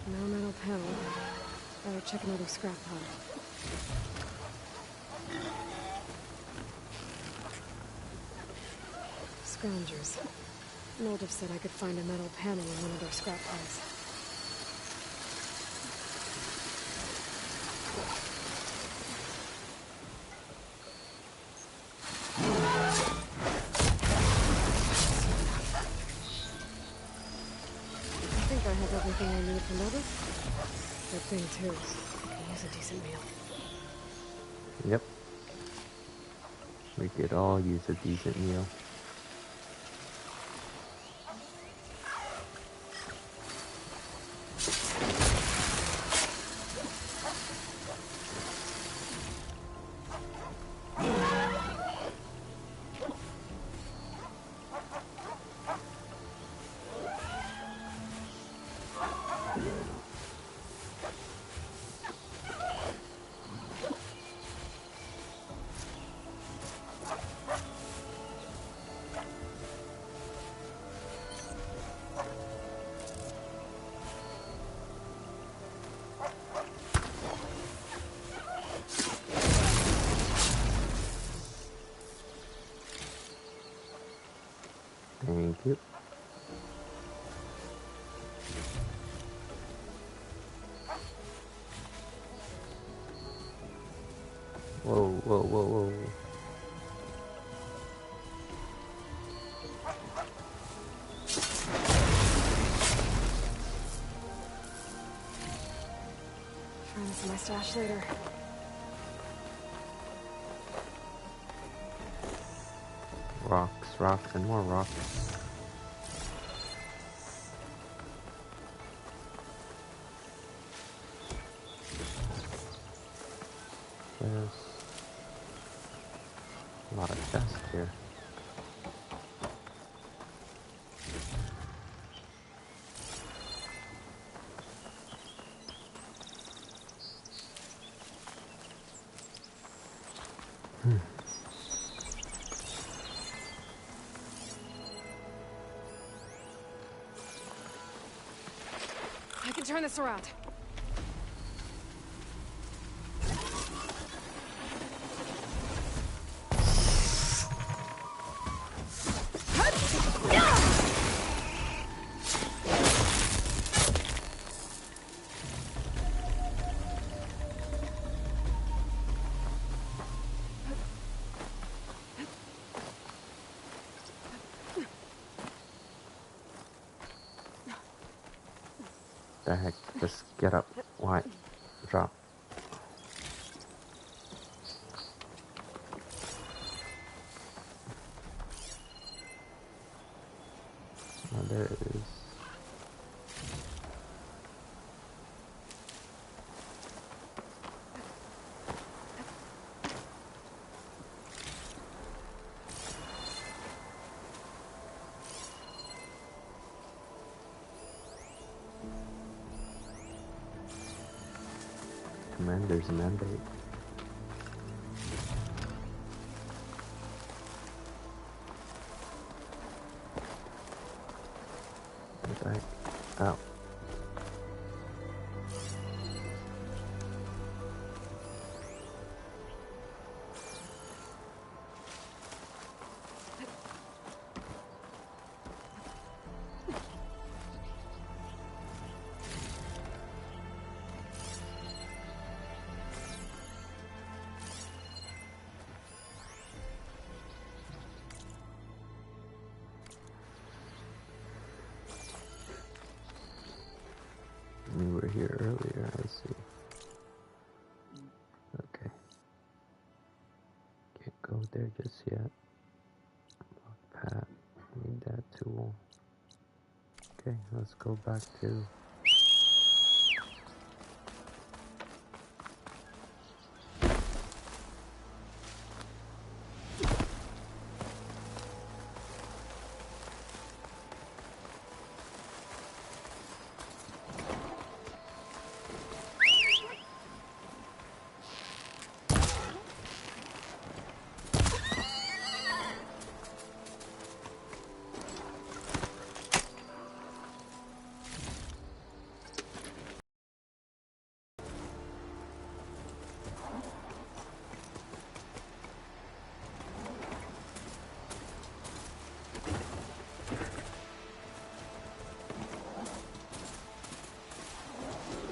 Speaker 2: No metal panel. Better check another scrap pile. Scroungers. Moldov said I could find a metal panel in one of their scrap piles. I think I have everything I need for Moldov. Good thing, too. I can use a decent meal.
Speaker 1: Yep. We could all use a decent meal. Whoa, whoa, whoa, whoa.
Speaker 2: Find this in my stash later.
Speaker 1: Rocks, rocks, and more rocks. There's a lot of chests here.
Speaker 2: I can turn this around.
Speaker 1: The heck? Just get up. Why? Drop. Oh, there it is. Commander's mandate. Back out. We were here earlier, I see. Okay. Can't go there just yet. Pat, need that tool. Okay, let's go back to...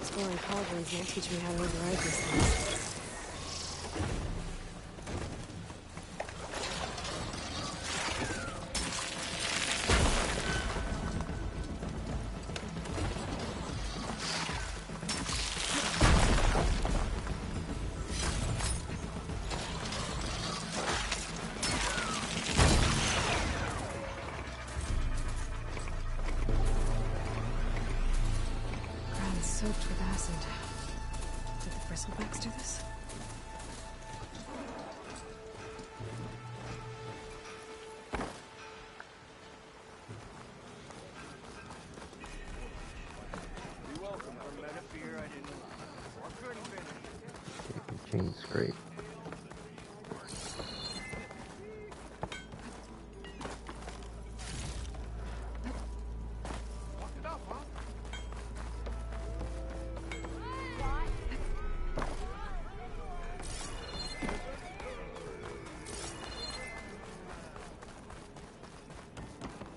Speaker 2: Exploring cauldrons might teach me how to override these things. Soaked with acid. Did the bristlebacks do this?
Speaker 10: You're welcome. I met a beer I didn't or couldn't finish.
Speaker 1: Chain scrape.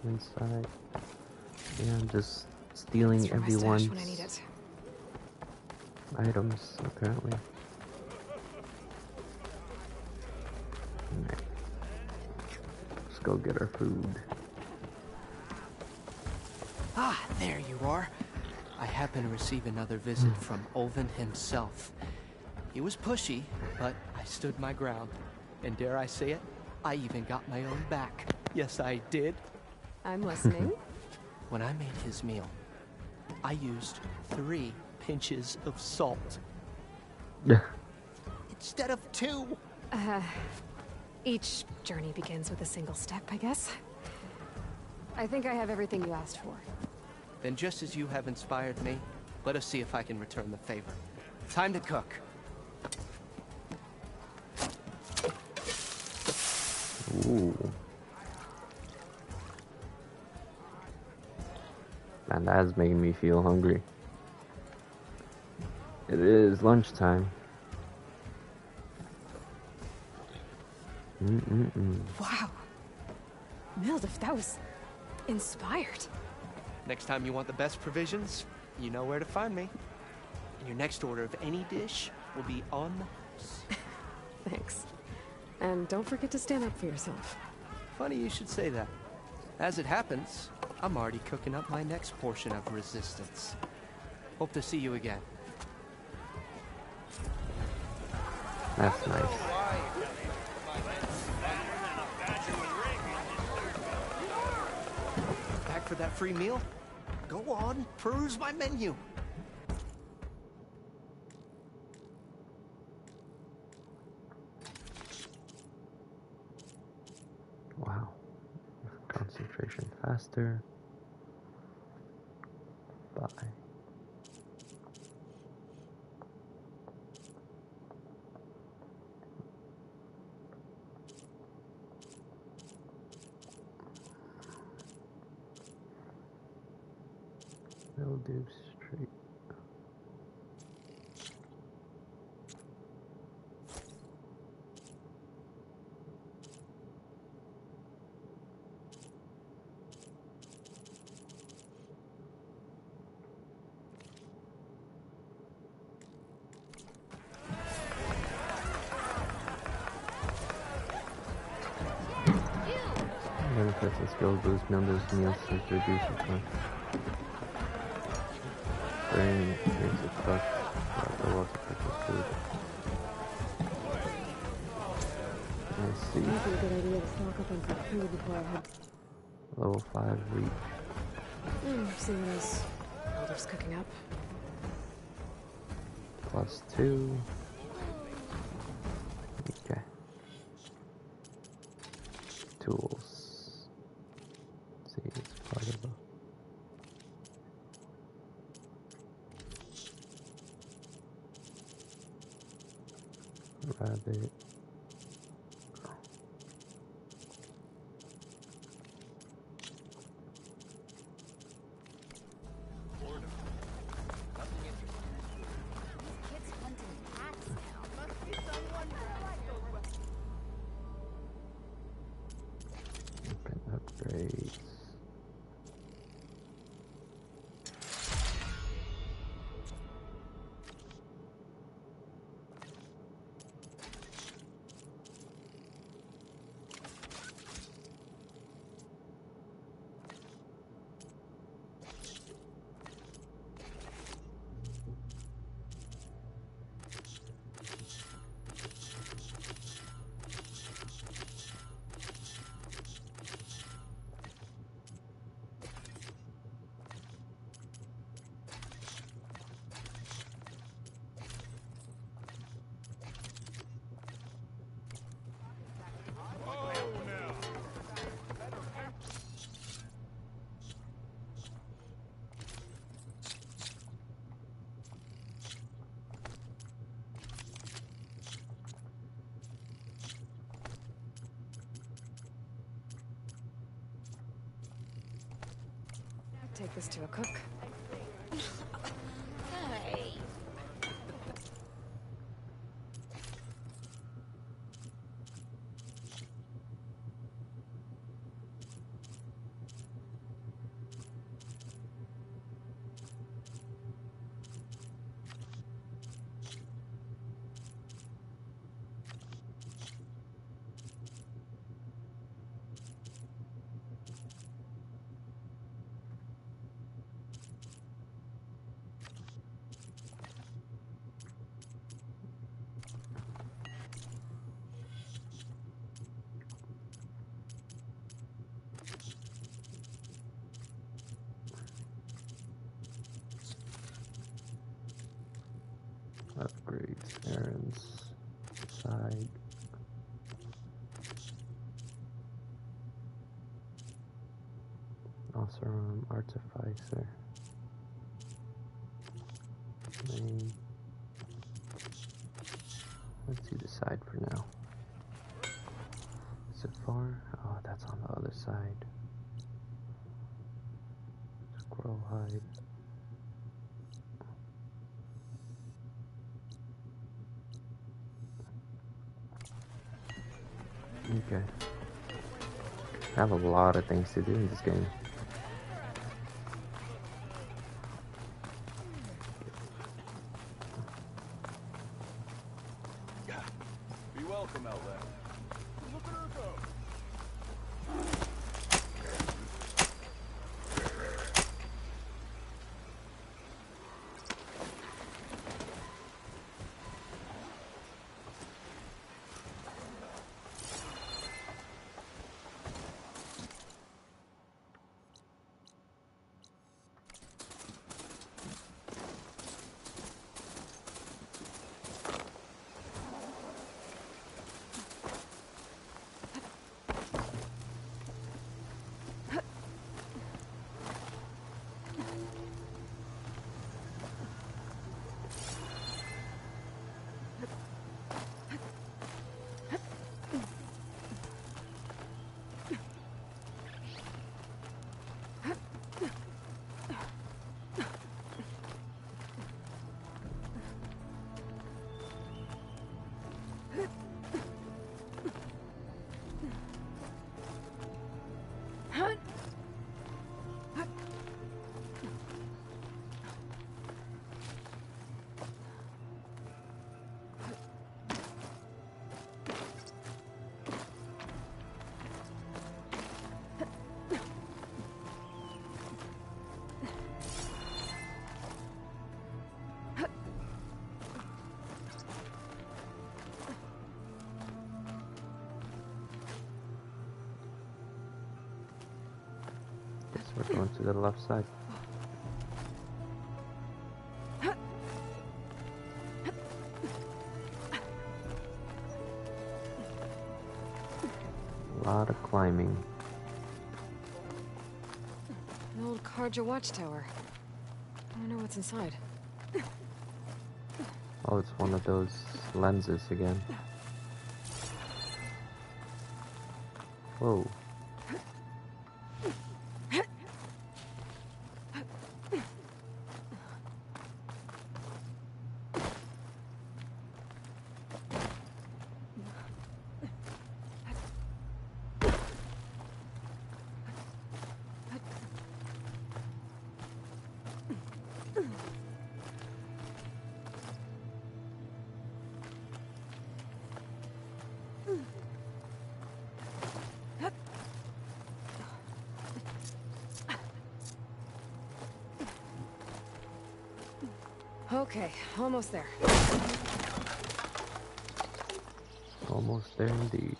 Speaker 1: Inside. Yeah, I'm just stealing everyone's
Speaker 2: when I need it.
Speaker 1: items, apparently. go get our food.
Speaker 9: Ah, there you are. I happen to receive another visit from Olvin himself. He was pushy, but I stood my ground. And dare I say it, I even got my own back. Yes, I did.
Speaker 2: I'm listening.
Speaker 9: When I made his meal, I used 3 pinches of salt. Instead of 2.
Speaker 2: Each journey begins with a single step, I guess. I think I have everything you asked for.
Speaker 9: Then just as you have inspired me, let us see if I can return the favor. Time to cook.
Speaker 1: Ooh. Man, that is making me feel hungry. It is lunchtime.
Speaker 2: Wow. Mildef, that was inspired.
Speaker 9: Next time you want the best provisions, you know where to find me. And your next order of any dish will be on the house.
Speaker 2: Thanks. And don't forget to stand up for yourself.
Speaker 9: Funny you should say that. As it happens, I'm already cooking up my next portion of resistance. Hope to see you again.
Speaker 1: That's nice.
Speaker 9: Back for that free meal? Go on, peruse my menu.
Speaker 1: Wow. Concentration faster. Bye. Mildew Street. Benefits and skill boost Mildew's meals to reduce the time. Brain makes it tough for the world to purchase food. Let's see.
Speaker 2: Might be a good idea to stock up on some food before I head.
Speaker 1: Level 5 reach.
Speaker 2: Seeing as Mildef's cooking up.
Speaker 1: +2. Okay. Tools. Let's see, it's part of the rabbit. Open upgrades.
Speaker 2: Take this to a cook.
Speaker 11: Hey.
Speaker 1: Upgrades, errands, side. Awesome artificer. Main. Let's do the side for now. Is it far? Oh, that's on the other side. Squirrel hide. Okay. I have a lot of things to do in this game.
Speaker 12: Be welcome, Outlander. Look at her go.
Speaker 1: We're going to the left side. A lot of climbing.
Speaker 2: An old Karja watchtower. I wonder what's inside.
Speaker 1: Oh, it's one of those lenses again. Whoa.
Speaker 2: Okay, almost there.
Speaker 1: Almost there indeed.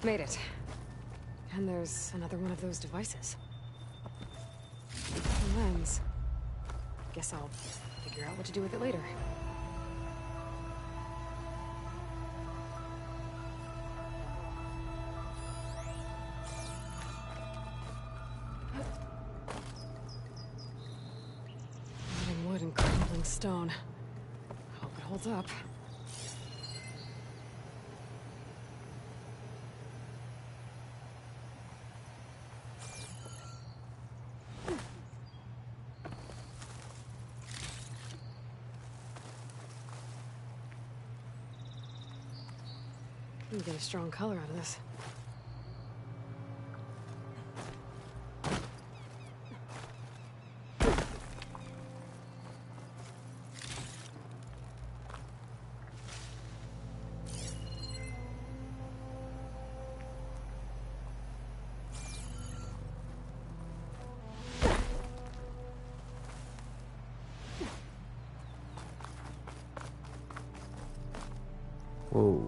Speaker 2: Made it. And there's another one of those devices. A lens. Guess I'll figure out what to do with it later. Rotting wood and crumbling stone. Hope it holds up. You get a strong color out of this.
Speaker 1: Oh.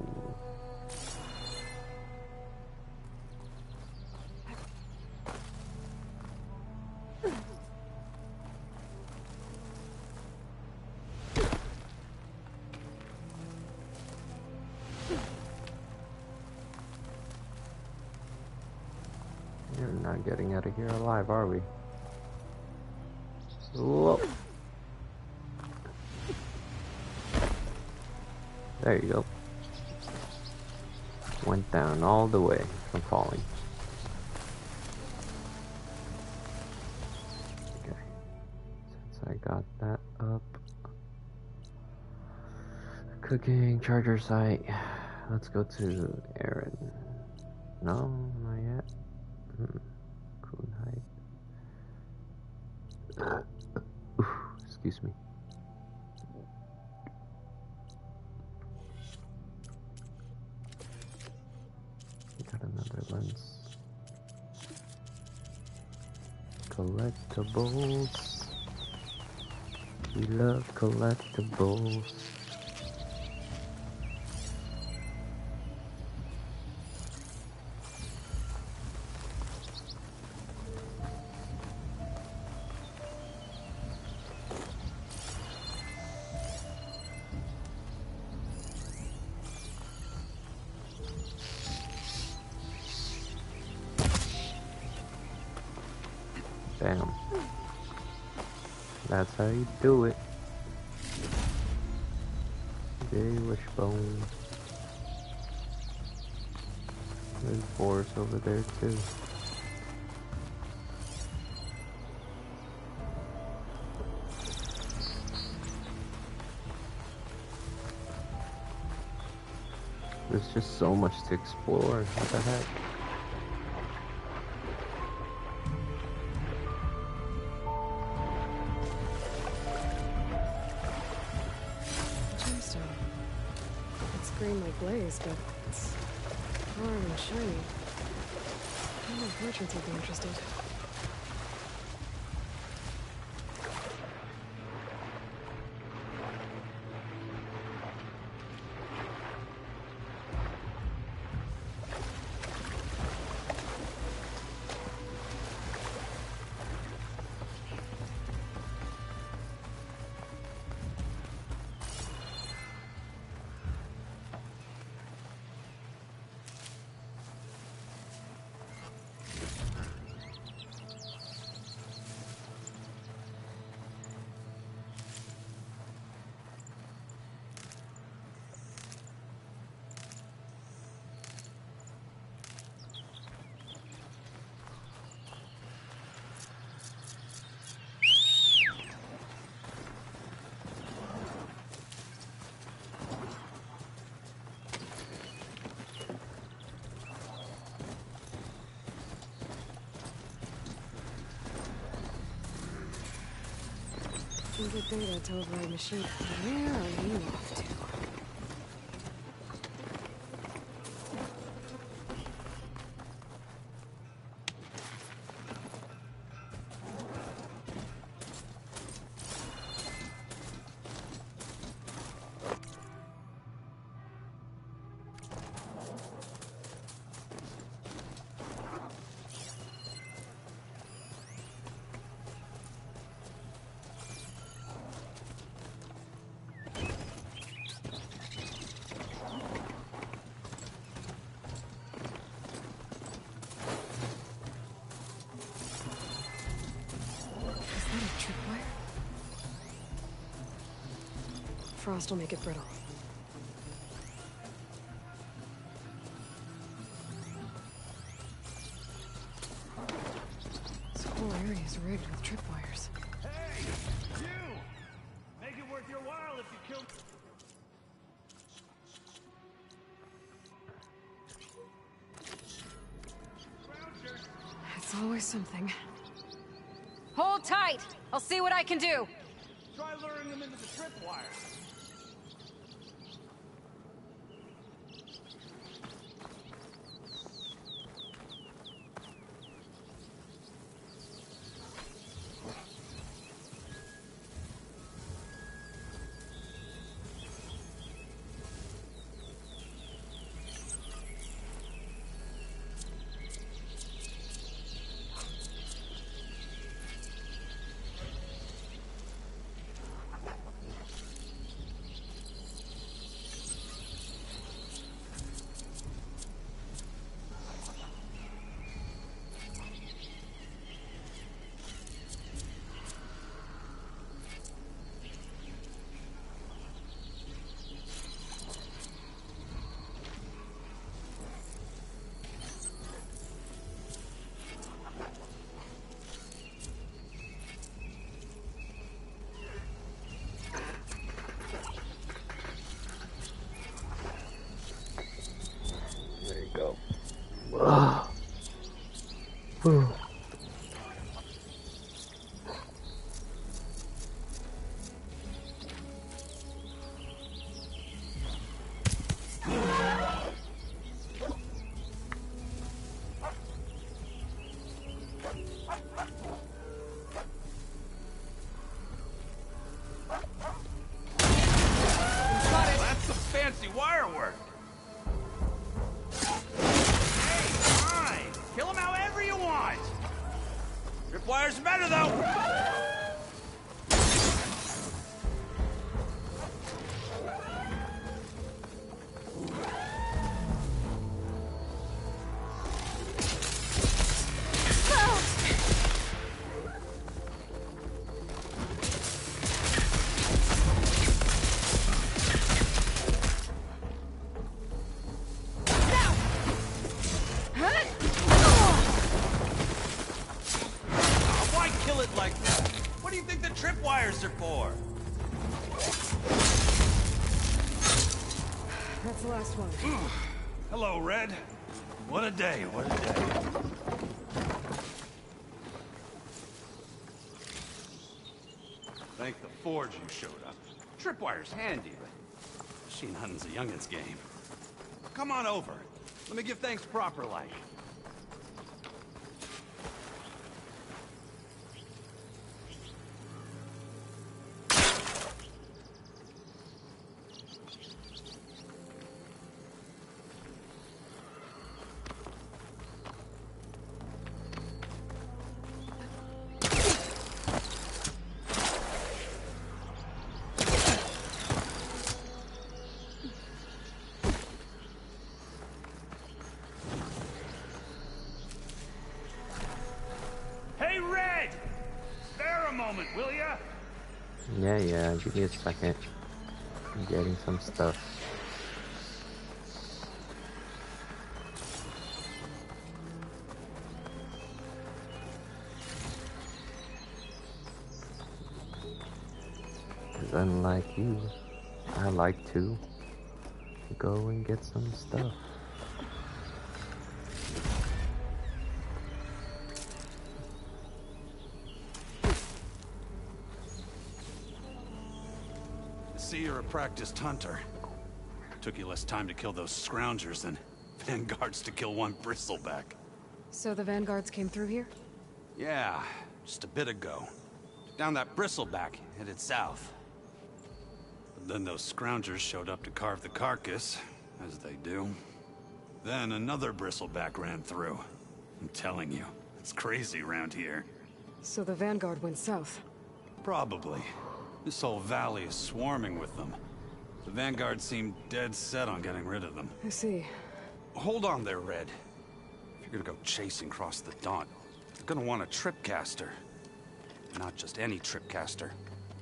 Speaker 1: You're not getting out of here alive, are we? Whoa. There you go. Went down all the way from falling. Okay. Since I got that up. Cooking, charger site. Let's go to Aaron. No, not yet. Coon height. Excuse me. Got another lens. Collectibles. We love collectibles. Bam. That's how you do it. Jay Wishbone. There's Boris over there too. There's just so much to explore. What the heck?
Speaker 2: Green like glaze, but it's warm and shiny. I don't know if merchants would be interested. Get data to override machine. Where are you off to? Frost will make it brittle. This whole area is rigged with tripwires.
Speaker 10: Hey! You! Make it worth your while if you kill...
Speaker 2: It's always something.
Speaker 3: Hold tight! I'll see what I can do!
Speaker 10: Try luring them into the tripwires.
Speaker 8: That's some fancy wire work. Hey, fine. Kill him however you want. Tripwire's better, though. Why kill it like that? What do you think the tripwires are for?
Speaker 2: That's the last one.
Speaker 12: Hello, Red. What a day, what a day.
Speaker 8: Thank the Forge you showed up. Tripwire's handy, but machine hunting's a youngin's game. Come on over. Let me give thanks proper like.
Speaker 12: Hey, Red! Spare a moment, will ya?
Speaker 1: Yeah, give me a second. I'm getting some stuff. Because unlike you, I like to go and get some stuff.
Speaker 8: See, you're a practiced hunter. Took you less time to kill those scroungers than vanguards to kill one bristleback.
Speaker 2: So the vanguards came through here?
Speaker 8: Yeah, just a bit ago. Down that bristleback, headed south. But then those scroungers showed up to carve the carcass, as they do. Then another bristleback ran through. I'm telling you, it's crazy around here.
Speaker 2: So the vanguard went south?
Speaker 8: Probably. This whole valley is swarming with them. The vanguard seemed dead set on getting rid of them.
Speaker 2: I see.
Speaker 8: Hold on there, Red. If you're gonna go chasing across the Daunt, you're gonna want a tripcaster. Not just any tripcaster.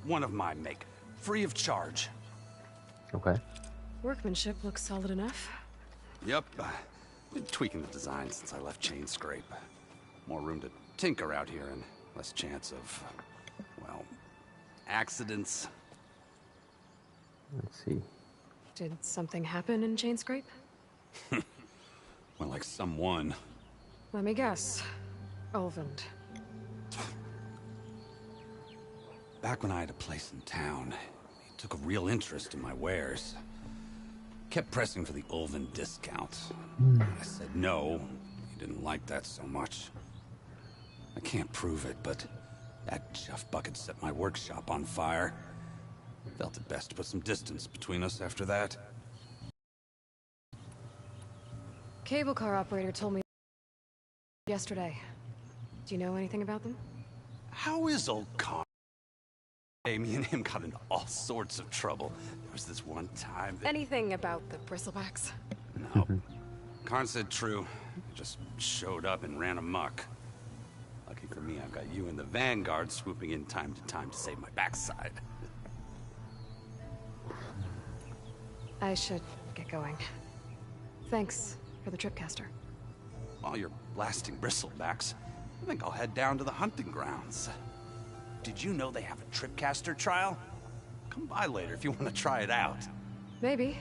Speaker 8: One of my make. Free of charge.
Speaker 1: Okay.
Speaker 2: Workmanship looks solid enough.
Speaker 8: Yep. Been tweaking the design since I left Chain Scrape. More room to tinker out here and less chance of, well, accidents.
Speaker 1: Let's see.
Speaker 2: Did something happen in Chainscrape?
Speaker 8: Well, like someone.
Speaker 2: Let me guess. Ulvund.
Speaker 8: Back when I had a place in town, he took a real interest in my wares. Kept pressing for the Ulvund discount. I said no. He didn't like that so much. I can't prove it, but that Jeff bucket set my workshop on fire. Felt it best to put some distance between us after that.
Speaker 2: Cable car operator told me yesterday. Do you know anything about them?
Speaker 8: How is old Con? Hey, me and him got into all sorts of trouble. There was this one time that...
Speaker 2: Anything about the bristlebacks?
Speaker 8: No. Karn said true. He just showed up and ran amok. Lucky for me, I've got you and the Vanguard swooping in time to save my backside.
Speaker 2: I should get going. Thanks for the tripcaster.
Speaker 8: While you're blasting bristlebacks, I think I'll head down to the hunting grounds. Did you know they have a tripcaster trial? Come by later if you want to try it out.
Speaker 2: Maybe.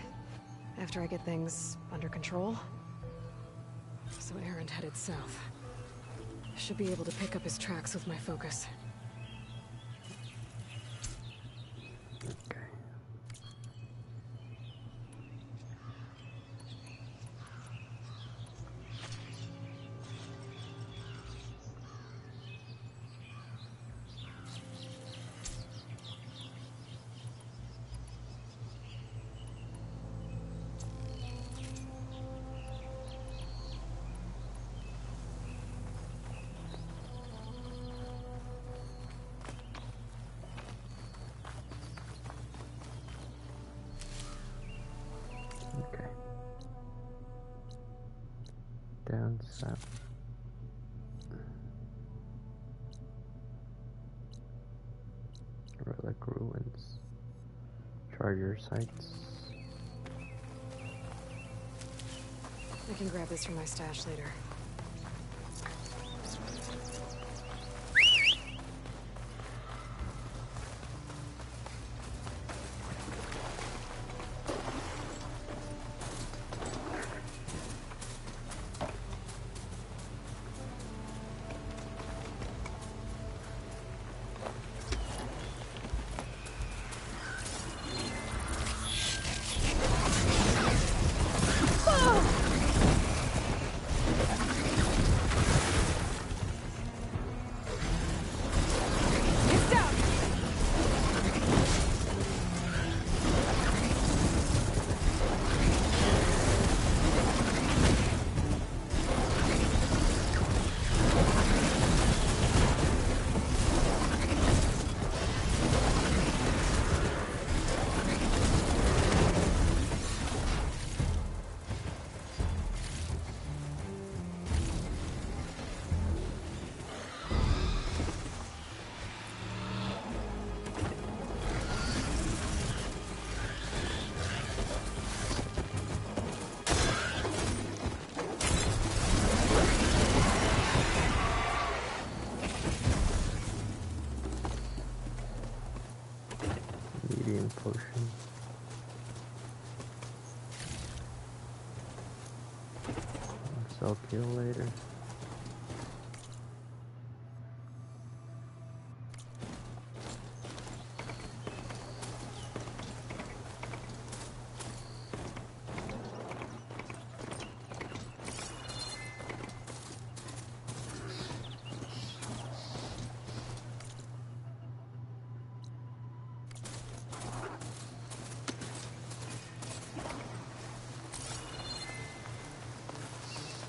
Speaker 2: After I get things under control. So Aaron headed south. I should be able to pick up his tracks with my focus.
Speaker 1: Down south. Relic ruins. Charger sites.
Speaker 2: I can grab this from my stash later.
Speaker 1: Medium potion. I'll kill later.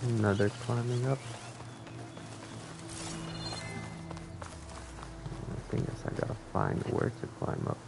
Speaker 1: Another climbing up. The thing is, I gotta find where to climb up.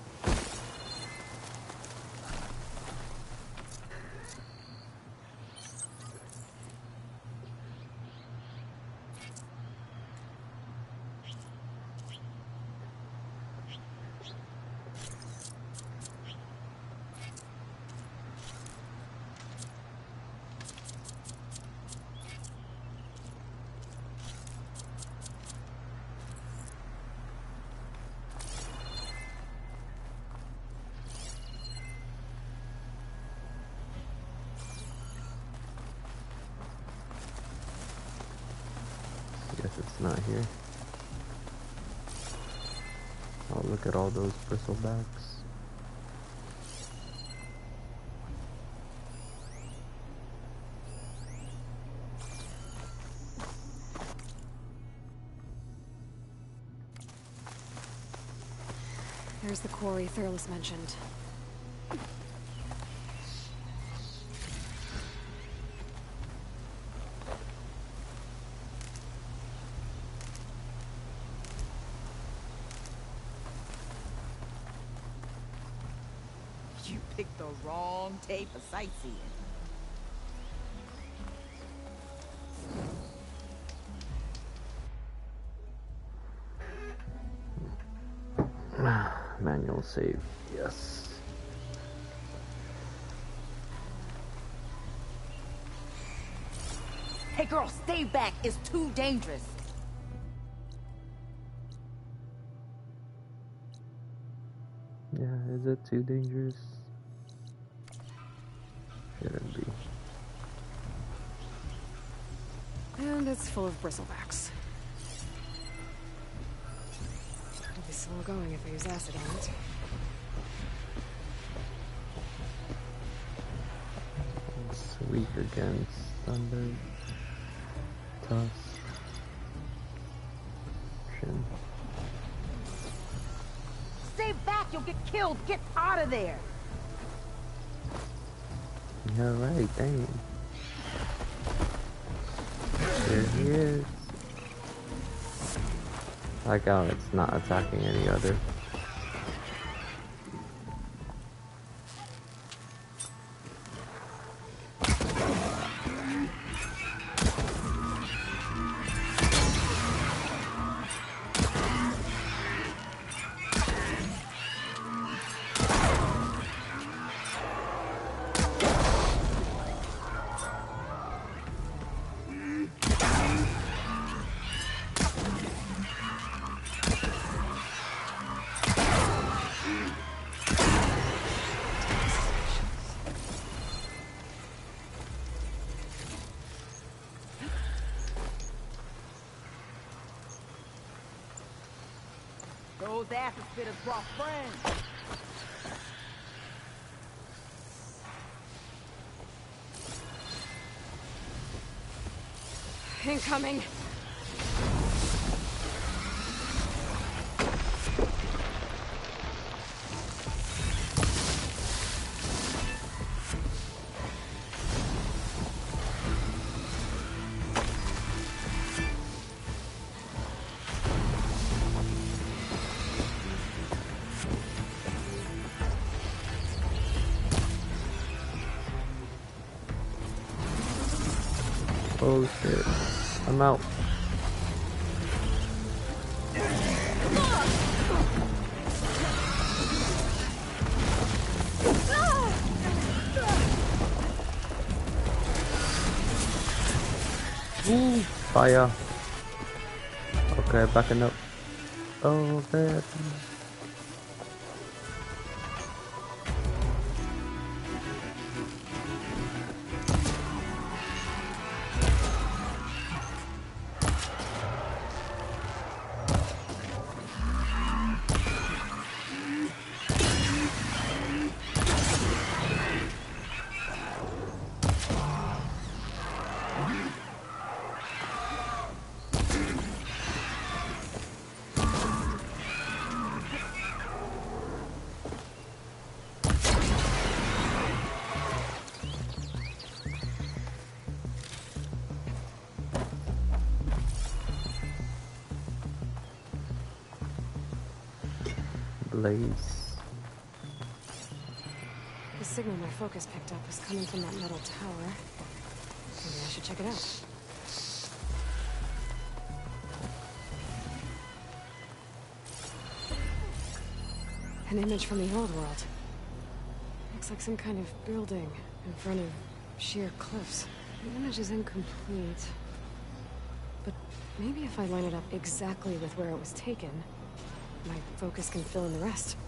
Speaker 1: Guess it's not here. Oh, look at all those bristlebacks.
Speaker 2: There's the quarry Fairless mentioned.
Speaker 16: You picked the wrong day for sightseeing.
Speaker 1: Manual save, yes.
Speaker 16: Hey girl, stay back. It's too dangerous.
Speaker 1: Yeah, is it too dangerous? Shouldn't be.
Speaker 2: And it's full of bristlebacks. It'll be slow going if I use acid on it.
Speaker 1: It's weak against thunder. Tusk.
Speaker 16: Stay back, you'll get killed. Get out of there.
Speaker 1: Yeah, right, dang. There he is. I like how it's not attacking any other.
Speaker 16: Those acid spitters brought friends.
Speaker 2: Incoming.
Speaker 1: Oh shit. I'm out. Ooh, fire. Okay, backing up. Oh, bad. Blaze.
Speaker 2: The signal my focus picked up was coming from that metal tower. Maybe I should check it out. An image from the old world. Looks like some kind of building in front of sheer cliffs. The image is incomplete. But maybe if I line it up exactly with where it was taken, my focus can fill in the rest.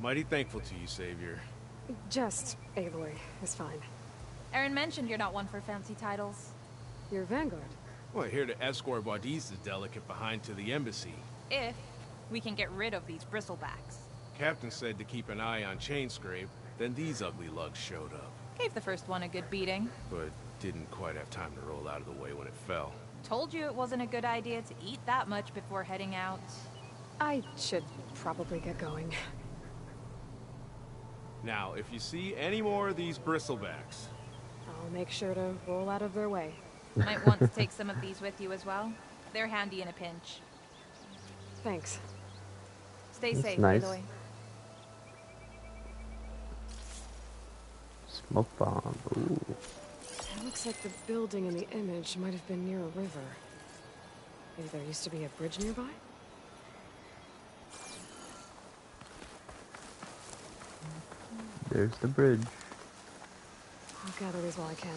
Speaker 17: Mighty thankful to you, Savior.
Speaker 2: Just Aloy is fine.
Speaker 18: Aaron mentioned you're not one for fancy titles.
Speaker 2: You're Vanguard.
Speaker 17: Well, here to escort Wadis the Delicate behind to the embassy.
Speaker 18: If we can get rid of these bristlebacks.
Speaker 17: Captain said to keep an eye on Chainscrape, then these ugly lugs showed up.
Speaker 18: Gave the first one a good beating.
Speaker 17: But didn't quite have time to roll out of the way when it fell.
Speaker 18: Told you it wasn't a good idea to eat that much before heading out.
Speaker 2: I should probably get going.
Speaker 17: Now, if you see any more of these bristlebacks...
Speaker 2: I'll make sure to roll out of their way.
Speaker 18: Might want to take some of these with you as well. They're handy in a pinch.
Speaker 2: Thanks.
Speaker 18: Stay
Speaker 1: That's
Speaker 18: safe,
Speaker 1: nice.
Speaker 18: Aloy.
Speaker 1: Smoke bomb. Ooh.
Speaker 2: It looks like the building in the image might have been near a river. Maybe there used to be a bridge nearby?
Speaker 1: There's the bridge.
Speaker 2: I'll gather these while I can.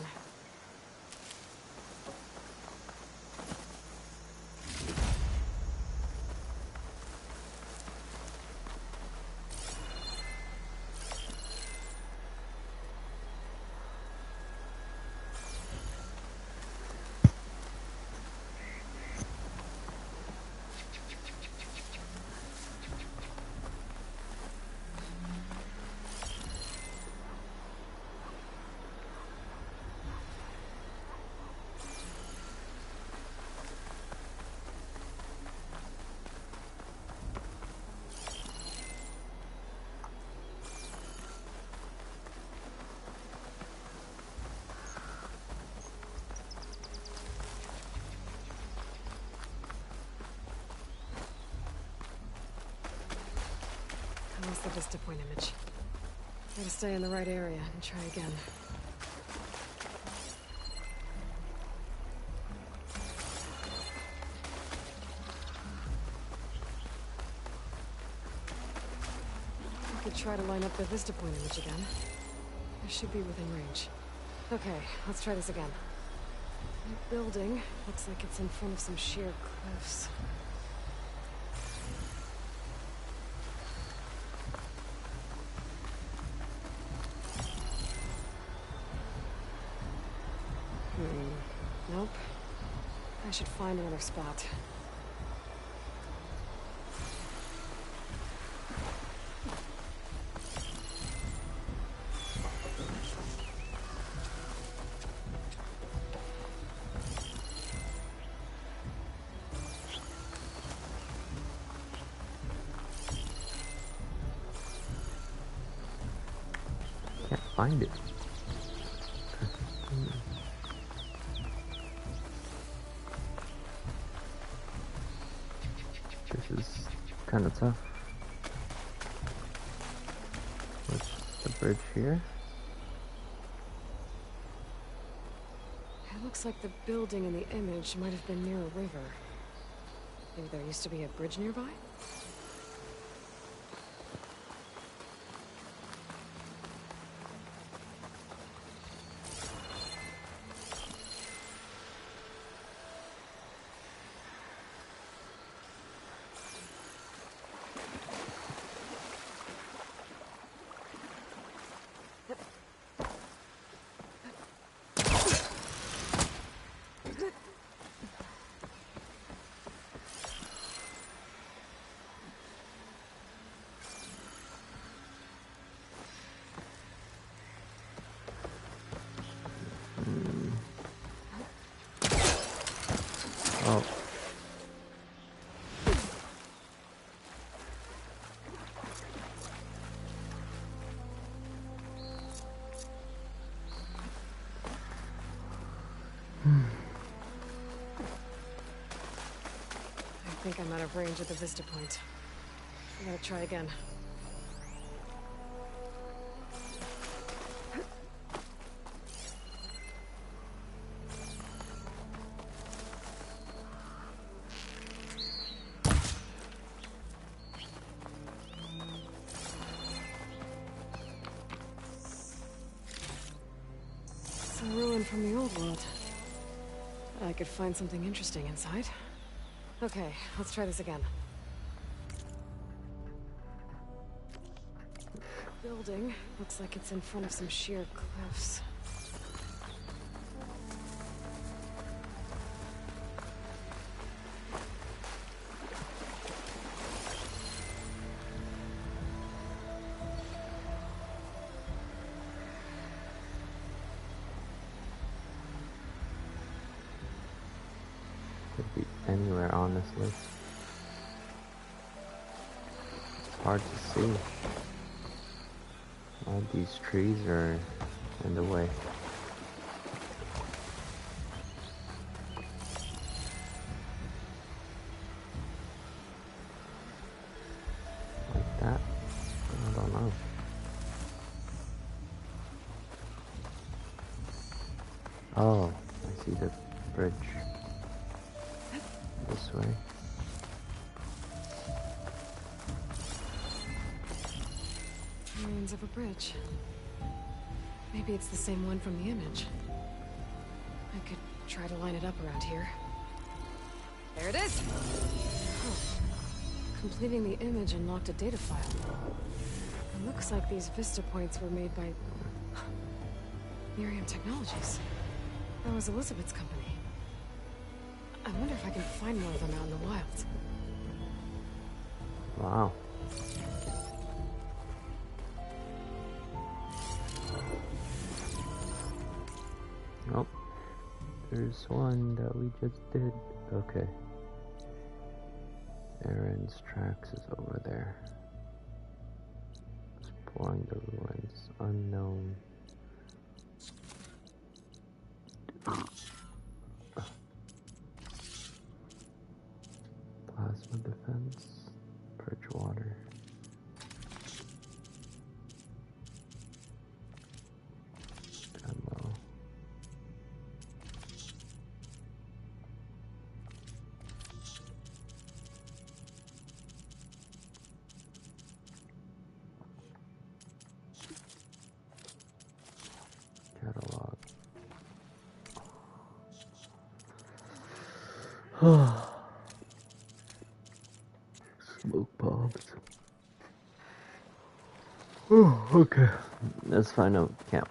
Speaker 2: That's the Vista Point image. Gotta stay in the right area and try again. I could try to line up the Vista Point image again. I should be within range. Okay, let's try this again. The building looks like it's in front of some sheer cliffs. Nope. I should find another spot.
Speaker 1: Can't find it. This is kind of tough. What's the bridge here?
Speaker 2: It looks like the building in the image might have been near a river. Maybe there used to be a bridge nearby?
Speaker 1: Oh.
Speaker 2: I think I'm out of range at the Vista Point. I gotta try again. It's a ruin from the old world. I could find something interesting inside. Okay, let's try this again. building. Looks like it's in front of some sheer cliffs.
Speaker 1: Could be anywhere, honestly. It's hard to see. All these trees are in the way. Like that? I don't know. Oh, I see the bridge. This way.
Speaker 2: Ruins of a bridge. Maybe it's the same one from the image. I could try to line it up around here. There it is! Oh. Completing the image unlocked a data file. It looks like these vista points were made by Miriam Technologies. That was Elizabeth's company. I wonder if I can find more of them out in the wild.
Speaker 1: Wow. Nope. There's one that we just did. Okay. Aaron's tracks is over there. Exploring the ruins. Unknown. Plasma defense. Bridge water. Ammo. Catalog. Smoke bombs. Oh, okay. Let's find a camp.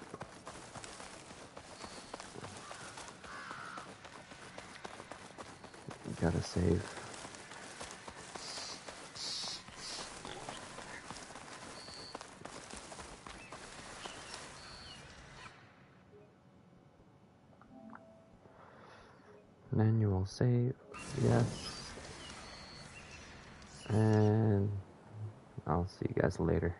Speaker 1: Gotta save. Manual save, yes. And I'll see you guys later.